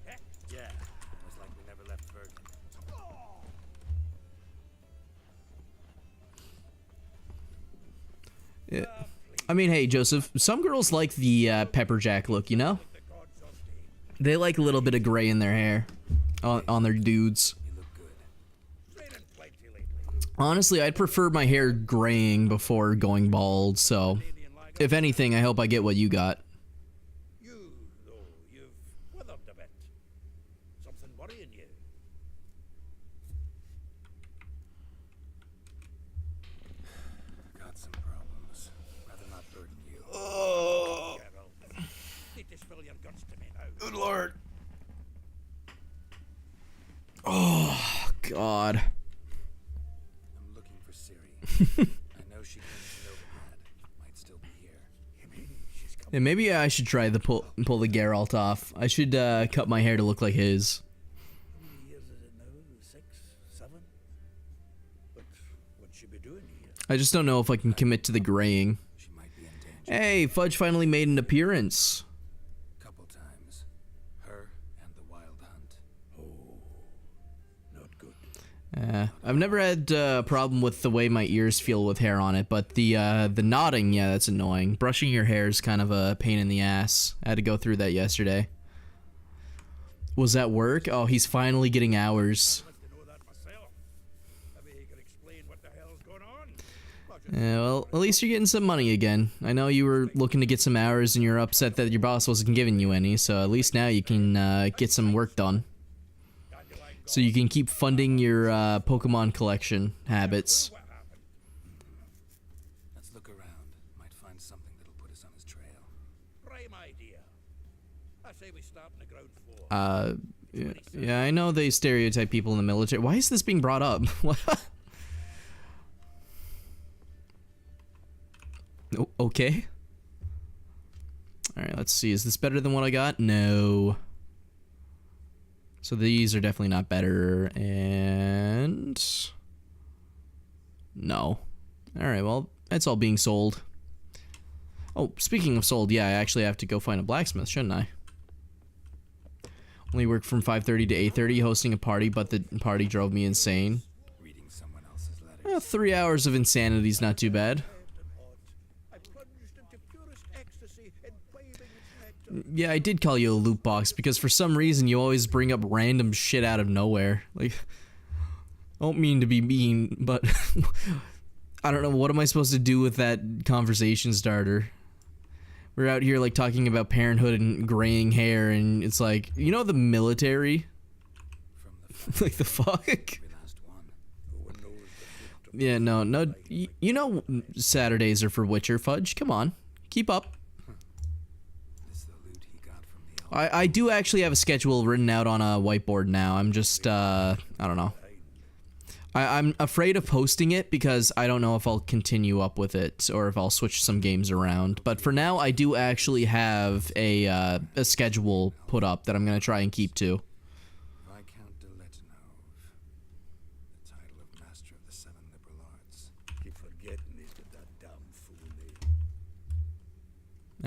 it was like we never left Virgin. Yeah. I mean, hey, Joseph, some girls like the pepper jack look, you know? They like a little bit of gray in their hair on their dudes. You look good. Raining plenty lately. Honestly, I'd prefer my hair graying before going bald, so if anything, I hope I get what you got. You, though, you've weathered a bit. Something worrying you. Got some problems. Rather not burden you. Oh, Geralt, need to spill your guts to me now. good lord. Oh, God. I'm looking for Ciri. I know she came to Novigrad. Might still be here. You mean she's come? Yeah, maybe I should try the pull the Geralt off. I should cut my hair to look like his. How many years is it now? 6, 7? But what'd she be doing here? I just don't know if I can commit to the graying. She might be in danger. Hey, Fudge finally made an appearance. Couple times. Her and the Wild Hunt. Not good. I've never had a problem with the way my ears feel with hair on it, but the knotting, yeah, that's annoying. Brushing your hair is kind of a pain in the ass. I had to go through that yesterday. Was that work? Oh, he's finally getting hours. Must to know that myself. Maybe he could explain what the hell's going on. Well, at least you're getting some money again. I know you were looking to get some hours and you're upset that your boss wasn't giving you any, so at least now you can get some work done. So you can keep funding your Pokemon collection habits. What happened? Let's look around. Might find something that'll put us on his trail. Prime idea. I say we start on the ground floor. Yeah, I know they stereotype people in the military. Why is this being brought up? Okay. Alright, let's see. Is this better than what I got? No. So these are definitely not better. And... no. Alright, well, it's all being sold. Oh, speaking of sold, yeah, I actually have to go find a blacksmith, shouldn't I? Only work from 5:30 to 8:30 hosting a party, but the party drove me insane. Reading someone else's letters. 3 hours of insanity's not too bad. I plunged into purest ecstasy, imbibing its nectar. Yeah, I did call you a loot box because for some reason you always bring up random shit out of nowhere. Like, I don't mean to be mean, but I don't know, what am I supposed to do with that conversation starter? We're out here like talking about parenthood and graying hair, and it's like, you know, the military? From the Like the fuck? very last one. No one knows the fruit of Yeah, no, you know Saturdays are for Witcher, Fudge. Come on, keep up. This the loot he got from the elf. I do actually have a schedule written out on a whiteboard now. I'm just, I don't know. I'm afraid of posting it because I don't know if I'll continue up with it or if I'll switch some games around. But for now, I do actually have a schedule put up that I'm going to try and keep to. Viscount de Letonov. The title of Master of the Seven Liberal Arts. keep forgetting he's got that damn fool name.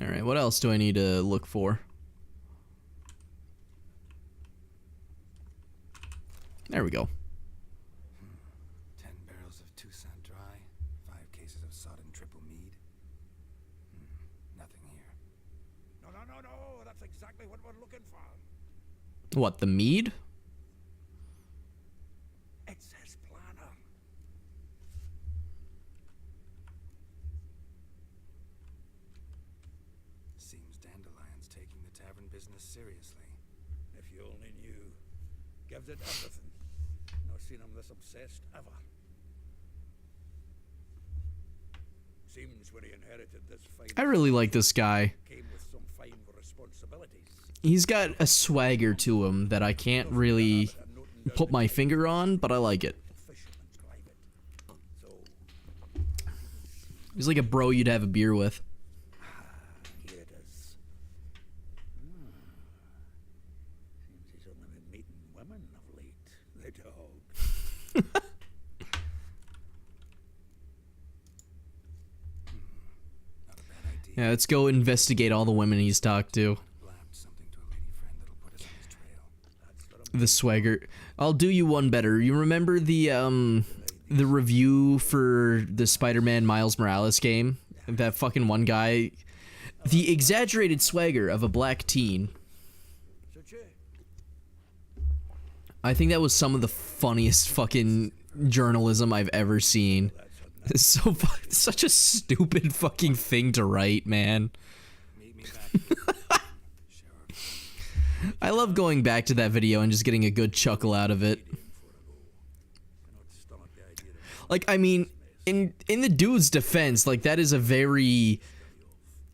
All right, what else do I need to look for? There we go. 10 barrels of Toussaint Dry. 5 cases of sodden triple mead. no, that's exactly what we're looking for. What, the mead? It says planner. Seems Dandelion's taking the tavern business seriously. If you only knew. Gives it everything. Not seen him this obsessed ever. Seems when he inherited this fine I really like this guy. came with some fine responsibilities. He's got a swagger to him that I can't really put my finger on, but I like it. Fisherman's climate. So He's like a bro you'd have a beer with. here it is. Seems he's only been meeting women of late. The dog. Not a bad idea. Yeah, let's go investigate all the women he's talked to. Blabbed something to a lady friend that'll put us on his trail. That's what I'm The swagger. I'll do you one better. You remember the review for the Spider-Man Miles Morales game? That fucking one guy. The exaggerated swagger of a black teen. I think that was some of the funniest fucking journalism I've ever seen. It's so such a stupid fucking thing to write, man. Meet me back. Sheriff. I love going back to that video and just getting a good chuckle out of it. Like, I mean, in the dude's defense, like, that is a very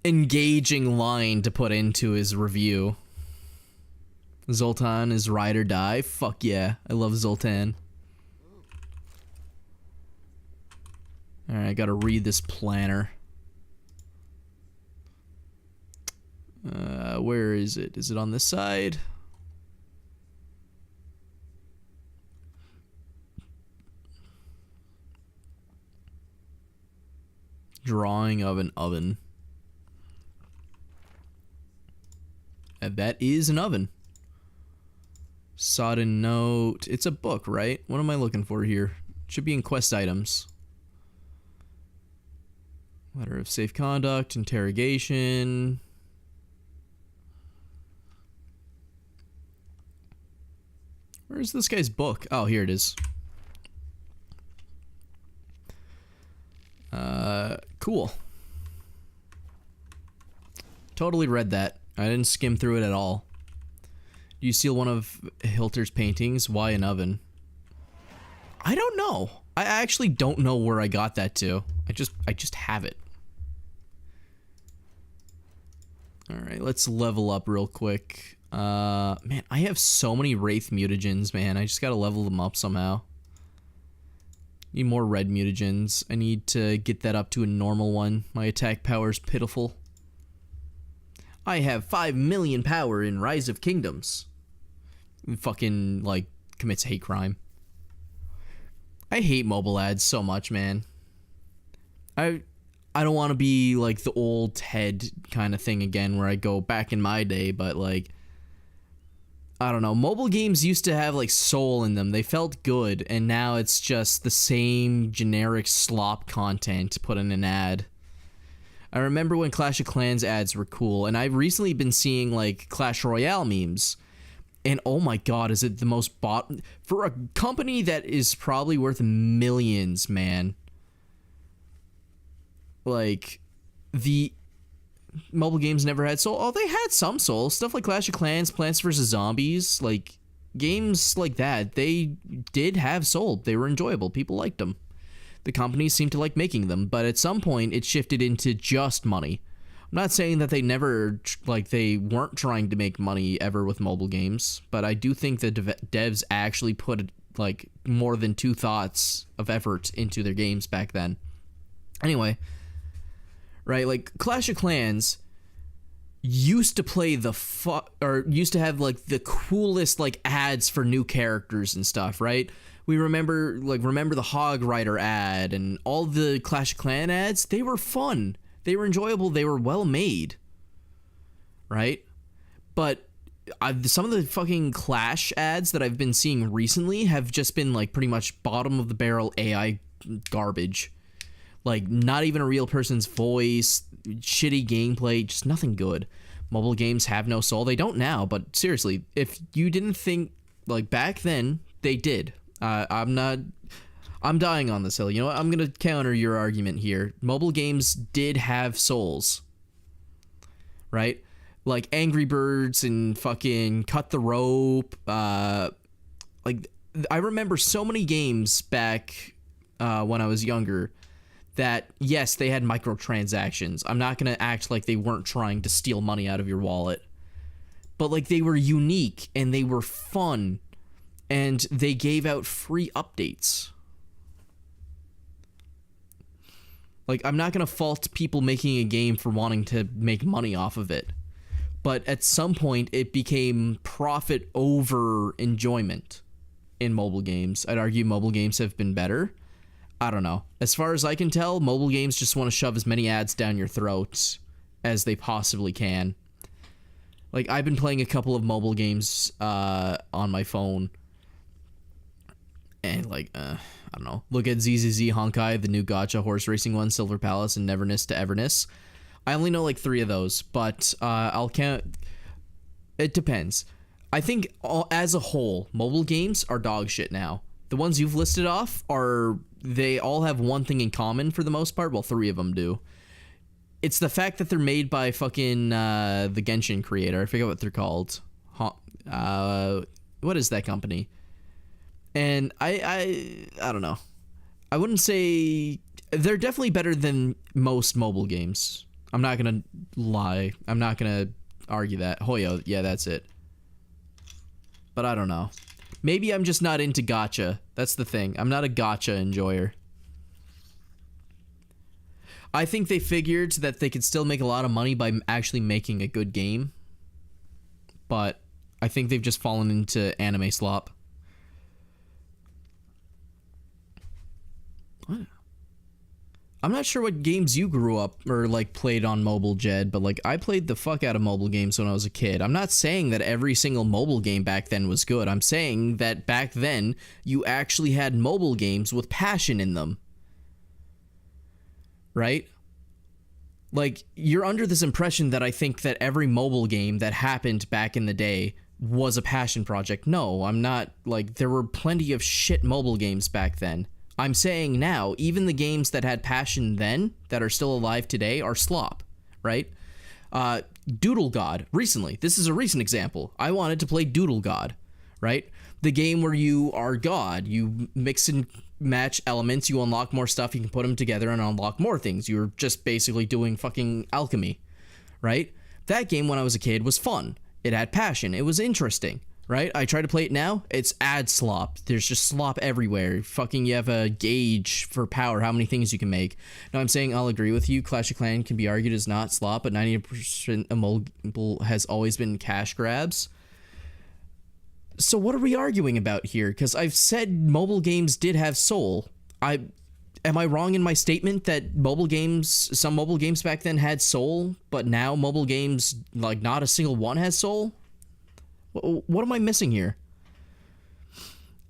engaging line to put into his review. Zoltan is ride or die. Fuck yeah. I love Zoltan. Alright, I gotta read this planner. Where is it? Is it on this side? Drawing of an oven. And that is an oven. Sodden note. It's a book, right? What am I looking for here? Should be in quest items. Letter of safe conduct, interrogation. Where's this guy's book? Oh, here it is. Cool. Totally read that. I didn't skim through it at all. Do you steal one of Hilter's paintings? Why an oven? I don't know. I actually don't know where I got that to. I just have it. Alright, let's level up real quick. Man, I have so many Wraith mutagens, man. I just gotta level them up somehow. Need more red mutagens. I need to get that up to a normal one. My attack power is pitiful. I have 5 million power in Rise of Kingdoms. Fucking, like, commits hate crime. I hate mobile ads so much, man. I don't want to be like the old Ted kind of thing again where I go back in my day, but like, I don't know. Mobile games used to have like soul in them. They felt good, and now it's just the same generic slop content put in an ad. I remember when Clash of Clans ads were cool, and I've recently been seeing like Clash Royale memes. And oh my god, is it the most bought for a company that is probably worth millions, man. Like, the mobile games never had soul. Oh, they had some soul. Stuff like Clash of Clans, Plants vs. Zombies, like, games like that, they did have soul. They were enjoyable. People liked them. The companies seemed to like making them, but at some point, it shifted into just money. I'm not saying that they never, like, they weren't trying to make money ever with mobile games, but I do think the devs actually put, like, more than 2 thoughts of effort into their games back then. Anyway, right, like, Clash of Clans used to play used to have, like, the coolest, like, ads for new characters and stuff, right? We remember the Hog Rider ad and all the Clash of Clans ads, they were fun. They were enjoyable. They were well made, right? But some of the fucking Clash ads that I've been seeing recently have just been like pretty much bottom of the barrel AI garbage. Like not even a real person's voice, shitty gameplay, just nothing good. Mobile games have no soul. They don't now, but seriously, if you didn't think, like, back then, they did. I'm dying on this hill. You know what? I'm going to counter your argument here. Mobile games did have souls. Right? Like Angry Birds and fucking Cut the Rope. Like, I remember so many games back when I was younger that, yes, they had microtransactions. I'm not going to act like they weren't trying to steal money out of your wallet. But, like, they were unique and they were fun and they gave out free updates. Like, I'm not going to fault people making a game for wanting to make money off of it. But at some point, it became profit over enjoyment in mobile games. I'd argue mobile games have been better. I don't know. As far as I can tell, mobile games just want to shove as many ads down your throats as they possibly can. Like, I've been playing a couple of mobile games on my phone. And, like, I don't know. Look at ZZZ Honkai, the new gacha horse racing one, Silver Palace, and Neverness to Everness. I only know, like, 3 of those, but I'll count... It depends. I think, as a whole, mobile games are dog shit now. The ones you've listed off they all have one thing in common for the most part. Well, 3 of them do. It's the fact that they're made by fucking the Genshin creator. I forget what they're called. What is that company? And I don't know. I wouldn't say... They're definitely better than most mobile games. I'm not gonna lie. I'm not gonna argue that. Hoyo, yeah, that's it. But I don't know. Maybe I'm just not into gacha. That's the thing. I'm not a gacha enjoyer. I think they figured that they could still make a lot of money by actually making a good game. But I think they've just fallen into anime slop. What? I'm not sure what games you grew up or, like, played on mobile, Jed, but, like, I played the fuck out of mobile games when I was a kid. I'm not saying that every single mobile game back then was good. I'm saying that back then, you actually had mobile games with passion in them. Right? Like, you're under this impression that I think that every mobile game that happened back in the day was a passion project. No, I'm not. Like, there were plenty of shit mobile games back then. I'm saying now, even the games that had passion then, that are still alive today, are slop, right? Doodle God, recently. This is a recent example. I wanted to play Doodle God, right? The game where you are God. You mix and match elements, you unlock more stuff, you can put them together and unlock more things. You're just basically doing fucking alchemy, right? That game, when I was a kid, was fun. It had passion. It was interesting. Right? I try to play it now, it's ad slop. There's just slop everywhere. Fucking, you have a gauge for power, how many things you can make. Now, I'm saying I'll agree with you. Clash of Clans can be argued as not slop, but 90% of mobile has always been cash grabs. So what are we arguing about here? Because I've said mobile games did have soul. Am I wrong in my statement that some mobile games back then had soul, but now mobile games, like, not a single one has soul? What am I missing here?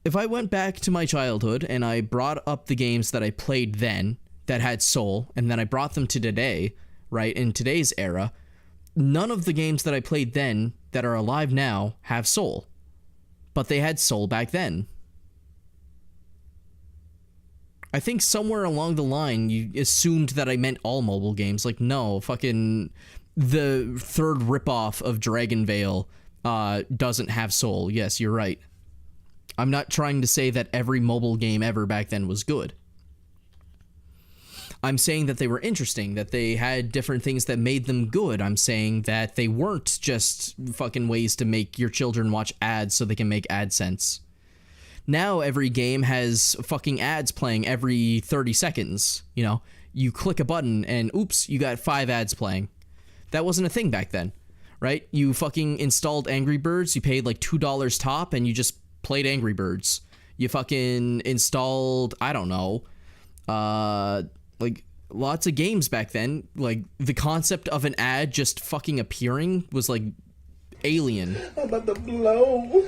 If I went back to my childhood and I brought up the games that I played then that had soul, and then I brought them to today, right, in today's era, none of the games that I played then that are alive now have soul. But they had soul back then. I think somewhere along the line you assumed that I meant all mobile games. Like, no, fucking the third ripoff of Dragon Veil doesn't have soul. Yes, you're right. I'm not trying to say that every mobile game ever back then was good. I'm saying that they were interesting, that they had different things that made them good. I'm saying that they weren't just fucking ways to make your children watch ads so they can make AdSense. Now every game has fucking ads playing every 30 seconds. You know, you click a button and oops, you got 5 ads playing. That wasn't a thing back then. Right? You fucking installed Angry Birds, you paid like $2 top, and you just played Angry Birds. You fucking installed, I don't know, like, lots of games back then. Like, the concept of an ad just fucking appearing was, like, alien. I'm about to blow.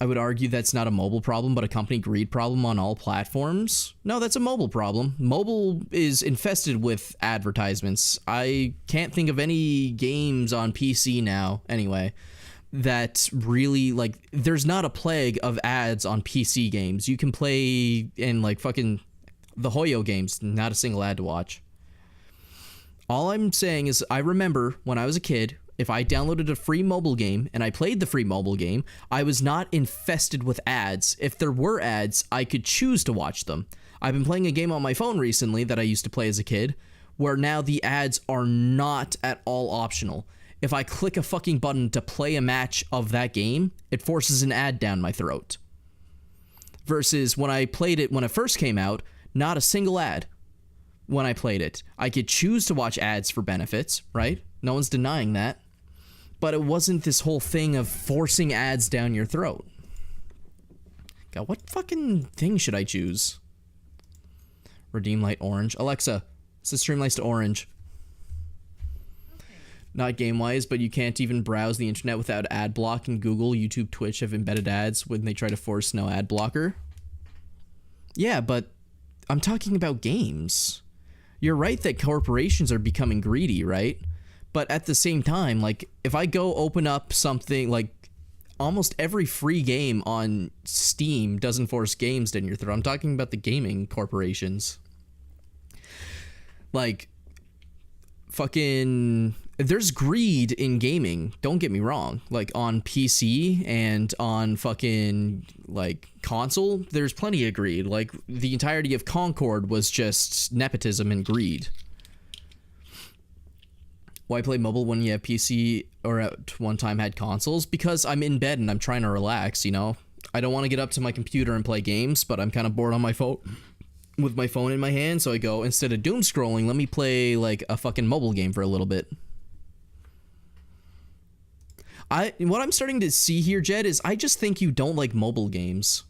I would argue that's not a mobile problem, but a company greed problem on all platforms. No, that's a mobile problem. Mobile is infested with advertisements. I can't think of any games on PC now, anyway, that really, like, there's not a plague of ads on PC games. You can play in, like, fucking the Hoyo games, not a single ad to watch. All I'm saying is I remember when I was a kid, if I downloaded a free mobile game and I played the free mobile game, I was not infested with ads. If there were ads, I could choose to watch them. I've been playing a game on my phone recently that I used to play as a kid, where now the ads are not at all optional. If I click a fucking button to play a match of that game, it forces an ad down my throat. Versus when I played it when it first came out, not a single ad when I played it. I could choose to watch ads for benefits, right? No one's denying that. But it wasn't this whole thing of forcing ads down your throat. God, what fucking thing should I choose? Redeem light orange. Alexa, set stream lights to orange. Not game-wise, but you can't even browse the internet without ad block, and Google, YouTube, Twitch have embedded ads when they try to force no ad blocker. Yeah, but I'm talking about games. You're right that corporations are becoming greedy, right? But at the same time, like, if I go open up something, like, almost every free game on Steam doesn't force games down your throat. I'm talking about the gaming corporations. Like, fucking, there's greed in gaming, don't get me wrong. Like, on PC and on fucking, like, console, there's plenty of greed. Like, the entirety of Concord was just nepotism and greed. Why play mobile when you have PC or at one time had consoles? Because I'm in bed and I'm trying to relax, you know? I don't want to get up to my computer and play games, but I'm kind of bored on my phone with my phone in my hand, so I go, instead of doom scrolling, let me play like a fucking mobile game for a little bit. What I'm starting to see here, Jed, is I just think you don't like mobile games.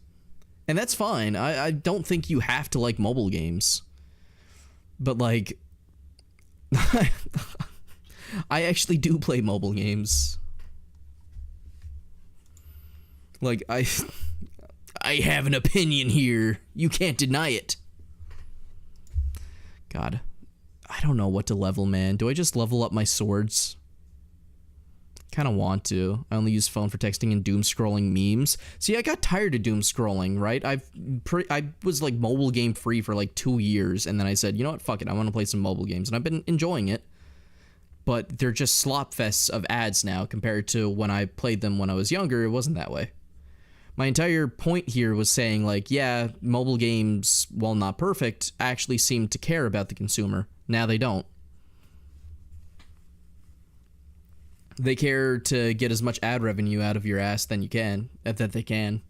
And that's fine. I don't think you have to like mobile games. But like I actually do play mobile games. Like, I have an opinion here. You can't deny it. God, I don't know what to level, man. Do I just level up my swords? Kind of want to. I only use phone for texting and doom scrolling memes. See, I got tired of doom scrolling, right? I was like mobile game free for like 2 years, and then I said, you know what, fuck it, I want to play some mobile games, and I've been enjoying it. But they're just slop fests of ads now compared to when I played them when I was younger. It wasn't that way. My entire point here was saying, like, yeah, mobile games, while not perfect, actually seem to care about the consumer. Now they don't. They care to get as much ad revenue out of your ass than you can, that they can.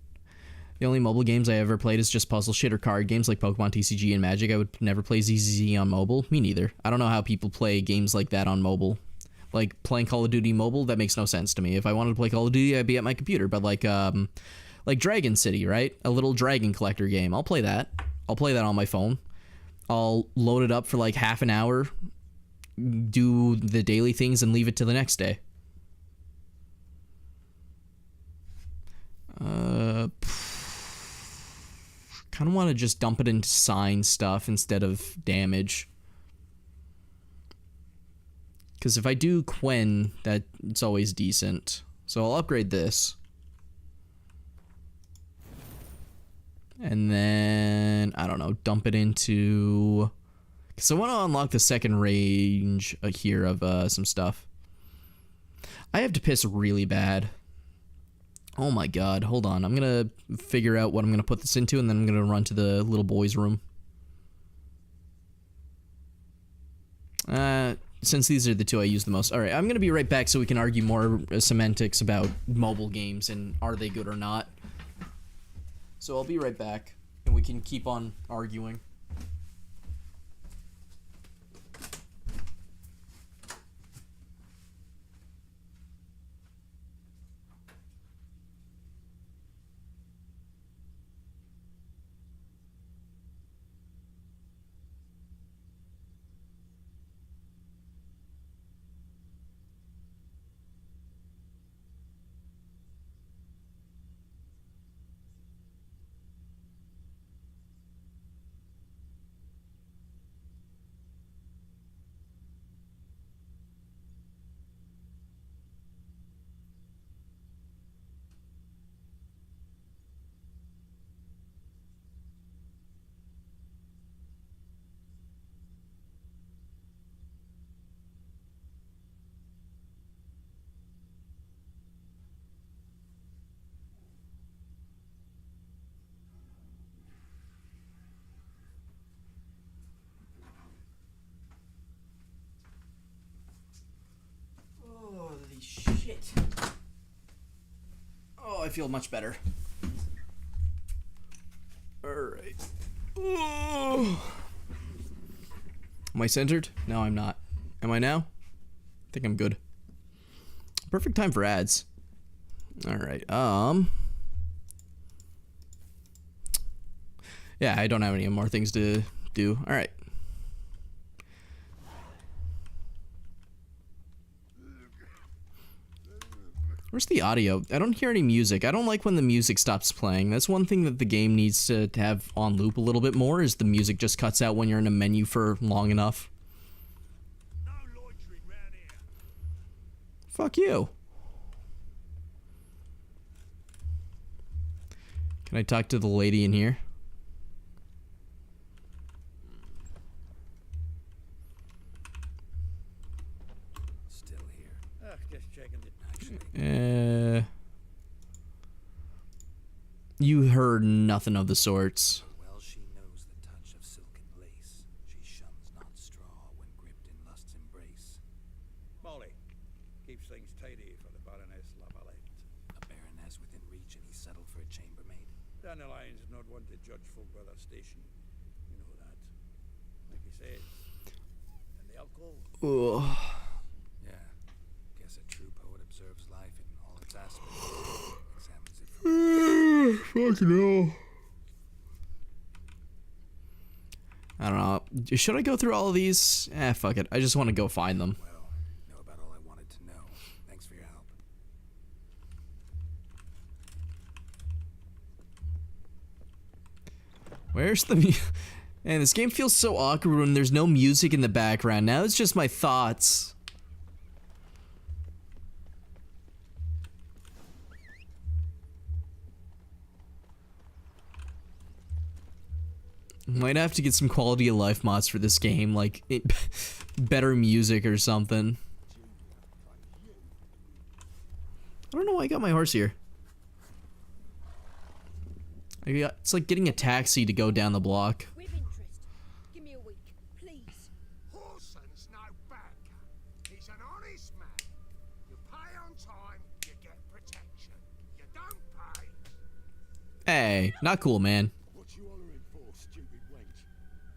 The only mobile games I ever played is just puzzle shit or card games like Pokemon TCG and Magic. I would never play ZZZ on mobile. Me neither. I don't know how people play games like that on mobile. Like, playing Call of Duty mobile, that makes no sense to me. If I wanted to play Call of Duty, I'd be at my computer. But like Dragon City, right? A little dragon collector game. I'll play that. I'll play that on my phone. I'll load it up for like half an hour, do the daily things, and leave it to the next day. Kind of want to just dump it into sign stuff instead of damage. Because if I do Quen, it's always decent. So I'll upgrade this. And then, I don't know, dump it into... Because I want to unlock the second range here of some stuff. I have to piss really bad. Oh my god, hold on. I'm gonna figure out what I'm gonna put this into, and then I'm gonna run to the little boy's room. Since these are the two I use the most. Alright, I'm gonna be right back so we can argue more semantics about mobile games and are they good or not. So I'll be right back, and we can keep on arguing. Oh, I feel much better. Alright. Am I centered? No, I'm not. Am I now? I think I'm good. Perfect time for ads. Alright, yeah, I don't have any more things to do. Alright. Where's the audio? I don't hear any music. I don't like when the music stops playing. That's one thing that the game needs to have on loop a little bit more, is the music just cuts out when you're in a menu for long enough. No loitering round here. Fuck you. Can I talk to the lady in here? Still here. Just checking it. You heard nothing of the sorts. Well, she knows the touch of silken lace. She shuns not straw when gripped in lust's embrace. Molly keeps things tidy for the Baroness Lavalette. A baroness within reach, and he settled for a chambermaid. Dandelion's not one to judge folk by their station. You know that. Like he says. And the alcohol. Ugh. Yeah. Guess a true poet observes life in all its aspects. Examines it from Fucking hell. I don't know. Should I go through all of these? Fuck it. I just want to go find them. well. Know about all I wanted to know. Thanks for your help. Where's the Man, this game feels so awkward when there's no music in the background. Now it's just my thoughts. Might have to get some quality of life mods for this game, like better music or something. I don't know why I got my horse here. It's like getting a taxi to go down the block. With interest. Give me a week, please. Horson's no bad cat. He's an honest man. You pay on time, you get protection. You don't pay. Hey, not cool, man. What you hollering for, stupid wench?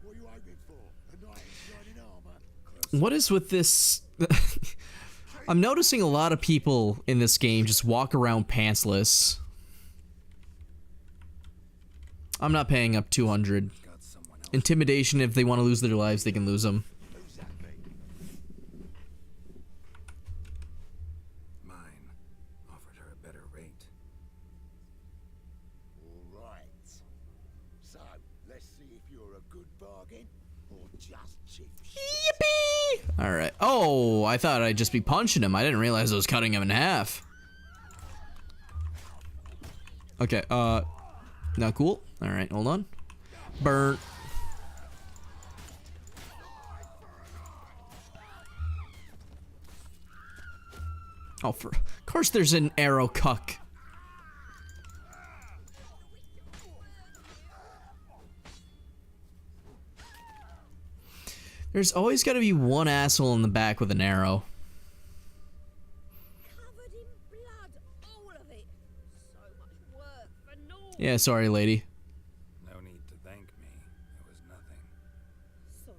What you hoping for? A knight in shining armor? What is with this? I'm noticing a lot of people in this game just walk around pantsless. I'm not paying up 200. Got someone else. Intimidation, if they want to lose their lives, they can lose them. Who's that be? Mine. Offered her a better rate. All right. So, let's see if you're a good bargain or just cheap shit. Yippee! Alright. Oh, I thought I'd just be punching him. I didn't realize I was cutting him in half. Okay, not cool. Alright, hold on. Burn. Oh, of course there's an arrow cuck. There's always got to be one asshole in the back with an arrow. Covered in blood, all of it. So much work for naught. Yeah, sorry, lady. No need to thank me. It was nothing. Sorry.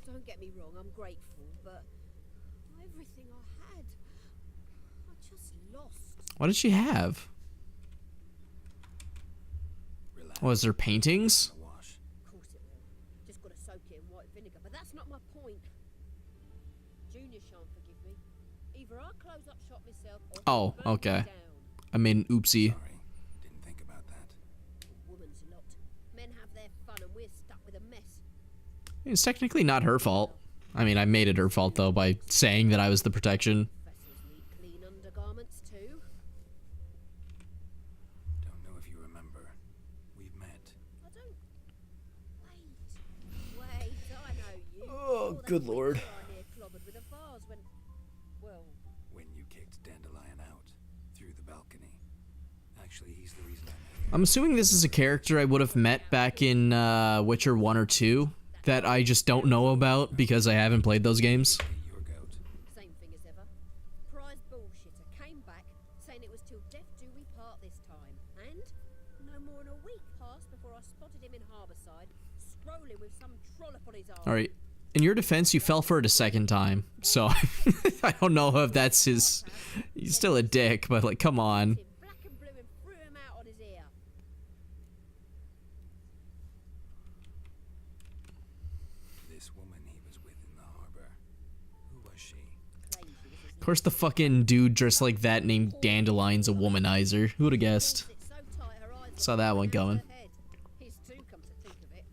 Don't get me wrong, I'm grateful, but everything I had, I just lost. What did she have? Relax. Was there paintings? The wash. Of course it will. Just gotta soak it in white vinegar, but that's not my point. Junior shan't forgive me. Either I close up shop myself or Oh, he burns me okay. down. I made an oopsie. Sorry. Didn't think about that. A woman's lot. Men have their fun and we're stuck with a mess. It's technically not her fault. I mean, I made it her fault, though, by saying that I was the protection. Professors need clean undergarments too. Don't know if you remember. We've met. I don't. Wait, I know you. Oh, that good winter lord. I near clobbered with a vase when, well, When you kicked Dandelion out. Through the balcony. Actually, he's the reason I'm here. I'm assuming this is a character I would have met back in Witcher 1 or 2 that I just don't know about because I haven't played those games. Get your goat. same thing as ever. Prize bullshitter came back saying it was till death do a week passed before I spotted him in Harbourside, strolling with some trollop on his arm. All right. In your defense, you fell for it a second time, so I don't know if that's his. He's still a dick, but like, come on. Black and blue and threw him out on his ear. This woman he was with in the harbor. Who was she? Of course, the fucking dude dressed like that named Dandelion's a womanizer. Who would have guessed? It's so tight her eyes Saw that one going. His too, come to think of it.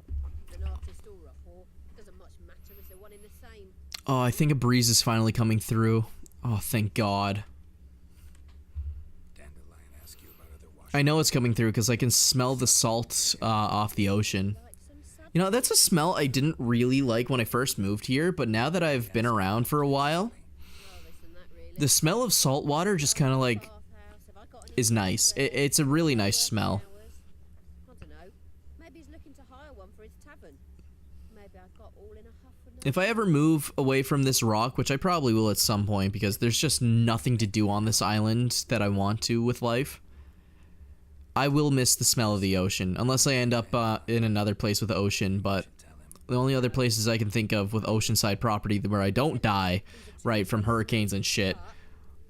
An artist or a whore doesn't much matter as they're one in the same. Oh, I think a breeze is finally coming through. Oh, thank God. Dandelion asked you about other wash. I know it's coming through because I can smell the salt off the ocean. You know, that's a smell I didn't really like when I first moved here, but now that I've been around for a while, the smell of salt water just kind of like is nice. It's a really nice smell. I don't know. Maybe he's looking to hire one for his tavern. Maybe I got all in a huff and If I ever move away from this rock, which I probably will at some point because there's just nothing to do on this island that I want to with life, I will miss the smell of the ocean, unless I end up in another place with the ocean, but the only other places I can think of with oceanside property where I don't die, right, from hurricanes and shit,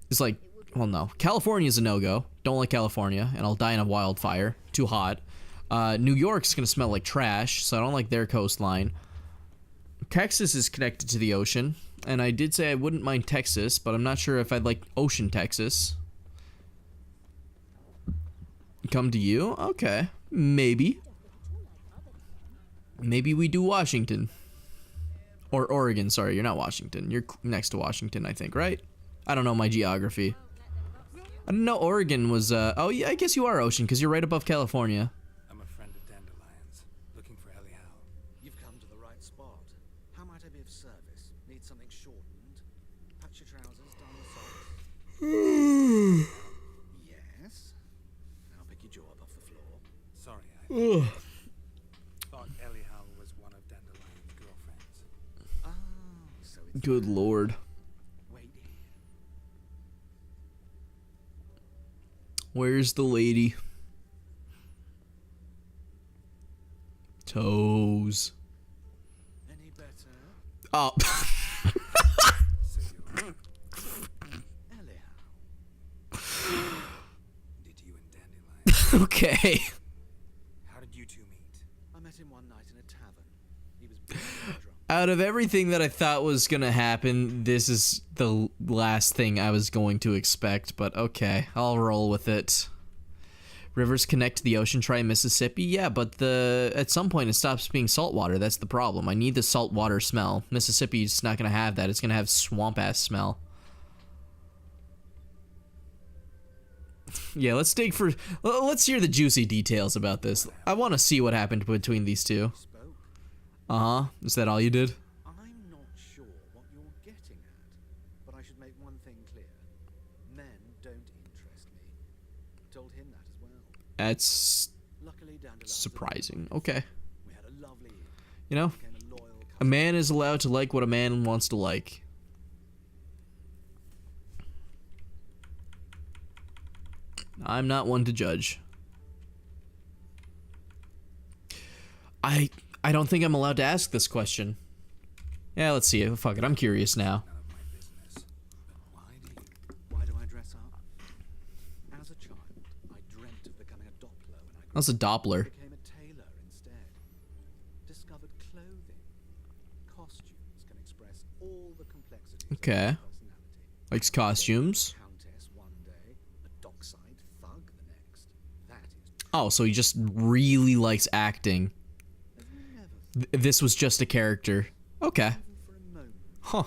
is like, well, no. California's a no-go. Don't like California, and I'll die in a wildfire. Too hot. New York's gonna smell like trash, so I don't like their coastline. Texas is connected to the ocean, and I did say I wouldn't mind Texas, but I'm not sure if I'd like ocean Texas. Come to you? Okay. Maybe. Maybe we do Washington. Or Oregon, sorry, you're not Washington. You're next to Washington, I think, right? I don't know my geography. I didn't know Oregon was, oh yeah, I guess you are ocean, because you're right above California. I'm a friend of Dandelion's, looking for Ellie Howe. You've come to the right spot. How might I be of service? Need something shortened? Patch your trousers, down the socks. Yes. Now pick your jaw up off the floor. Sorry, I thought Ellie Howe was one of Dandelion's girlfriends. Ah, so it's Good lord. wait here. Where's the lady? Toes. Any better? Oh. So you Ellie did you and Dandelion? Okay. How did you two meet? I met him one night in a tavern. He was drunk. Out of everything that I thought was gonna happen, this is the last thing I was going to expect, but okay, I'll roll with it. Rivers connect to the ocean, try Mississippi? Yeah, but at some point it stops being saltwater, that's the problem. I need the saltwater smell. Mississippi's not gonna have that, it's gonna have swamp-ass smell. Yeah, let's hear the juicy details about this. I want to see what happened between these two. Spoke. Uh-huh. Is that all you did? I'm not sure what you're getting at, but I should make one thing clear. Men don't interest me. Told him that as well. That's Luckily, Dandelion's surprising. Okay. We had a lovely evening. You know, Became a loyal a couple. man is allowed to like what a man wants to like. I'm not one to judge. I don't think I'm allowed to ask this question. Yeah, let's see. Fuck it. I'm curious now. None of my business. But why do you? Why do I dress up? As a child, I dreamt of becoming a Doppler when I grew That's a Doppler. became a tailor instead. Discovered clothing. Costumes can express all the complexities Okay. of one's personality. Likes costumes. Countess one day, a dockside thug the next. That is Oh, so he just really likes acting. never This was just a character. Okay. even for a moment. Huh.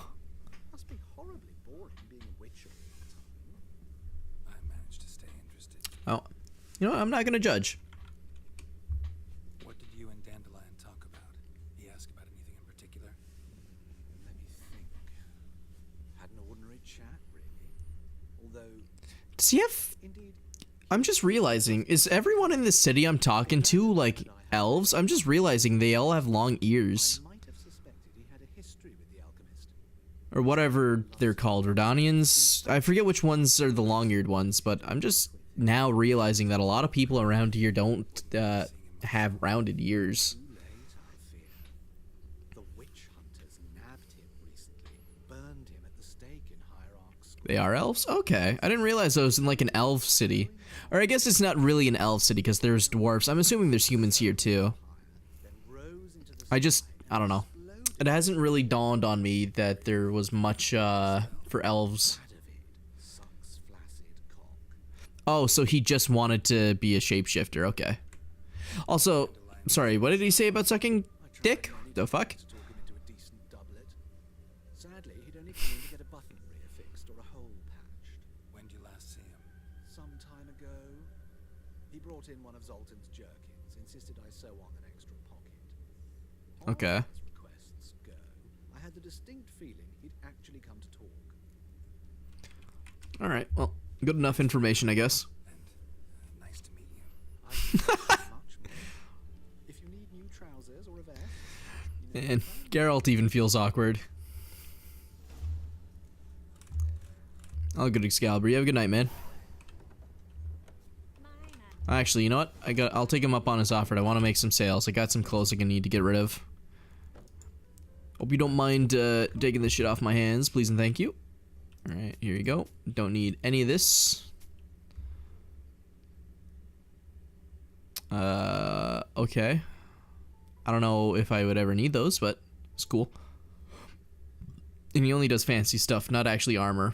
Must be horribly boring being a witch all the time. I managed to stay interested. Oh, you know what? I'm not gonna judge. What did you and Dandelion talk about? He asked about anything in particular? Let me think. Had an ordinary chat, really. Although, Does he have? indeed, I'm just realizing, is everyone in this city I'm talking to like elves? I'm just realizing they all have long ears. I might have suspected he had a history with the alchemist. Or whatever they're called, Redanians? I forget which ones are the long-eared ones, but I'm just now realizing that a lot of people around here don't have rounded ears. Too late, I fear. The witch hunters nabbed him recently, burned him at the stake in Hierarch Square. They are elves? Okay. I didn't realize I was in like an elf city. Or I guess it's not really an elf city because there's dwarves. I'm assuming there's humans here too. Then rose into the I don't know. It hasn't really dawned on me that there was much for elves. side of it, sucks flaccid cock. Oh, so he just wanted to be a shapeshifter. Okay. Also, sorry, what did he say about sucking dick? The fuck? To talk him into a decent doublet. Sadly, he'd only come in to get a button reaffixed or a hole patched. When did you last see him? Some time ago, he brought in one of Zoltan's jerkins, insisted I sew on an extra pocket. Okay. As requests go, I had the distinct feeling he'd actually come to talk. Alright, well, good enough information, I guess. And nice to meet you. I can tell you much more. If you need new trousers or a vest, you know And Geralt even feels awkward. Oh, good Excalibur. You have a good night, man. Actually, you know what? I'll take him up on his offer. I want to make some sales. I got some clothes I'm gonna need to get rid of. Hope you don't mind taking this shit off my hands, please and thank you. Alright, here you go. Don't need any of this. Okay. I don't know if I would ever need those, but it's cool. And he only does fancy stuff, not actually armor.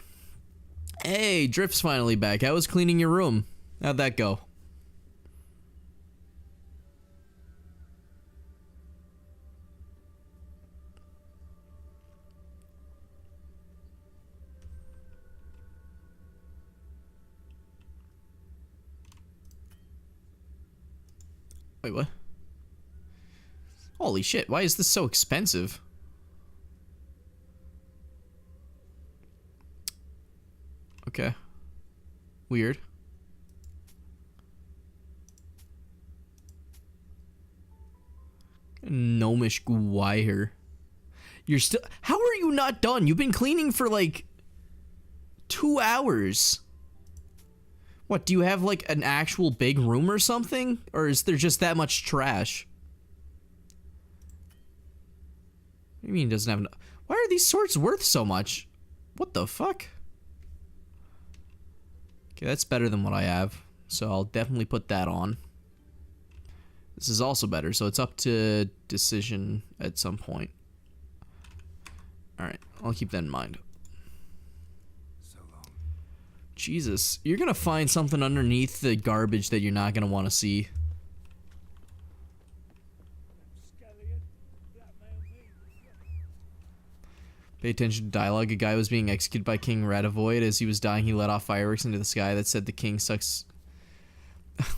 Hey, Drift's finally back. How was cleaning your room? How'd that go? Wait, what? Holy shit, why is this so expensive? Okay. Weird. Gnomish Gwyer. You're still... How are you not done? You've been cleaning for like 2 hours. What, do you have like an actual big room or something? Or is there just that much trash? What do you mean it doesn't have enough? Why are these swords worth so much? What the fuck? Okay, that's better than what I have. So I'll definitely put that on. This is also better, so it's up to decision at some point. Alright, I'll keep that in mind. So long. Jesus, you're gonna find something underneath the garbage that you're not gonna want to see. Pay attention to dialogue. A guy was being executed by King Radovoid. As he was dying, he let off fireworks into the sky that said the king sucks.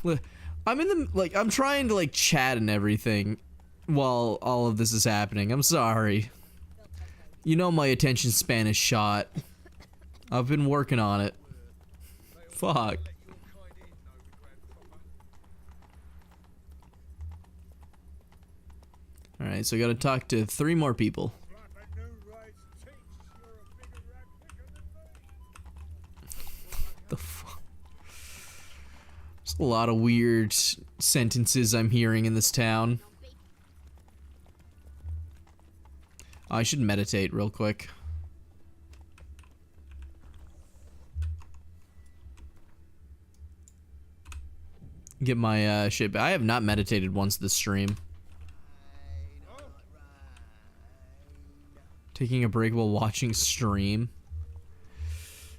I'm in the, like, I'm trying to, like, chat and everything while all of this is happening. I'm sorry. You know my attention span is shot. I've been working on it. Fuck. Alright, so I gotta talk to 3 more people. The fuck? There's a lot of weird sentences I'm hearing in this town. I should meditate real quick. Get my shit. I have not meditated once this stream. Taking a break while watching stream.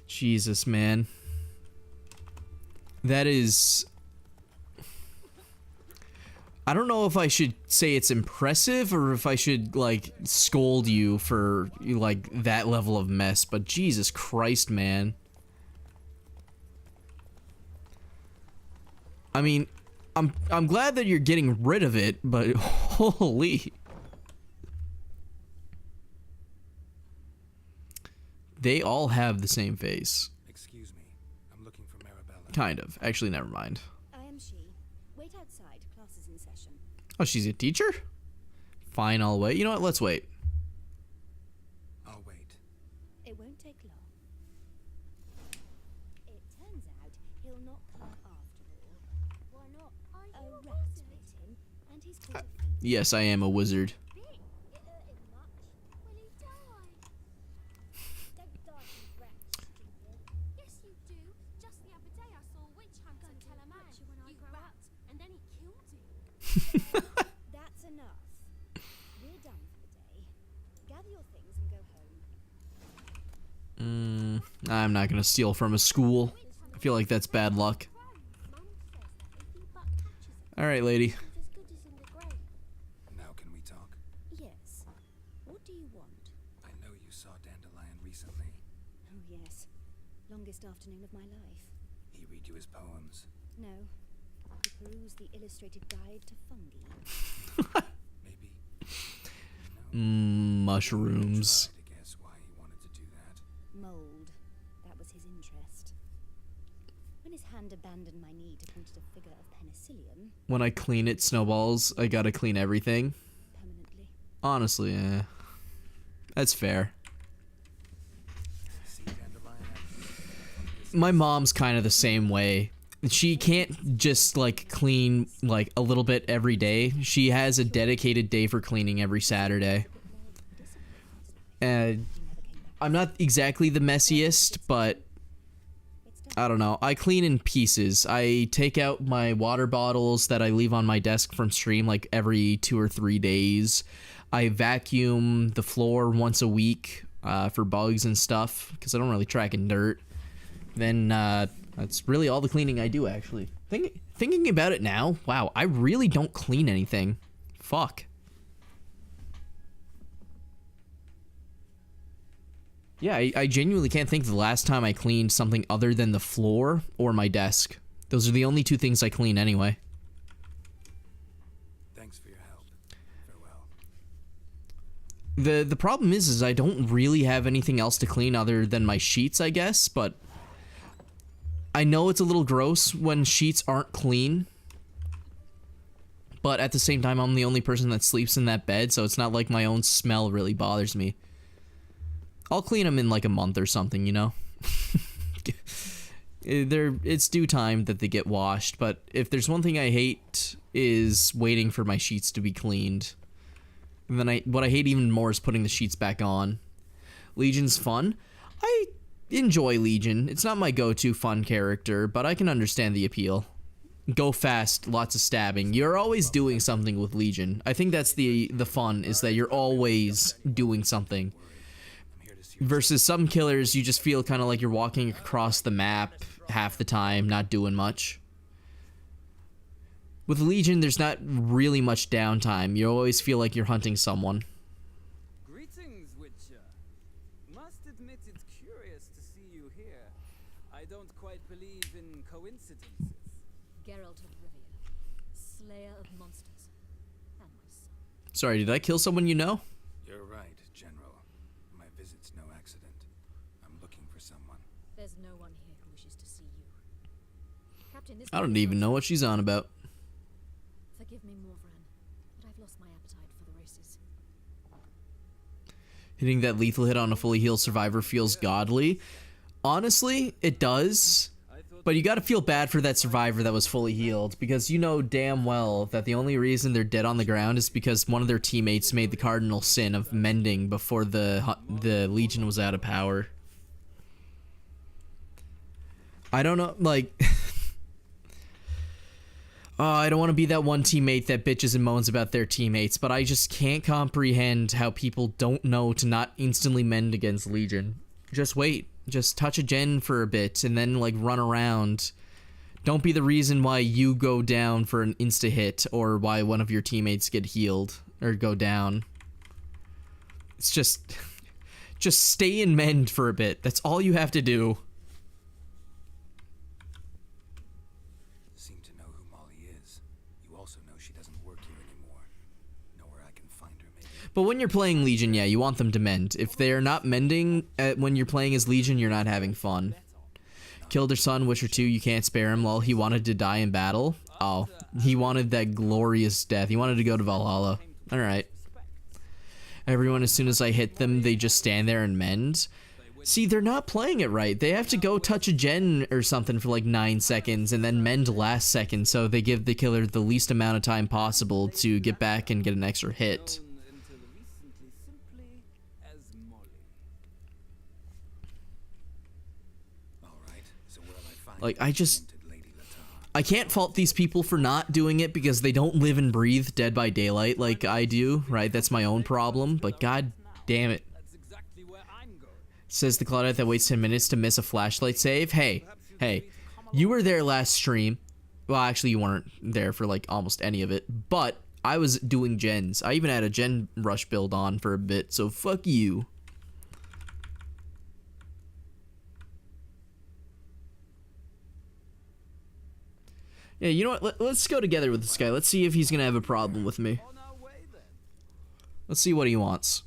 Jesus, man. That is... I don't know if I should say it's impressive or if I should, like, scold you for, like, that level of mess, but Jesus Christ, man. I mean, I'm glad that you're getting rid of it, but holy... They all have the same face. Excuse me. I'm looking for Marabella. Kind of. Actually, never mind. I am she. Wait outside. Class is in session. Oh, she's a teacher? Fine, I'll wait. You know what? Let's wait. I'll wait. It won't take long. It turns out he'll not come A rat bit him, and he's caught a Yes, I am a wizard. bit. It hurt him much. Will he die? Don't die from rats, stupid. Yes, you do. Just the other day I saw a witch hunter tell a man, you rat, and then he killed him. That's enough. We're done for the day. Gather your things and go home. I'm not gonna steal from a school. I feel like that's bad luck. Mum says that if you but catches it, Alright, lady. it's as good as in the grave. Now can we talk? Yes. What do you want? I know you saw Dandelion recently. Oh, yes. Longest afternoon of my life. He read you his poems. No. He perused the illustrated guide to fungi. Maybe. Mushrooms. Try to guess why he wanted to do that. Mold. That was his interest. When his hand abandoned my knee to point at a figure of penicillium When I clean it, snowballs, I gotta clean everything. permanently, Honestly, that's fair. See Dandelion at My mom's kind of the same way. She can't just like clean like a little bit every day. She has a dedicated day for cleaning every Saturday. And I'm not exactly the messiest, but I don't know. I clean in pieces. I take out my water bottles that I leave on my desk from stream like every 2 or 3 days. I vacuum the floor once a week for bugs and stuff because I don't really track in dirt. Then that's really all the cleaning I do, actually. Thinking about it now, wow, I really don't clean anything. Fuck. Yeah, I genuinely can't think of the last time I cleaned something other than the floor or my desk. Those are the only two things I clean anyway. Thanks for your help. Farewell. The problem is I don't really have anything else to clean other than my sheets, I guess, but I know it's a little gross when sheets aren't clean. But at the same time, I'm the only person that sleeps in that bed, so it's not like my own smell really bothers me. I'll clean them in like a month or something, you know? It's due time that they get washed, but if there's one thing I hate is waiting for my sheets to be cleaned. And then what I hate even more is putting the sheets back on. Legion's fun. I enjoy Legion. It's not my go-to fun character, but I can understand the appeal. Go fast, lots of stabbing. You're always doing something with Legion. I think that's the fun, is that you're always doing something. Versus some killers, you just feel kind of like you're walking across the map half the time, not doing much. With Legion, there's not really much downtime. You always feel like you're hunting someone. Greetings, Witcher. Must admit it's curious to see you here. I don't quite believe in coincidences. Geralt of Rivia, slayer of monsters, and my son. Sorry, did I kill someone you know? You're right, General. My visit's no accident. I'm looking for someone. There's no one here who wishes to see you. Captain, this I don't even know what she's on about. Forgive me, Morvran, but I've lost my appetite for the races. Hitting that lethal hit on a fully healed survivor feels godly. Honestly, it does. But you gotta feel bad for that survivor that was fully healed, because you know damn well that the only reason they're dead on the ground is because one of their teammates made the cardinal sin of mending before the Legion was out of power. I don't know, like... I don't want to be that one teammate that bitches and moans about their teammates, but I just can't comprehend how people don't know to not instantly mend against Legion. Just wait. Just touch a gen for a bit and then like run around. Don't be the reason why you go down for an insta hit or why one of your teammates get healed or go down. It's just stay and mend for a bit. That's all you have to do. Seem to know who Molly is. You also know she doesn't work here anymore. Know where I can find her, maybe. But when you're playing Legion, yeah, you want them to mend. If they're not mending when you're playing as Legion, you're not having fun. Killed her son, Witcher 2, you can't spare him. Lol, he wanted to die in battle. Oh, he wanted that glorious death. He wanted to go to Valhalla. Alright. Everyone, as soon as I hit them, they just stand there and mend. See, they're not playing it right. They have to go touch a gen or something for like 9 seconds and then mend last second, so they give the killer the least amount of time possible to get back and get an extra hit. Like, I can't fault these people for not doing it because they don't live and breathe Dead by Daylight like I do, right? That's my own problem, but god damn it. Says the Claudette that waits 10 minutes to miss a flashlight save. Hey, you were there last stream. Well, actually, you weren't there for like almost any of it, but I was doing gens. I even had a gen rush build on for a bit, so fuck you. Yeah, you know what? Let's go together with this guy. Let's see if he's gonna have a problem with me. Let's see what he wants.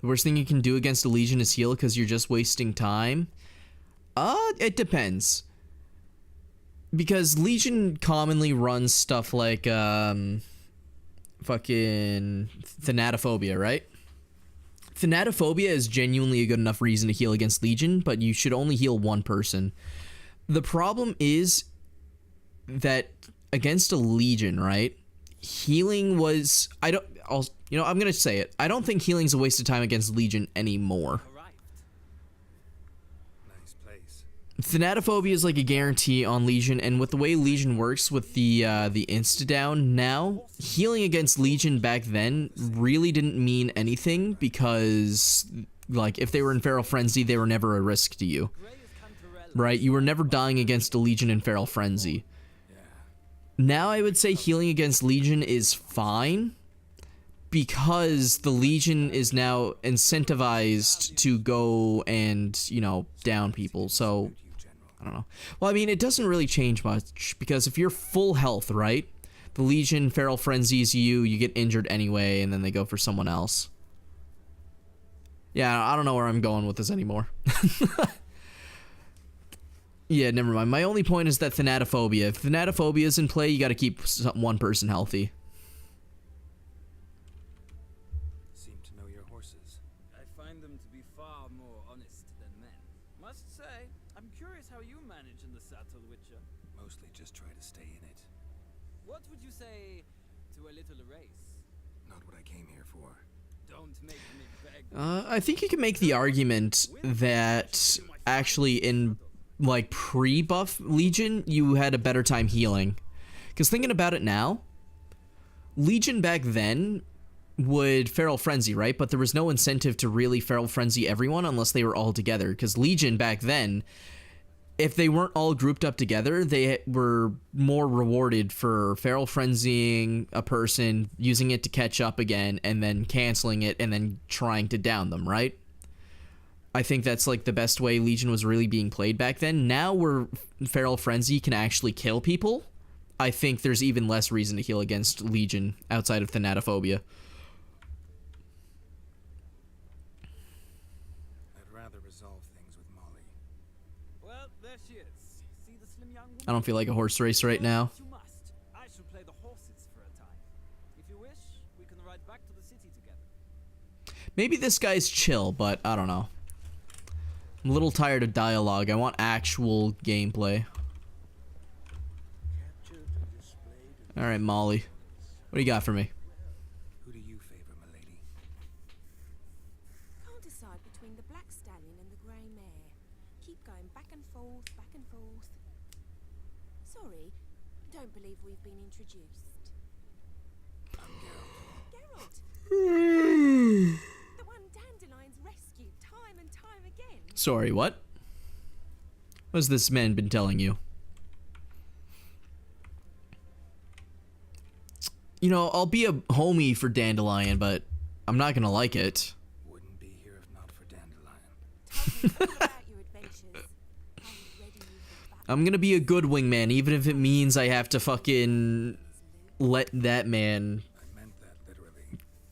The worst thing you can do against a Legion is heal because you're just wasting time. It depends. Because Legion commonly runs stuff like, fucking Thanatophobia, right? Thanatophobia is genuinely a good enough reason to heal against Legion, but you should only heal one person. The problem is that against a Legion, right? Healing was... I'm gonna say it. I don't think healing's a waste of time against Legion anymore. Nice place. Thanatophobia is like a guarantee on Legion, and with the way Legion works with the insta-down now, healing against Legion back then really didn't mean anything because, like, if they were in Feral Frenzy, they were never a risk to you. Right? You were never dying against a Legion in Feral Frenzy. Now I would say healing against Legion is fine, because the Legion is now incentivized to go and, you know, down people, so, I don't know. Well, I mean, it doesn't really change much, because if you're full health, right, the Legion Feral Frenzies you get injured anyway, and then they go for someone else. Yeah, I don't know where I'm going with this anymore. Yeah, never mind. My only point is that Thanatophobia. If Thanatophobia is in play, you gotta keep one person healthy. I think you can make the argument that actually in, like, pre-buff Legion, you had a better time healing. Because thinking about it now, Legion back then would Feral Frenzy, right? But there was no incentive to really Feral Frenzy everyone unless they were all together. Because Legion back then, if they weren't all grouped up together, they were more rewarded for Feral Frenzying a person, using it to catch up again, and then canceling it, and then trying to down them, right? I think that's like the best way Legion was really being played back then. Now where Feral Frenzy can actually kill people, I think there's even less reason to heal against Legion outside of Thanatophobia. I don't feel like a horse race right now. I shall play the horses for a time. If you wish, we can ride back to the city together. Maybe this guy's chill, but I don't know. I'm a little tired of dialogue. I want actual gameplay. Alright, Molly. What do you got for me? Who do you favor, milady? Can't decide between the black stallion and the grey mare. Keep going back and forth, back and forth. Sorry, don't believe we've been introduced. Geralt. The one Dandelion's rescued time and time again. Sorry, what? What's this man been telling you? You know, I'll be a homie for Dandelion, but I'm not gonna like it. Wouldn't be here if not for Dandelion. I'm gonna be a good wingman, even if it means I have to fucking let that man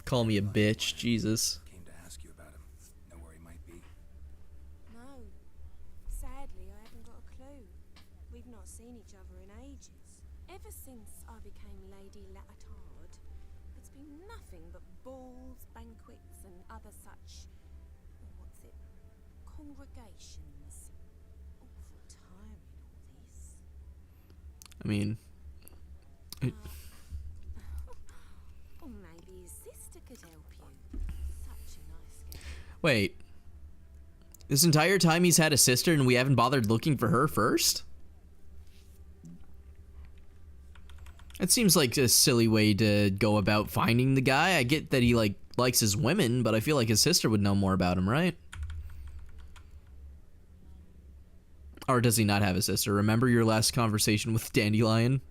call me a bitch. Jesus. Came to ask you about him. Know where he might be? No. Sadly, I haven't got a clue. We've not seen each other in ages. Ever since I became Lady Latard, it's been nothing but balls, banquets, and other such. What's it? Congregations. Awful tiring, all this. I mean, Or maybe his sister could help you. Such a nice girl. wait. This entire time he's had a sister and we haven't bothered looking for her first? It seems like a silly way to go about finding the guy. I get that he likes his women, but I feel like his sister would know more about him, right? Or does he not have a sister? Remember your last conversation with Dandelion?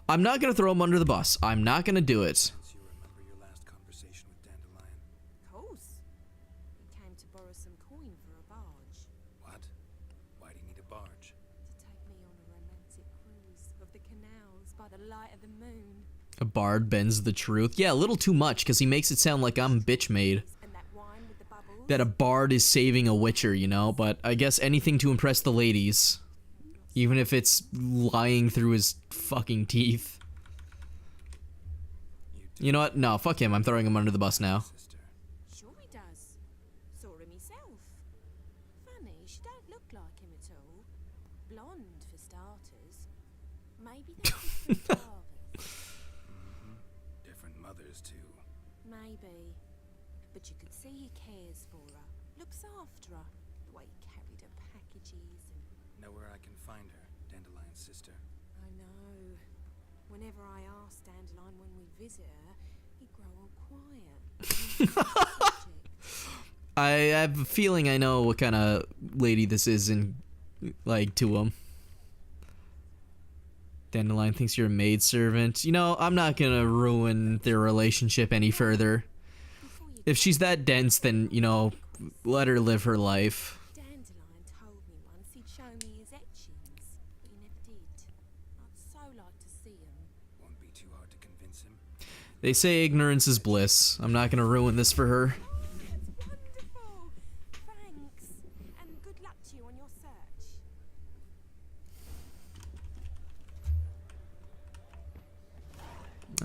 I'm not gonna throw him under the bus. I'm not gonna do it. You remember your last conversation with Dandelion? Of course. He came to borrow some coin for a barge. What? Why do you need a barge? To take me on a romantic cruise of the canals by the light of the moon. A bard bends the truth. Yeah, a little too much, because he makes it sound like I'm bitch made. And that wine with the bubbles. That a bard is saving a witcher, you know? But I guess anything to impress the ladies. Even if it's lying through his fucking teeth. You know what? No, fuck him. I'm throwing him under the bus now. Sister. Sure he does. Saw him himself. Funny, she don't look like him at all. Blonde, for starters. Maybe they're different fathers. Different mothers, too. Maybe. But you could see he cares for her. Looks after her. The way he carried her packages and... Know where I can find her, Dandelion's sister. I know. Whenever I ask Dandelion when we visit her, he'd grow all quiet. I have a feeling I know what kind of lady this is in, like, to him. Dandelion thinks you're a maidservant. You know, I'm not gonna ruin their relationship any further. If she's that dense, then, you know, let her live her life. Dandelion told me once he'd show me his etchings, but he never did. I'd so like to see him. Won't be too hard to convince him. They say ignorance is bliss. I'm not gonna ruin this for her. That's wonderful! Thanks, and good luck to you on your search.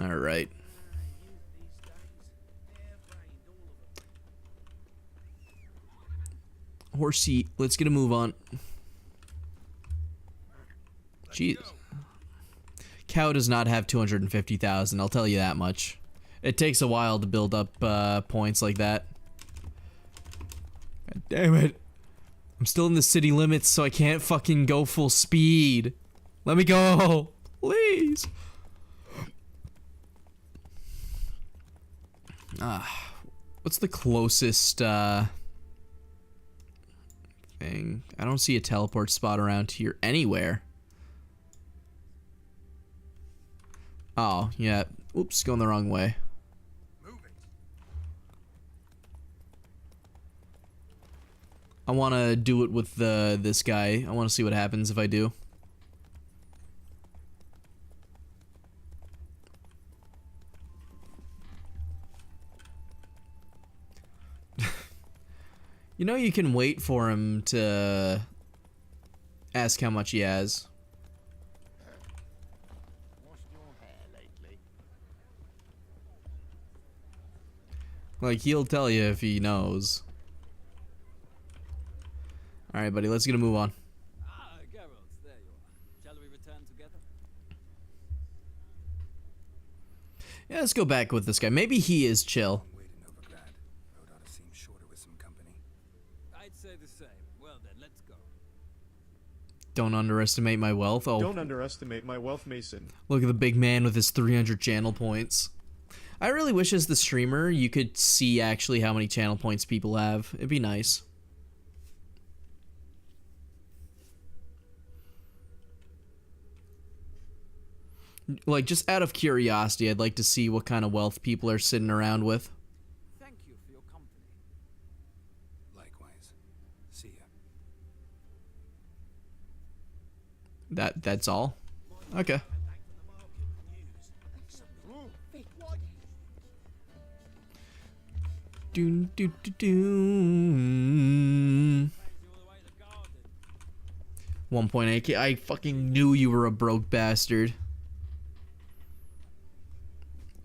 Alright. Horsey, let's get a move on. Jeez. Cow does not have 250,000, I'll tell you that much. It takes a while to build up points like that. God damn it. I'm still in the city limits, so I can't fucking go full speed. Let me go, please. What's the closest thing? I don't see a teleport spot around here anywhere. Oh, yeah. Oops, going the wrong way. I want to do it with this guy. I want to see what happens if I do. You know, you can wait for him to ask how much he has. Washed your hair lately? Like, he'll tell you if he knows. Alright, buddy, let's get a move on. Ah, Geralt, there you are. Shall we return together? Yeah, let's go back with this guy. Maybe he is chill. Way to Novigrad. Road ought to seem shorter with some company. I'd say the same. Well then, let's go. Don't underestimate my wealth. Oh, Don't underestimate my wealth, Mason. look at the big man with his 300 channel points. I really wish as the streamer you could see actually how many channel points people have. It'd be nice. Like, just out of curiosity, I'd like to see what kind of wealth people are sitting around with. Thank you for your company. Likewise. See ya. That's all? Okay. Doon, doo, doo, doo. 1.8K. I fucking knew you were a broke bastard.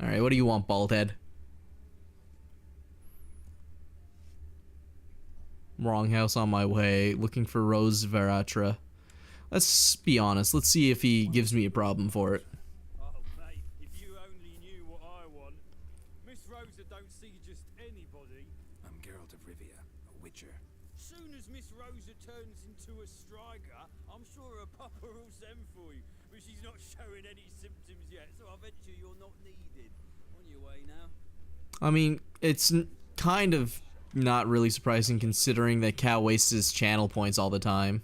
Alright, what do you want, Baldhead? Wrong house on my way. Looking for Rose Veratra. Let's be honest. Let's see if he gives me a problem for it. Oh, mate, if you only knew what I want. Miss Rosa don't see just anybody. I'm Geralt of Rivia, a witcher. Soon as Miss Rosa turns into a striker, I'm sure her papa will send for you. But she's not showing any symptoms yet, so I bet you you're not needed. On your way now. I mean, it's kind of not really surprising considering that Cal wastes his channel points all the time.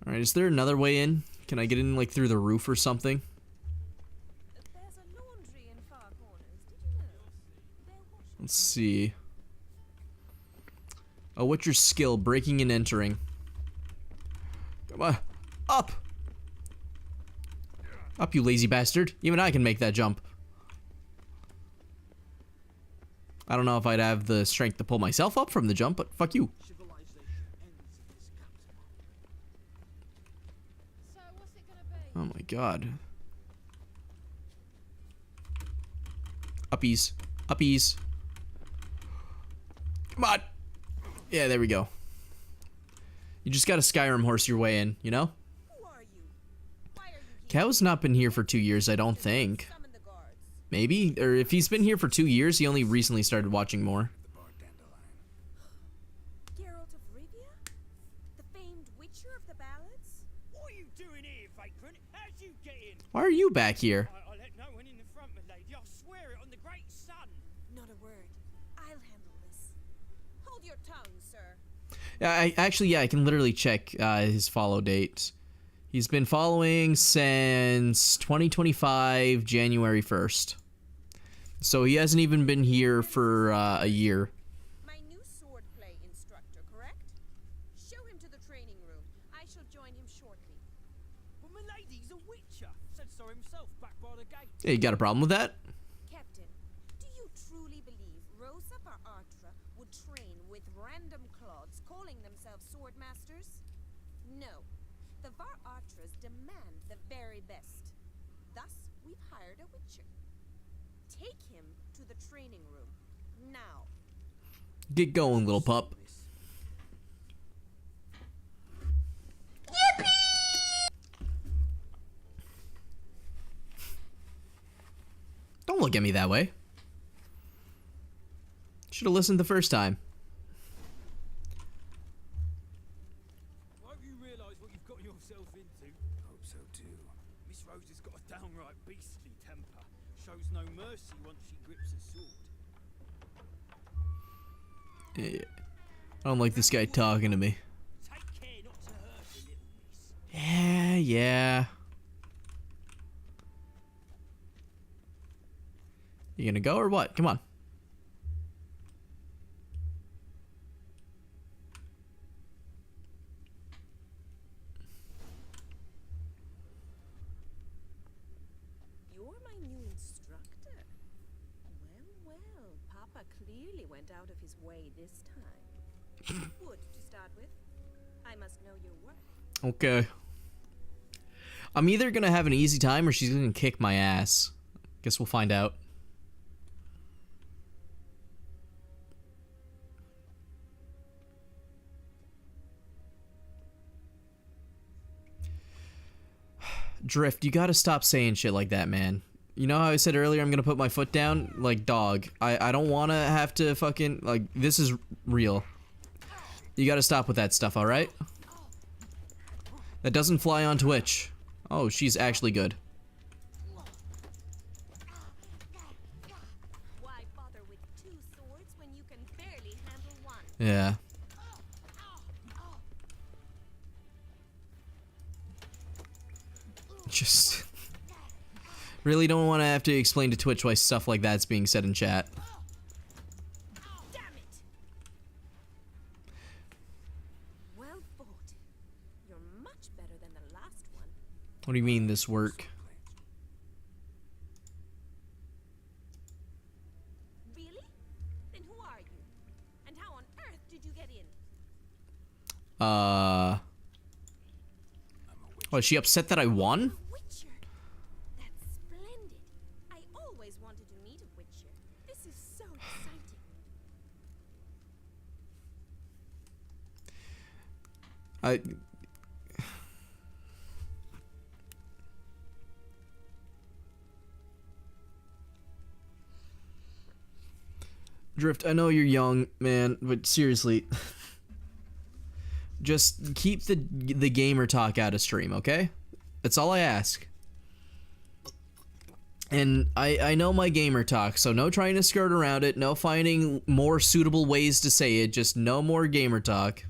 Alright, is there another way in? Can I get in, like, through the roof or something? There's a laundry in far corners. Did you know? They're washing. Let's see. Oh, what's your skill? Breaking and entering. Come on. Up! Up, you lazy bastard. Even I can make that jump. I don't know if I'd have the strength to pull myself up from the jump, but fuck you. Oh my god. Uppies. Uppies. Come on. Yeah, there we go. You just gotta Skyrim horse your way in, you know? Who are you? Why are you here? Cal's not been here for 2 years, I don't think. Summon the guards. Maybe? Or if he's been here for 2 years, he only recently started watching more. Geralt of Rivia? The famed witcher of the ballads? What are you doing here, vagrant? How'd you get in? Why are you back here? I let no one in the front, my lady. I'll swear it on the great sun. Not a word. I'll handle this. Hold your tongue, sir. Yeah, I can literally check his follow date. He's been following since 2025, January 1st. So he hasn't even been here for a year. My new swordplay instructor, correct? Show him to the training room. I shall join him shortly. But my lady's a witcher. Said so himself back by the gate. Yeah, you got a problem with that? Captain, do you truly believe Rosa Veratra would train with random clods calling themselves sword masters? No. The Varatras demand the very best. Thus, we've hired a witcher. Take him to the training room. Now. Get going, little pup. Don't look at me that way. Should have listened the first time. Won't you realise what you've got yourself into? Hope so too. Miss Rosa's got a downright beastly temper. Shows no mercy once she grips a sword. Yeah. I don't like this guy talking to me. Take care not to hurt the little miss. Yeah. You gonna go or what? Come on. You're my new instructor. Well, Papa clearly went out of his way this time. Wood to start with. I must know your work. Okay. I'm either gonna have an easy time or she's gonna kick my ass. Guess we'll find out. Drift, you gotta stop saying shit like that, man. You know how I said earlier I'm gonna put my foot down? Like, dog. I don't wanna have to fucking... Like, this is real. You gotta stop with that stuff, alright? That doesn't fly on Twitch. Oh, she's actually good. Why bother with two swords when you can barely handle one? Yeah. Just... really don't want to have to explain to Twitch why stuff like that's being said in chat. Damn it! Well fought. You're much better than the last one. What do you mean, this work? Really? Then who are you? And how on earth did you get in? Was she upset that I won? Witcher. That's splendid. I Drift, I know you're young, man, but seriously, just keep the gamer talk out of stream, okay? That's all I ask. And I know my gamer talk, so no trying to skirt around it, no finding more suitable ways to say it, just no more gamer talk.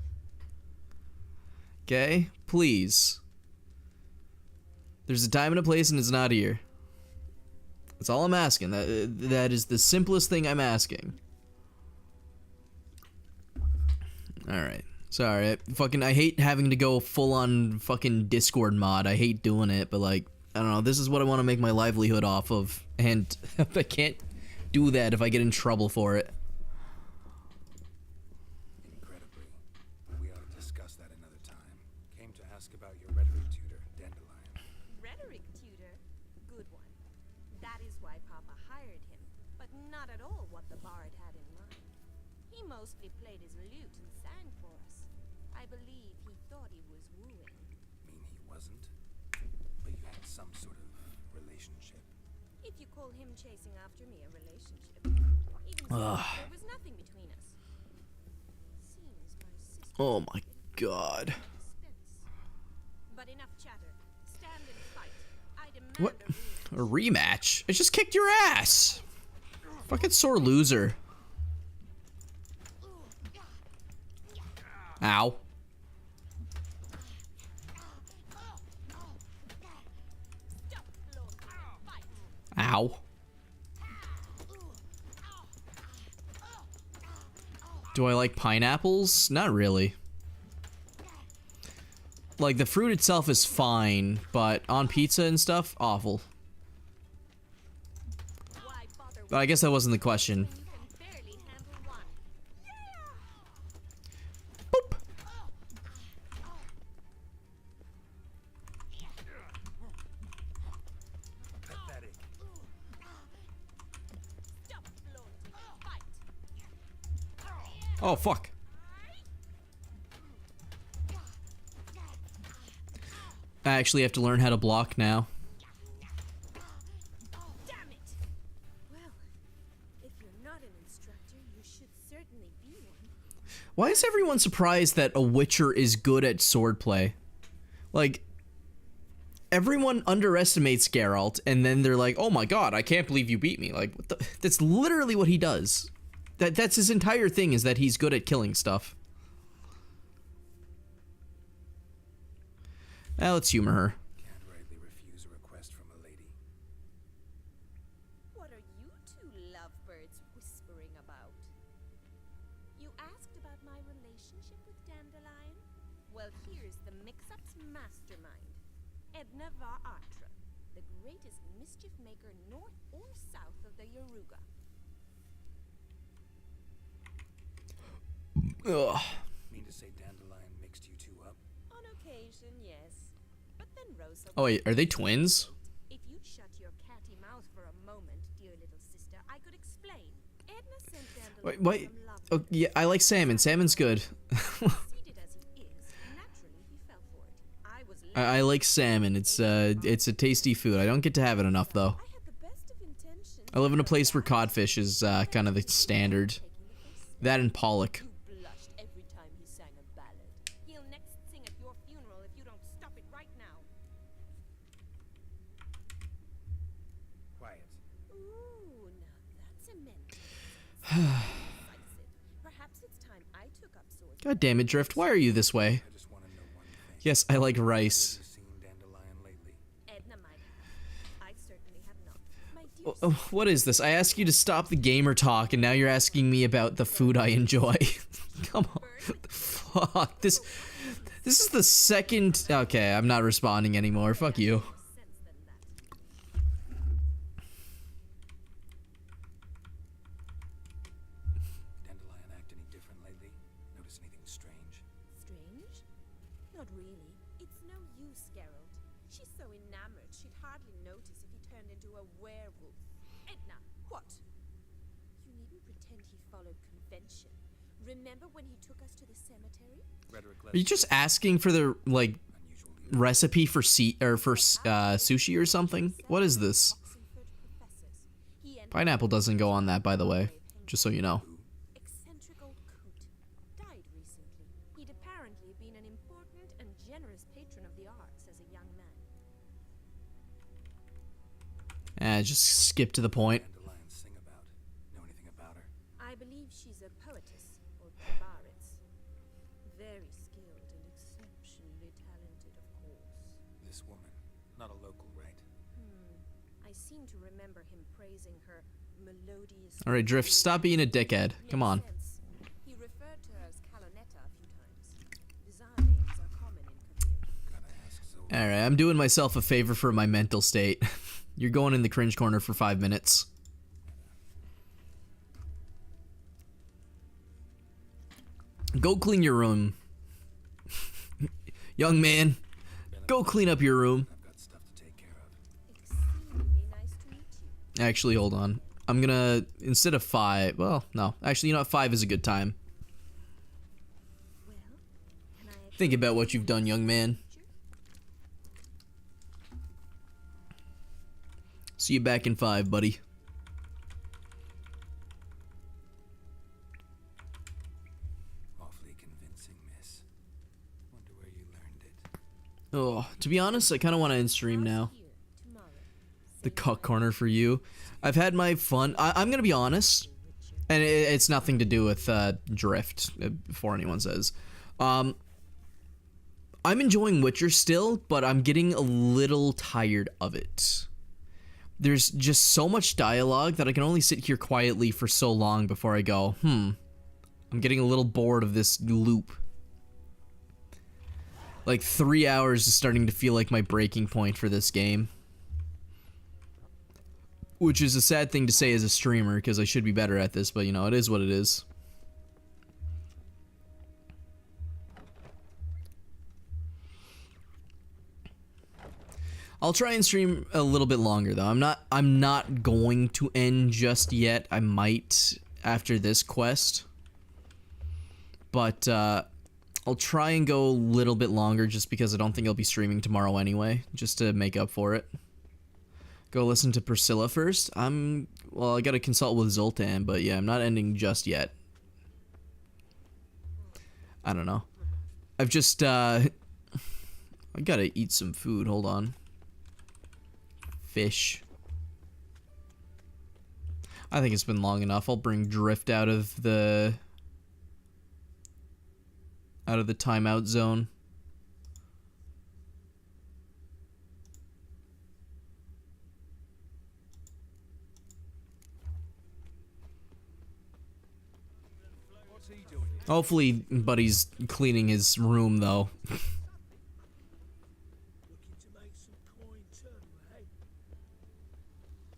Okay? Please. There's a time and a place and it's not here. That's all I'm asking. That is the simplest thing I'm asking. Alright. Sorry. I hate having to go full on fucking Discord mod. I hate doing it, but like, I don't know, this is what I want to make my livelihood off of, and I can't do that if I get in trouble for it. Incredibly. We ought to discuss that another time. Came to ask about your rhetoric tutor, Dandelion. Rhetoric tutor? Good one. That is why Papa hired him, but not at all what the bard had in mind. He mostly played his lute and sang for us. I believe he thought he was wooing. Mean he wasn't? But you had some sort of relationship. If you call him chasing after me a relationship. Even so, there was nothing between us. Seems my sister. Oh my god. But enough chatter. Stand and fight. I demand What? a A rematch? I just kicked your ass! Fucking sore loser. Ow. Ow. Do I like pineapples? Not really. Like, the fruit itself is fine, but on pizza and stuff, awful. But I guess that wasn't the question. Boop. Pathetic. Oh, fuck. I actually have to learn how to block now. Damn it! Well, if you're not an instructor, you should certainly be one. Why is everyone surprised that a Witcher is good at swordplay? Like, everyone underestimates Geralt, and then they're like, oh my god, I can't believe you beat me. Like, what the? That's literally what he does. That's his entire thing, is that he's good at killing stuff. Let's humor her. Can't rightly refuse a request from a lady. What are you two lovebirds whispering about? You asked about my relationship with Dandelion? Well, here's the mix-up's mastermind. Edna var Atra, the greatest mischief maker north or south of the Yaruga. Ugh. Mean to say Dandelion mixed you two up? On occasion, yes. But then Rosa... Oh wait, are they twins? If you'd shut your catty mouth for a moment, dear little sister, I could explain. Edna sent Dandelion Wait. some love. Oh, yeah, I like salmon. Salmon's good. Conceited as he is, naturally he fell for it. I was I like salmon. It's a tasty food. I don't get to have it enough though. I had the best of intentions. I live in a place where codfish is kind of the standard. That and pollock. You blushed every time he sang a ballad. He'll next sing at your funeral if you don't stop it right now. Quiet. Ooh, now that's a mental. Perhaps it's time I took up swords. God damn it, Drift. Why are you this way? I just want to know one thing. Yes, I like rice. Have you seen Dandelion lately? Edna might have. I certainly have not. My dear What is this? I asked you to stop the gamer talk, and now you're asking me about the food I enjoy. Come on. Fuck. This is the second... Okay, I'm not responding anymore. Fuck you. sense than that. Dandelion act any different lately? Notice anything strange? Strange? Not really. It's no use, Geralt. She's so enamored she'd hardly notice if he turned into a werewolf. Edna, what? You needn't pretend he followed convention. Remember when he took us to the cemetery? Are you just asking for the like recipe for sushi or something? What is this? Pineapple doesn't go on that, by the way, just so you know. Eccentric old coot. Died recently. He'd apparently been an important and generous patron of the arts as a young man. Just skip to the point. I believe she's a poetess, or Tabaritz. Very skilled and exceptionally talented, of course. This woman, not a local, right? I seem to remember him praising her melodious... Alright, Drift, stop being a dickhead. Come on. He referred to her as Calonetta a few times. Bizarre names are common in Kabir. Alright, I'm doing myself a favor for my mental state. You're going in the cringe corner for 5 minutes. Go clean your room. Young man, go clean up your room. Actually, hold on. I'm gonna, instead of 5, well, no. Actually, you know what? 5 is a good time. Think about what you've done, young man. See you back in 5, buddy. Awfully convincing, miss. Wonder where you learned it. Oh, to be honest, I kind of want to end stream now. The cuck corner for you. I've had my fun. I'm gonna be honest, and it's nothing to do with Drift, before anyone says. I'm enjoying Witcher still, but I'm getting a little tired of it. There's just so much dialogue that I can only sit here quietly for so long before I go, I'm getting a little bored of this loop. Like 3 hours is starting to feel like my breaking point for this game. Which is a sad thing to say as a streamer, because I should be better at this, but you know, it is what it is. I'll try and stream a little bit longer though. I'm not going to end just yet. I might after this quest. But I'll try and go a little bit longer just because I don't think I'll be streaming tomorrow anyway, just to make up for it. Go listen to Priscilla first. Well, I gotta consult with Zoltan, but yeah, I'm not ending just yet. I don't know. I've just, I gotta eat some food, hold on. Fish. I think it's been long enough. I'll bring Drift out of the timeout zone. Hopefully, Buddy's cleaning his room, though.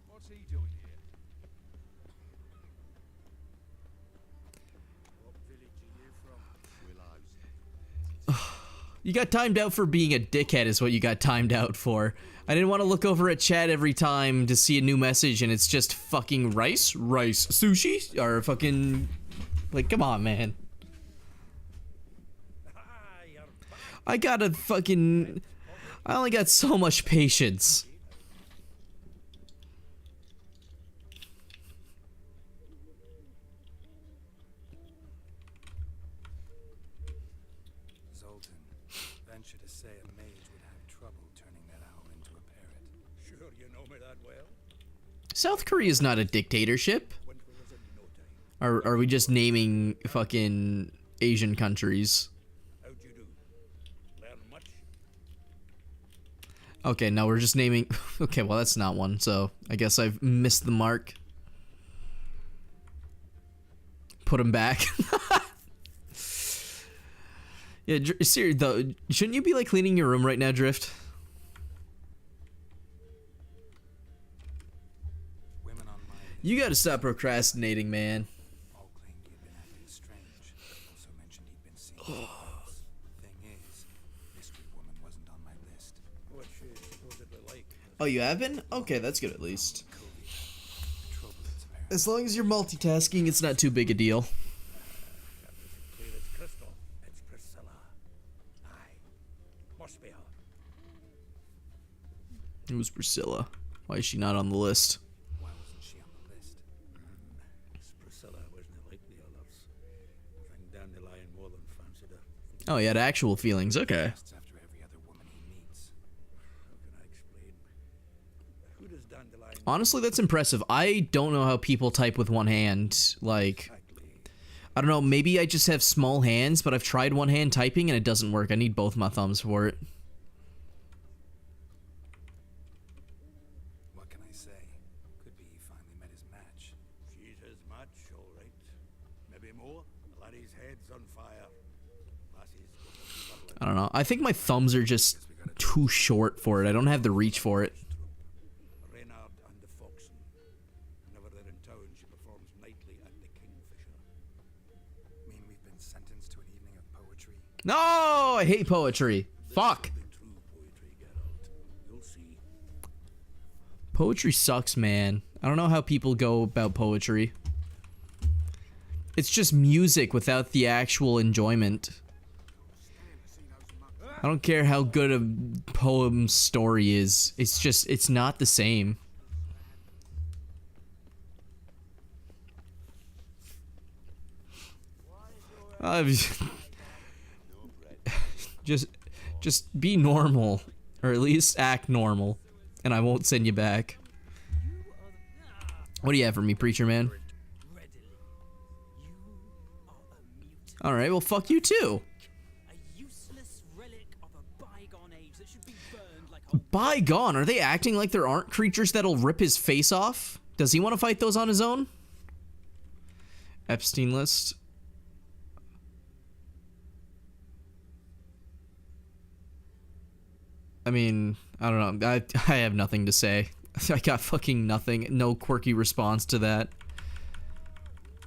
What's he doing here? What village are you from? You got timed out for being a dickhead is what you got timed out for. I didn't want to look over at chat every time to see a new message and it's just fucking rice, sushi, or fucking... Like, come on, man. I gotta fucking... I only got so much patience. Zoltan, venture to say a mage would have trouble turning that owl into a parrot. Sure you know me that well? South Korea's not a dictatorship. Are we just naming fucking Asian countries? How'd you do? Learn much? Okay, no, we're just naming... Okay, well, that's not one, so I guess I've missed the mark. Put him back. Yeah, seriously, though, shouldn't you be, like, cleaning your room right now, Drift? You gotta stop procrastinating, man. Thing is, mystery woman wasn't on my list. What's she supposedly like? Oh, you have been? Okay, that's good at least. As long as you're multitasking, it's not too big a deal. Prospero. Who's Priscilla? Why is she not on the list? Why wasn't she on the list? It's Priscilla, wasn't it, like the others? I think Dandelion more than fancied her. Oh, he had actual feelings. Okay. Asks after every other woman he meets. How can I explain? Who does Dandelion... Honestly, that's impressive. I don't know how people type with one hand. Like, I don't know, maybe I just have small hands, but I've tried one hand typing and it doesn't work. I need both my thumbs for it. What can I say? Could be he finally met his match. She's his match, all right. Maybe more. The laddie's head's on fire. Lassie's I don't know. I think my thumbs are just too short for it. I don't have the reach for it. Reynard and the Foxen. Whenever they're in town, she performs nightly at the Kingfisher. Mean we've been sentenced to an evening of poetry? No, I hate poetry. Fuck. You'll see. Poetry sucks, man. I don't know how people go about poetry. It's just music without the actual enjoyment. I don't care how good a poem story is. It's just, it's not the same. Just be normal, or at least act normal, and I won't send you back. What do you have for me, preacher man? All right, well, fuck you too. Bygone? Are they acting like there aren't creatures that'll rip his face off? Does he want to fight those on his own? Epstein list. I mean, I don't know. I have nothing to say. I got fucking nothing. No quirky response to that.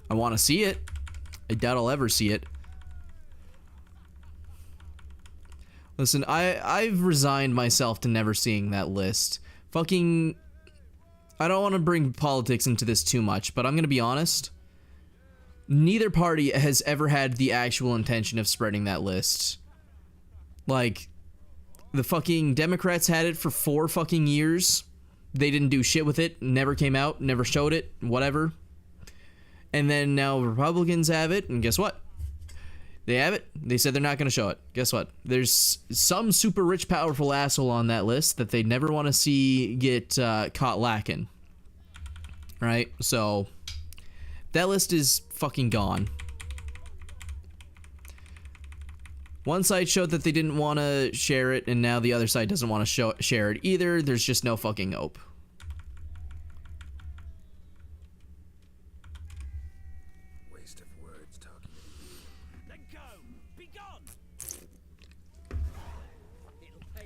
I want to see it. I doubt I'll ever see it. Listen, I've resigned myself to never seeing that list. Fucking... I don't want to bring politics into this too much, but I'm gonna be honest. Neither party has ever had the actual intention of spreading that list. Like, the fucking Democrats had it for 4 fucking years. They didn't do shit with it, never came out, never showed it, whatever. And then now Republicans have it, and guess what? They have it. They said they're not going to show it. Guess what? There's some super rich, powerful asshole on that list that they never want to see get caught lacking. Right? So, that list is fucking gone. One side showed that they didn't want to share it, and now the other side doesn't want to share it either. There's just no fucking hope. Waste of words talking. Let go! Be gone!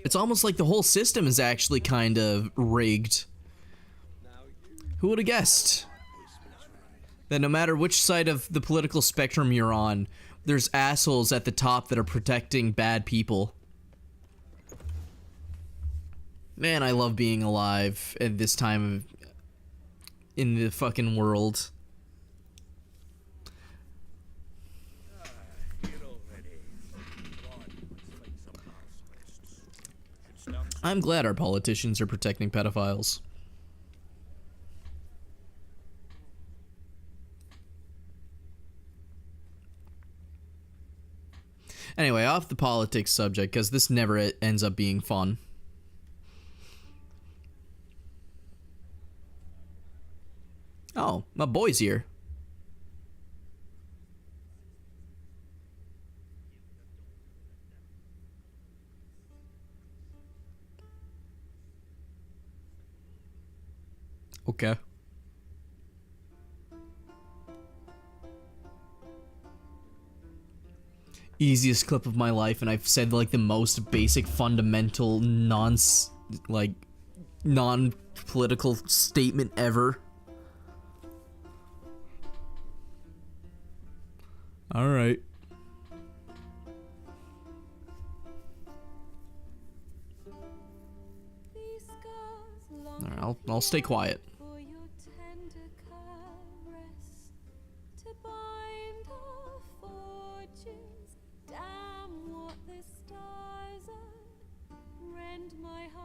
It's almost like the whole system is actually kind of rigged. Who would have guessed? That no matter which side of the political spectrum you're on, there's assholes at the top that are protecting bad people. Man, I love being alive at this time in the fucking world. I'm glad our politicians are protecting pedophiles. Anyway, off the politics subject, because this never ends up being fun. Oh, my boy's here. Okay. Easiest clip of my life, and I've said like the most basic fundamental non-political statement ever. All right. All right, I'll stay quiet.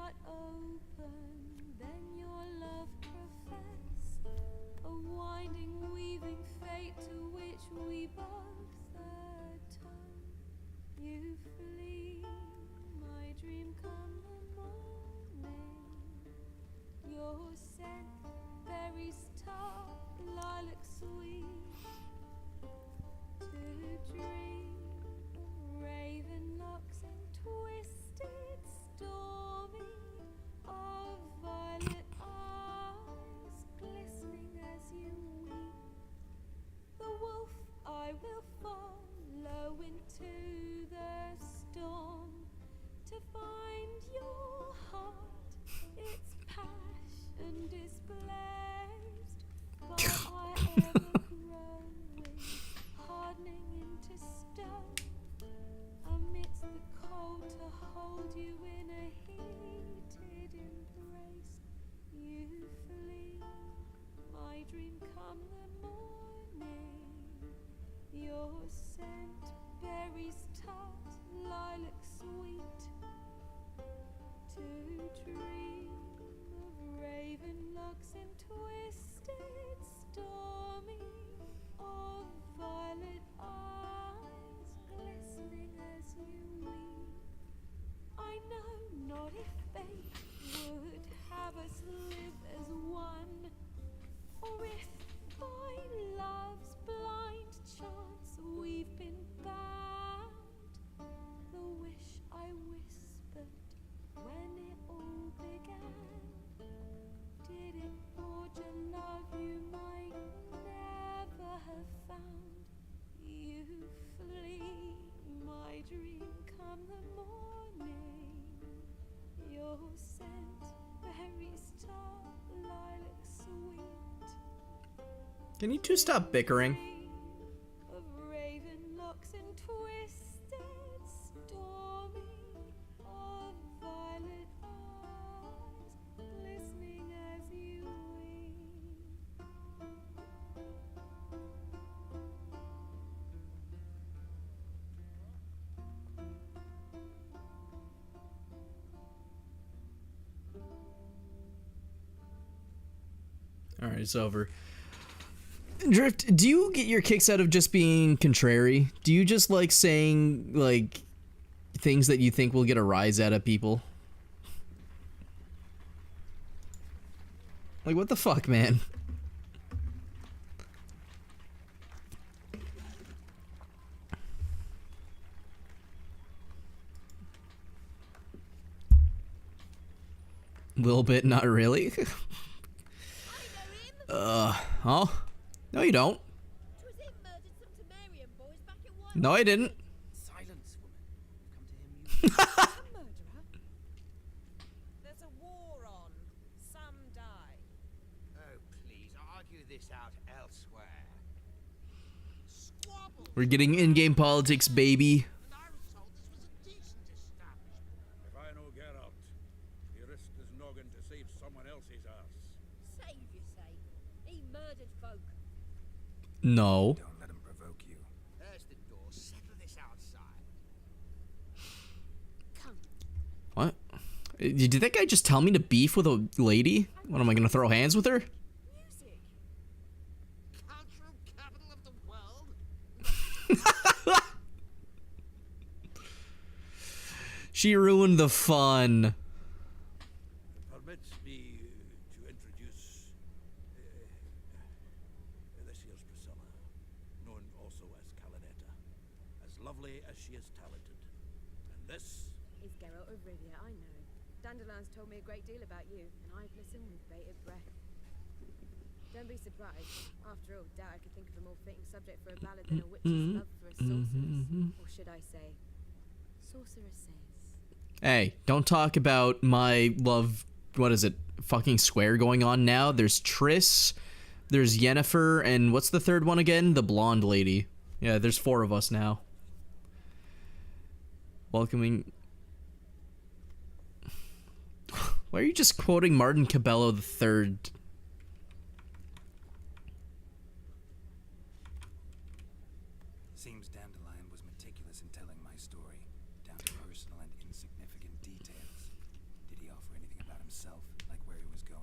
heart open, then your love professed, a winding, weaving fate to which we both atone. You flee, my dream come the morning. Your scent, berries tart, lilac sweet, to dream of raven locks and twisted, stormy, of violet eyes glistening as you weep. The wolf I will follow into the storm to find your heart, its passion displaced by my ever-growing, hardening into stone. Amidst the cold to hold you in a heated embrace, you flee, my dream come the morning. Your scent, berries tart, lilac sweet, to dream of raven locks and twisted, stormy, of violet eyes glistening as you weep. I know not if fate would have us live as one, or if by love's blind chance we've been bound. The wish I whispered when it all began, did it forge a love you might never have found? You flee, my dream come the morning. Your scent, berries tart, lilac sweet. Can you two stop bickering? Of raven locks and twisted, stormy, of violet eyes glistening as you weep. All right, it's over. Drift, do you get your kicks out of just being contrary? Do you just like saying like things that you think will get a rise out of people? Like, what the fuck, man? Little bit, not really. Oh? No, you don't. No, I didn't. Silence, woman. You've come to him. A murderer? There's a war on. Some die. Oh, please, argue this out elsewhere. Squabble! We're getting in-game politics, baby. And I was told this was a decent establishment. If I know Geralt, he risked his noggin to save someone else's ass. Save, you say? He murdered folk. No. Don't let him provoke you. There's the door. Settle this outside. Come. What? Did that guy just tell me to beef with a lady? What, am I gonna throw hands with her? Music. Cultural capital of the world? She ruined the fun. Permit me to introduce this here's Priscilla, known also as Calinetta, as lovely as she is talented. And this is Geralt of Rivia, I know. Dandelion's told me a great deal about you, and I've listened with bated breath. Don't be surprised. After all, doubt I could think of a more fitting subject for a ballad than a witch's love for a sorceress. Or should I say, sorceresses. Hey, don't talk about my love. What is it? Fucking square going on now. There's Triss, there's Yennefer, and what's the third one again? The blonde lady. Yeah, there's 4 of us now. Welcoming. Why are you just quoting Martin Cabello III? Seems Dandelion was meticulous in telling my story, down to personal and insignificant details. Did he offer any himself, like where he was going.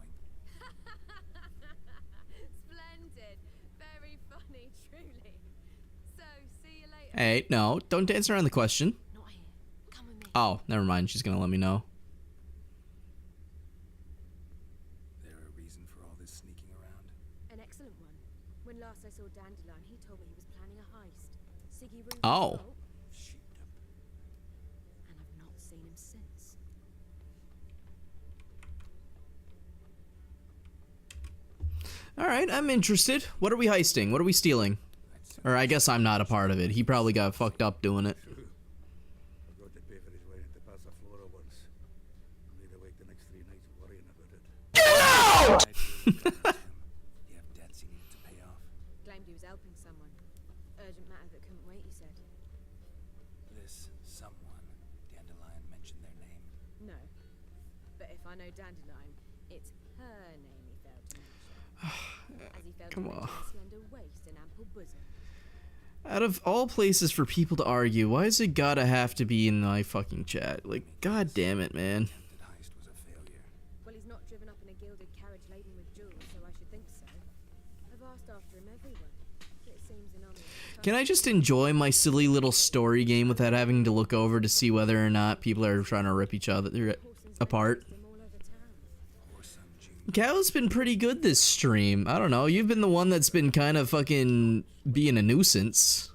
Splendid. Very funny, truly. So, see you later. Hey, no, don't dance around the question. Not here. Come with me. Oh, never mind. She's gonna let me know. There a reason for all this sneaking around? An excellent one. When last I saw Dandelion, he told me he was planning a heist. Siggy Rubin's Oh. fault, and I've not seen him since. All right, I'm interested. What are we heisting? What are we stealing? Or I guess I'm not a part of it. He probably got fucked up doing it. Forgot to pay for his way into Passaflora once. Made awake the next 3 nights worrying about it. You have debts he needed to pay off. Claimed he was helping someone. Urgent matter that couldn't wait, he said. This someone, Dandelion mentioned their name. No. But if I know Dandelion, it's her name he failed to mention. As he failed Come to on. mention her slender waist and ample bosom. Out of all places for people to argue, why is it gotta have to be in my fucking chat? Like, god damn it, man. Well, he's not driven up in a gilded carriage laden with jewels, so I should think so. I've asked after him everywhere. It seems anonymous. Can I just enjoy my silly little story game without having to look over to see whether or not people are trying to rip each other apart? Cal's been pretty good this stream. I don't know. You've been the one that's been kind of fucking being a nuisance.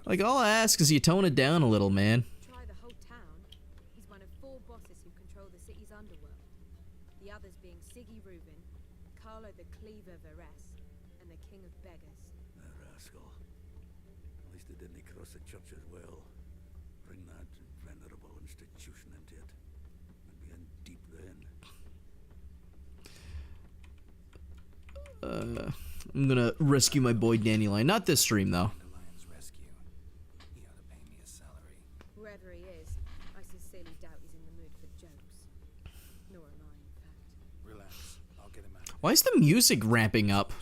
Like, all I ask is you tone it down a little, man. Try the whole town. He's one of 4 bosses who control the city's underworld. The others being Siggy Rubin, Carlo the Cleaver Varese, and the King of Beggars. The rascal. At least they didn't cross the church as well. Bring that venerable institution into it. We'd be in deep then. I'm gonna rescue my boy Dandelion. Not this stream, though. Whoever he is, I sincerely doubt he's in the mood for jokes. Nor am I, in fact. Relax. I'll get him out. Why is the music ramping up?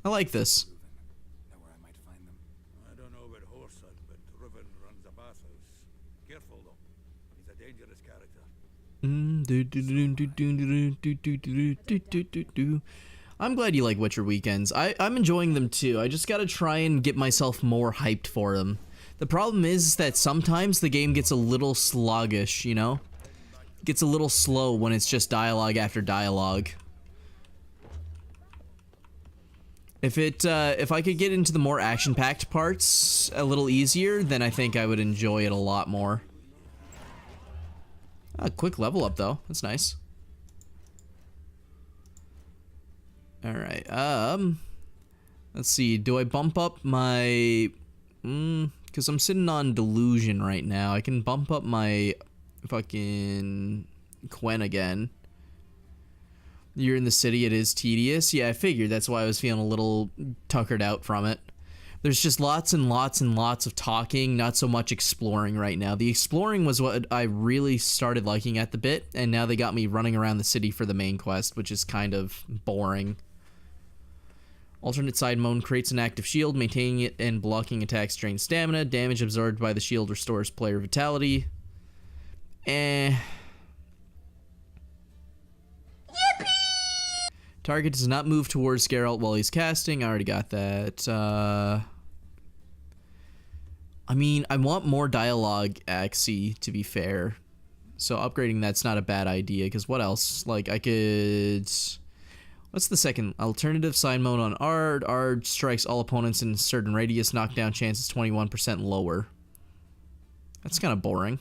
I like this. I don't know about Horson, but Riven runs a bathhouse. Careful though. He's a dangerous character. I'm glad you like Witcher weekends. I'm enjoying them too. I just gotta try and get myself more hyped for them. The problem is that sometimes the game gets a little sluggish, you know? Gets a little slow when it's just dialogue after dialogue. If I could get into the more action-packed parts a little easier, then I think I would enjoy it a lot more. A quick level up though. That's nice. Alright, let's see, do I bump up my, because I'm sitting on Delusion right now, I can bump up my fucking Quen again. You're in the city, it is tedious. Yeah, I figured, that's why I was feeling a little tuckered out from it. There's just lots and lots and lots of talking, not so much exploring right now. The exploring was what I really started liking at the bit, and now they got me running around the city for the main quest, which is kind of boring. Alternate side mode creates an active shield, maintaining it and blocking attacks drains stamina. Damage absorbed by the shield restores player vitality. Target does not move towards Geralt while he's casting. I already got that. I mean, I want more dialogue, Axie, to be fair. So upgrading that's not a bad idea, because what else? Like, I could... What's the second? Alternative side mode on Ard. Ard strikes all opponents in a certain radius. Knockdown chance is 21% lower. That's kind of boring.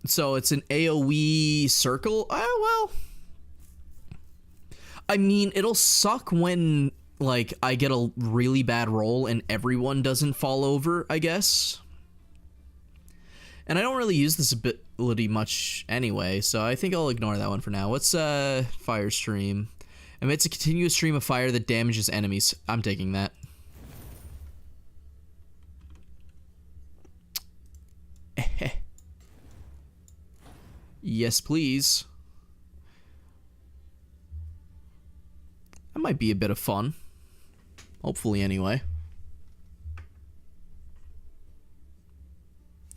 So it's an AoE circle? Well... I mean, it'll suck when, like, I get a really bad roll and everyone doesn't fall over, I guess. And I don't really use this ability much anyway, so I think I'll ignore that one for now. What's Fire Stream? Emits a continuous stream of fire that damages enemies. I'm taking that. Yes, please. That might be a bit of fun. Hopefully, anyway.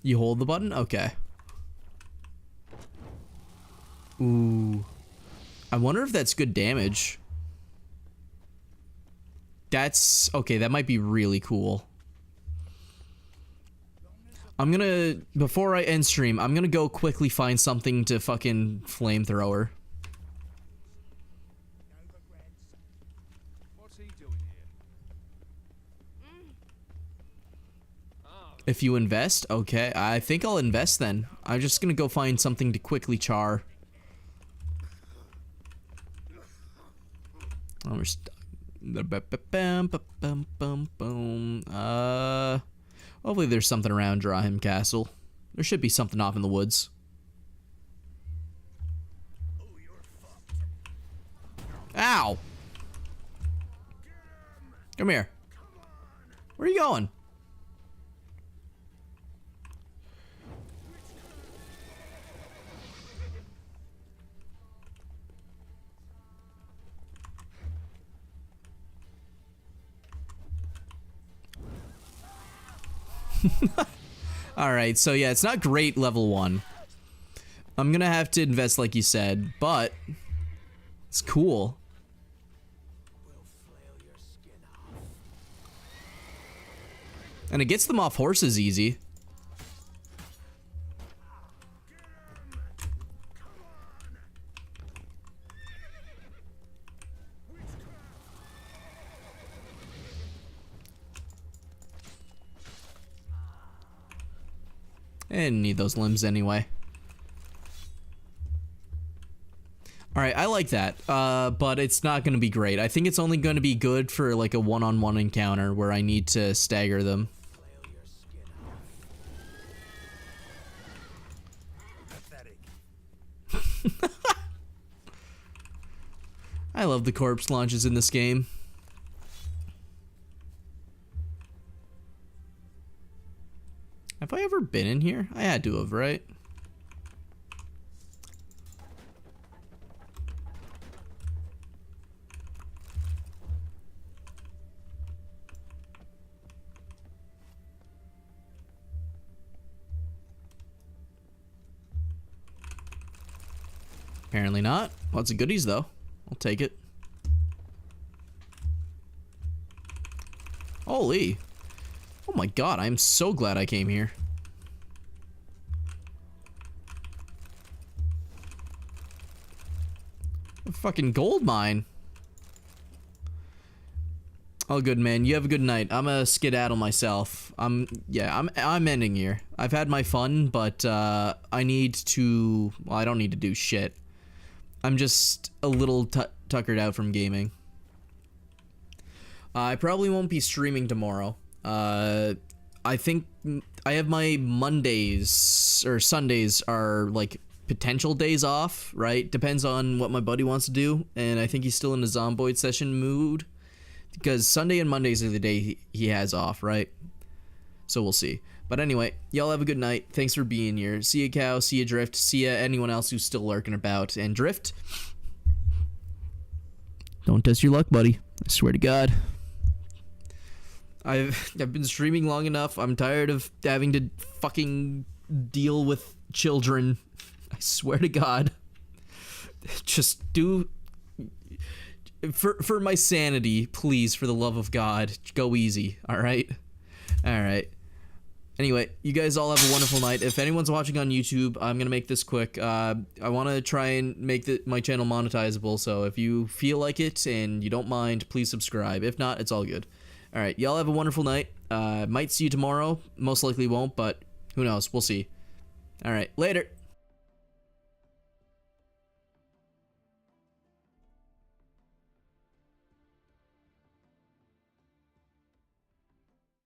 You hold the button? Okay. Ooh. I wonder if that's good damage. That's... okay, that might be really cool. I'm gonna... before I end stream, I'm gonna go quickly find something to fucking flamethrower. What's he doing here? If you invest? Okay, I think I'll invest then. I'm just gonna go find something to quickly char. Oh, we're hopefully there's something around Drahim Castle. There should be something off in the woods. Ow! Come here. Where are you going? Alright, so yeah, it's not great level 1. I'm gonna have to invest like you said, but it's cool. And it gets them off horses easy. I didn't need those limbs anyway. Alright, I like that, but it's not going to be great. I think it's only going to be good for like a one-on-one encounter where I need to stagger them. I love the corpse launches in this game. Have I ever been in here? I had to have, right? Apparently not. Lots of goodies, though. I'll take it. Holy. Oh my god, I'm so glad I came here. A fucking gold mine. Oh, good, man. You have a good night. I'm a skedaddle myself. I'm ending here. I've had my fun, but I need to... well, I don't need to do shit. I'm just a little tuckered out from gaming. I probably won't be streaming tomorrow. I think I have my Mondays or Sundays are like potential days off, right? Depends on what my buddy wants to do, and I think he's still in a Zomboid session mood because Sunday and Mondays are the day he has off, right? So we'll see. But anyway, y'all have a good night. Thanks for being here. See ya, Cow. See ya, Drift. See ya, anyone else who's still lurking about. And Drift, don't test your luck, buddy. I swear to God. I've been streaming long enough. I'm tired of having to fucking deal with children. I swear to God. Just do... For my sanity, please, for the love of God, go easy, alright? Alright. Anyway, you guys all have a wonderful night. If anyone's watching on YouTube, I'm gonna make this quick. I want to try and make my channel monetizable, so if you feel like it and you don't mind, please subscribe. If not, it's all good. Alright, y'all have a wonderful night. Might see you tomorrow. Most likely won't, but who knows? We'll see. Alright, later.